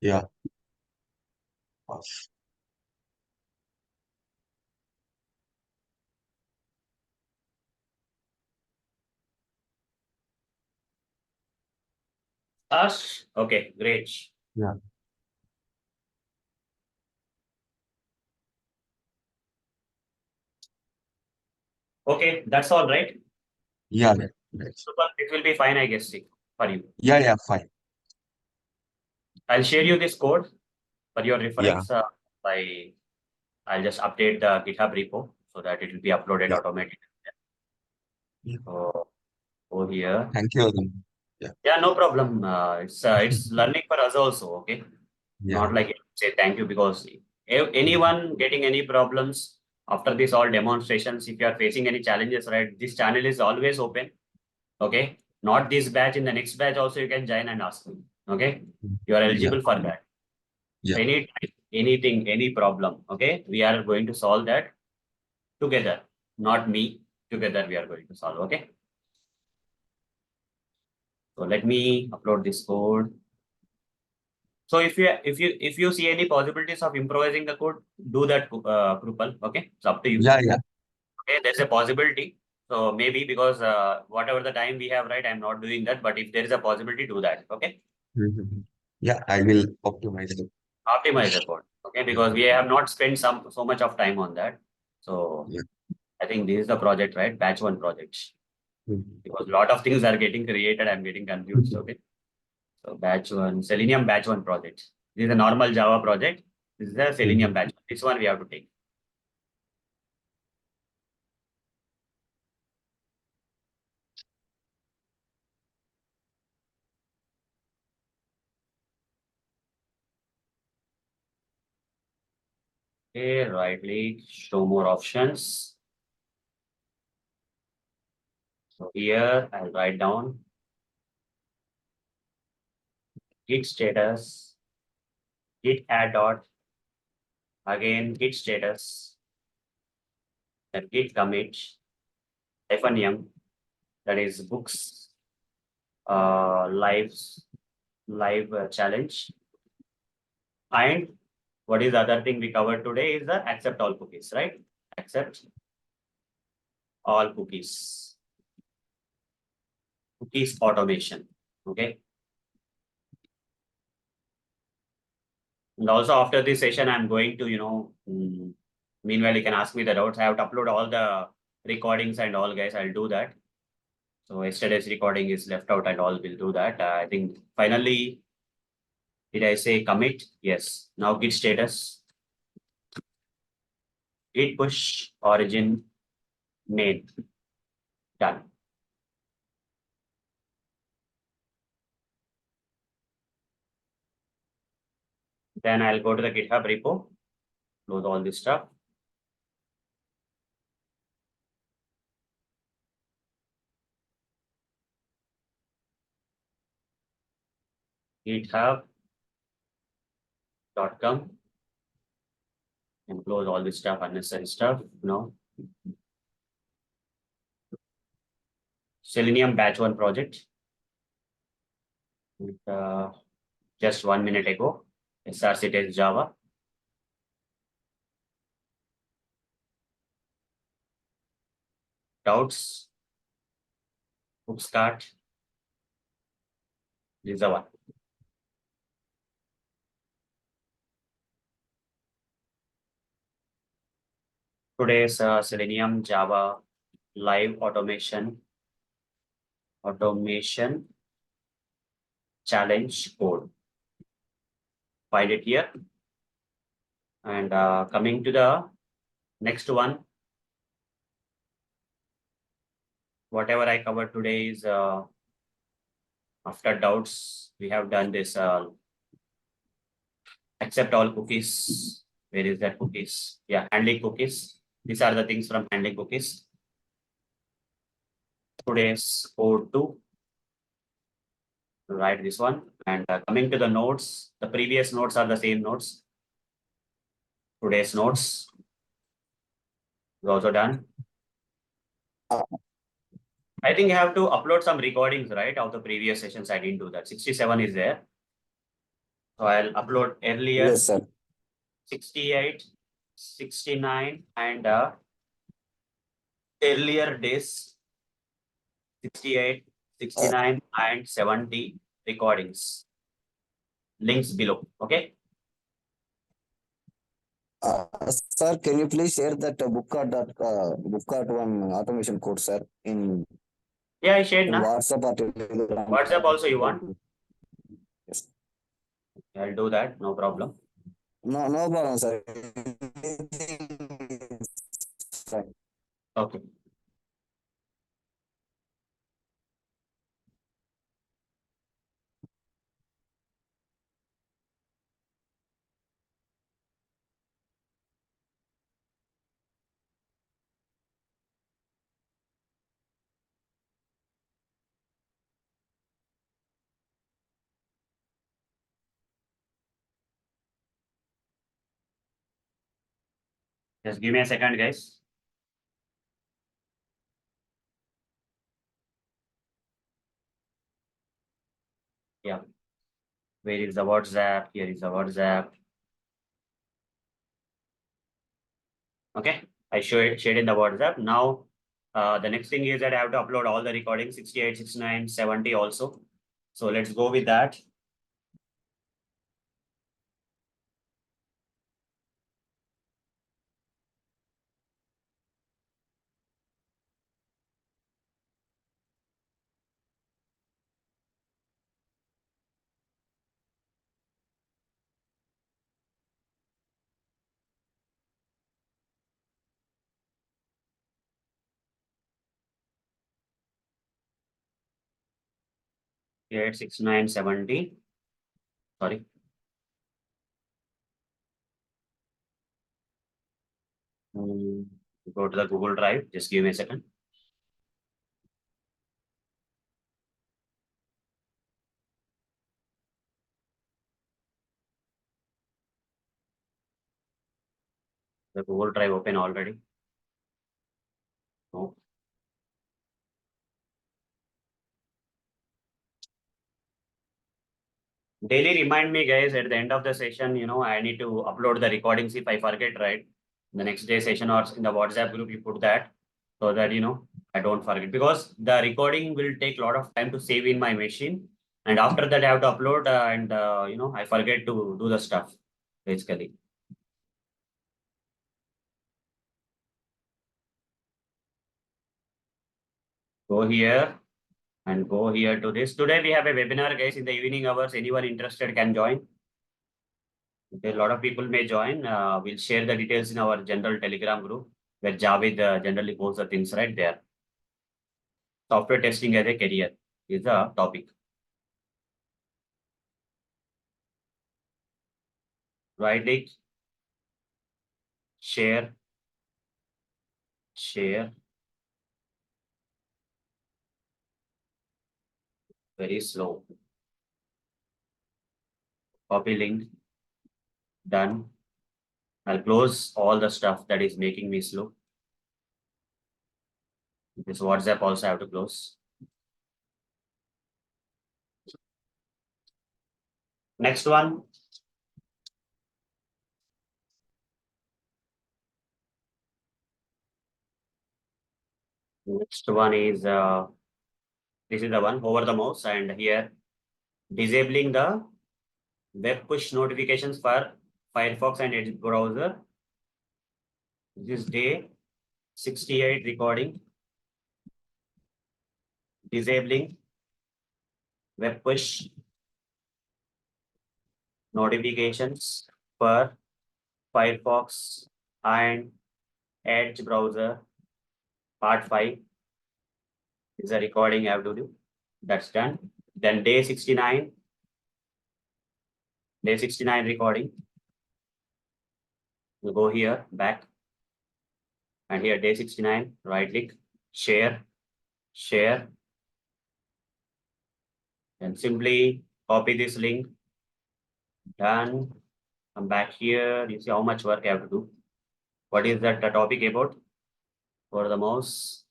Yeah. Pass. Us? Okay, great. Yeah. Okay, that's all right. Yeah. Right. Super, it will be fine, I guess, for you. Yeah. Fine. I'll share you this code for your Yeah. reference. I'll just update the GitHub repo so that it will be uploaded Yeah. automatically. Yeah. So over here. Thank you. Yeah. Yeah, no problem. It's learning for us also. Okay. Yeah. Not like say thank you, because anyone getting any problems after this all demonstrations, if you are facing any challenges, right, this channel is always open. Okay, not this batch, in the next batch also you can join and ask me. Okay, you are eligible for that. Yeah. Anything, any problem. Okay, we are going to solve that together, not me. Together we are going to solve. Okay, so let me upload this code. So if you see any possibilities of improvising the code, do that, Krupal. Okay, it's up to you. Yeah. Okay, there's a possibility. So maybe because whatever the time we have, right, I'm not doing that. But if there is a possibility, do that. Okay, Yeah. I will optimize it. optimize the code. Okay, because we have not spent so much of time on that. So Yeah. I think this is the project, right? Batch 1 project. Because a lot of things are getting created, I'm getting confused. Okay. So batch one, Selenium batch one project. This is a normal Java project. This is the Selenium batch. This one we have to take. Okay, right click, show more options. So here I'll write down git status, git add dot, again git status, then git commit, -m, that is books, live challenge. And what is the other thing we covered today is the accept all cookies, right? Accept all cookies. Cookies automation. Okay. And also after this session, I'm going to, meanwhile, you can ask me the doubts. I have to upload all the recordings and all, guys. I'll do that. So yesterday's recording is left out and all will do that. I think finally, did I say commit? Yes. Now git status. Git push origin main. Done. Then I'll go to the GitHub repo, load all this stuff. github.com and close all this stuff, unnecessary stuff. No. Selenium batch one project. With, just 1 minute ago, SRC test Java. Doubts. Book start. This is the one. Today's Selenium Java live automation challenge code. Find it here. And coming to the next one, whatever I covered today is after doubts, we have done this accept all cookies. Where is that cookies? Yeah, handling cookies. These are the things from handling cookies. Today's code 2. Write this one. And coming to the notes, the previous notes are the same notes. Today's notes is also done. I think you have to upload some recordings, right, of the previous sessions. I didn't do that. 67 is there. So I'll upload earlier. Yes, sir. 68, 69, and earlier days 68, 69, and 70 recordings. Links below. Okay. Sir, can you please share that bookart one automation code, sir, in Yeah, I shared now. WhatsApp or Telegram? WhatsApp also you want? Yes. I'll do that. No problem. No, no problem, sir. Fine. Okay. Just give me a second, guys. Yeah. Where is the WhatsApp? Here is the WhatsApp. Okay. I shared in the WhatsApp. Now, the next thing is that I have to upload all the recordings 68, 69, 70 also. So let's go with that. 8, 6, 9, 70. Sorry. Go to the Google Drive. Just give me a second. The Google Drive open already. No. Daily remind me, guys, at the end of the session, I need to upload the recordings if I forget, right? The next day session or in the WhatsApp group, you put that so that, I don't forget, because the recording will take a lot of time to save in my machine. And after that, I have to upload and, I forget to do the stuff, basically. Go here and go here to this. Today, we have a webinar, guys, in the evening hours. Anyone interested can join. Okay, a lot of people may join. We'll share the details in our general Telegram group where Javid generally posts the things right there. Software testing as a career is the topic. Right click, share, share. Very slow. Copy link. Done. I'll close all the stuff that is making me slow. This WhatsApp also have to close. Next one. Next one is this is the one over the mouse, and here disabling the web push notifications for Firefox and Edge browser. This is day 68 recording. Disabling web push notifications for Firefox and Edge browser. Part 5 is a recording I have to do. That's done. Then day 69. Day 69 recording. We'll go here, back. And here day 69, right click, share, share. And simply copy this link. Done. Come back here. You see how much work I have to do. What is that topic about? For the mouse.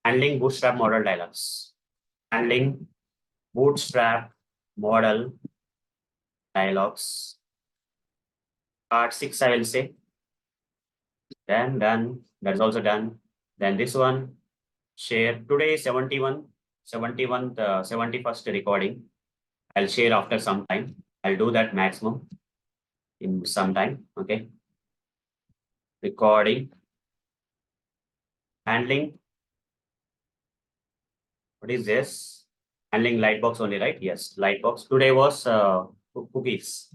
Handling bootstrap model dialogs. Handling bootstrap model dialogs. Part 6, I will say. Then done. That's also done. Then this one, share. Today 71st recording. I'll share after some time. I'll do that maximum in some time. Okay. Recording. Handling. What is this? Handling Lightbox only, right? Yes, Lightbox. Today was cookies.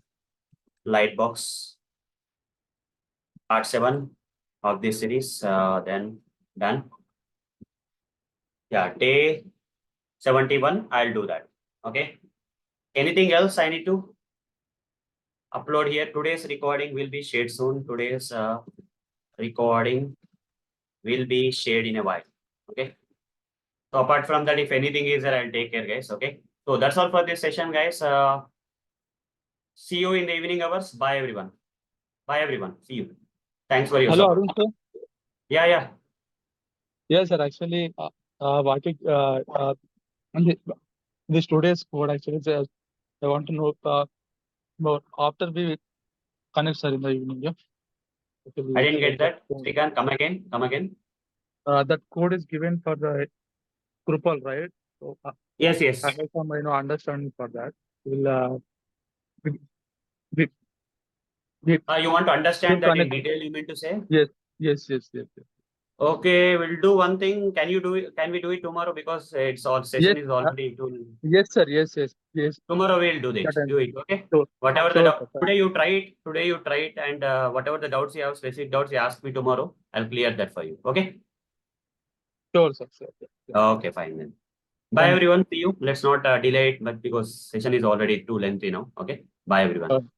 Lightbox. Part 7 of this series. Then done. Yeah, day 71. I'll do that. Okay. Anything else I need to upload here? Today's recording will be shared soon. Today's recording will be shared in a while. Okay. So apart from that, if anything is there, I'll take care, guys. Okay. So that's all for this session, guys. See you in the evening hours. Bye, everyone. Bye, everyone. See you. Thanks for your Hello, support. Arun sir. Yeah. Yes, sir. Actually, what it, on this today's code actually, I want to know about after we connect, sir, in the evening. Yeah. I didn't get that. Srikanth, come again. Come again. That code is given for the Drupal, right? So Yes. I have some understanding for that. We'll we, You want to understand that in connect. detail, you mean to say? Yes. Okay, we'll do one thing. Can you do it? Can we do it tomorrow? Because it's all session is already to. Yes, sir. Yes. Tomorrow we'll do this. That Do it. Okay. Sure. Whatever the Sure, doubt, sir. today you try it. Today you try it, and whatever the doubts you have, specific doubts you ask me tomorrow. I'll clear that for you. Okay. Sure, sir. Okay, fine then. Bye everyone. See you. Let's not delay it, but because session is already too lengthy now. Okay. Bye everyone.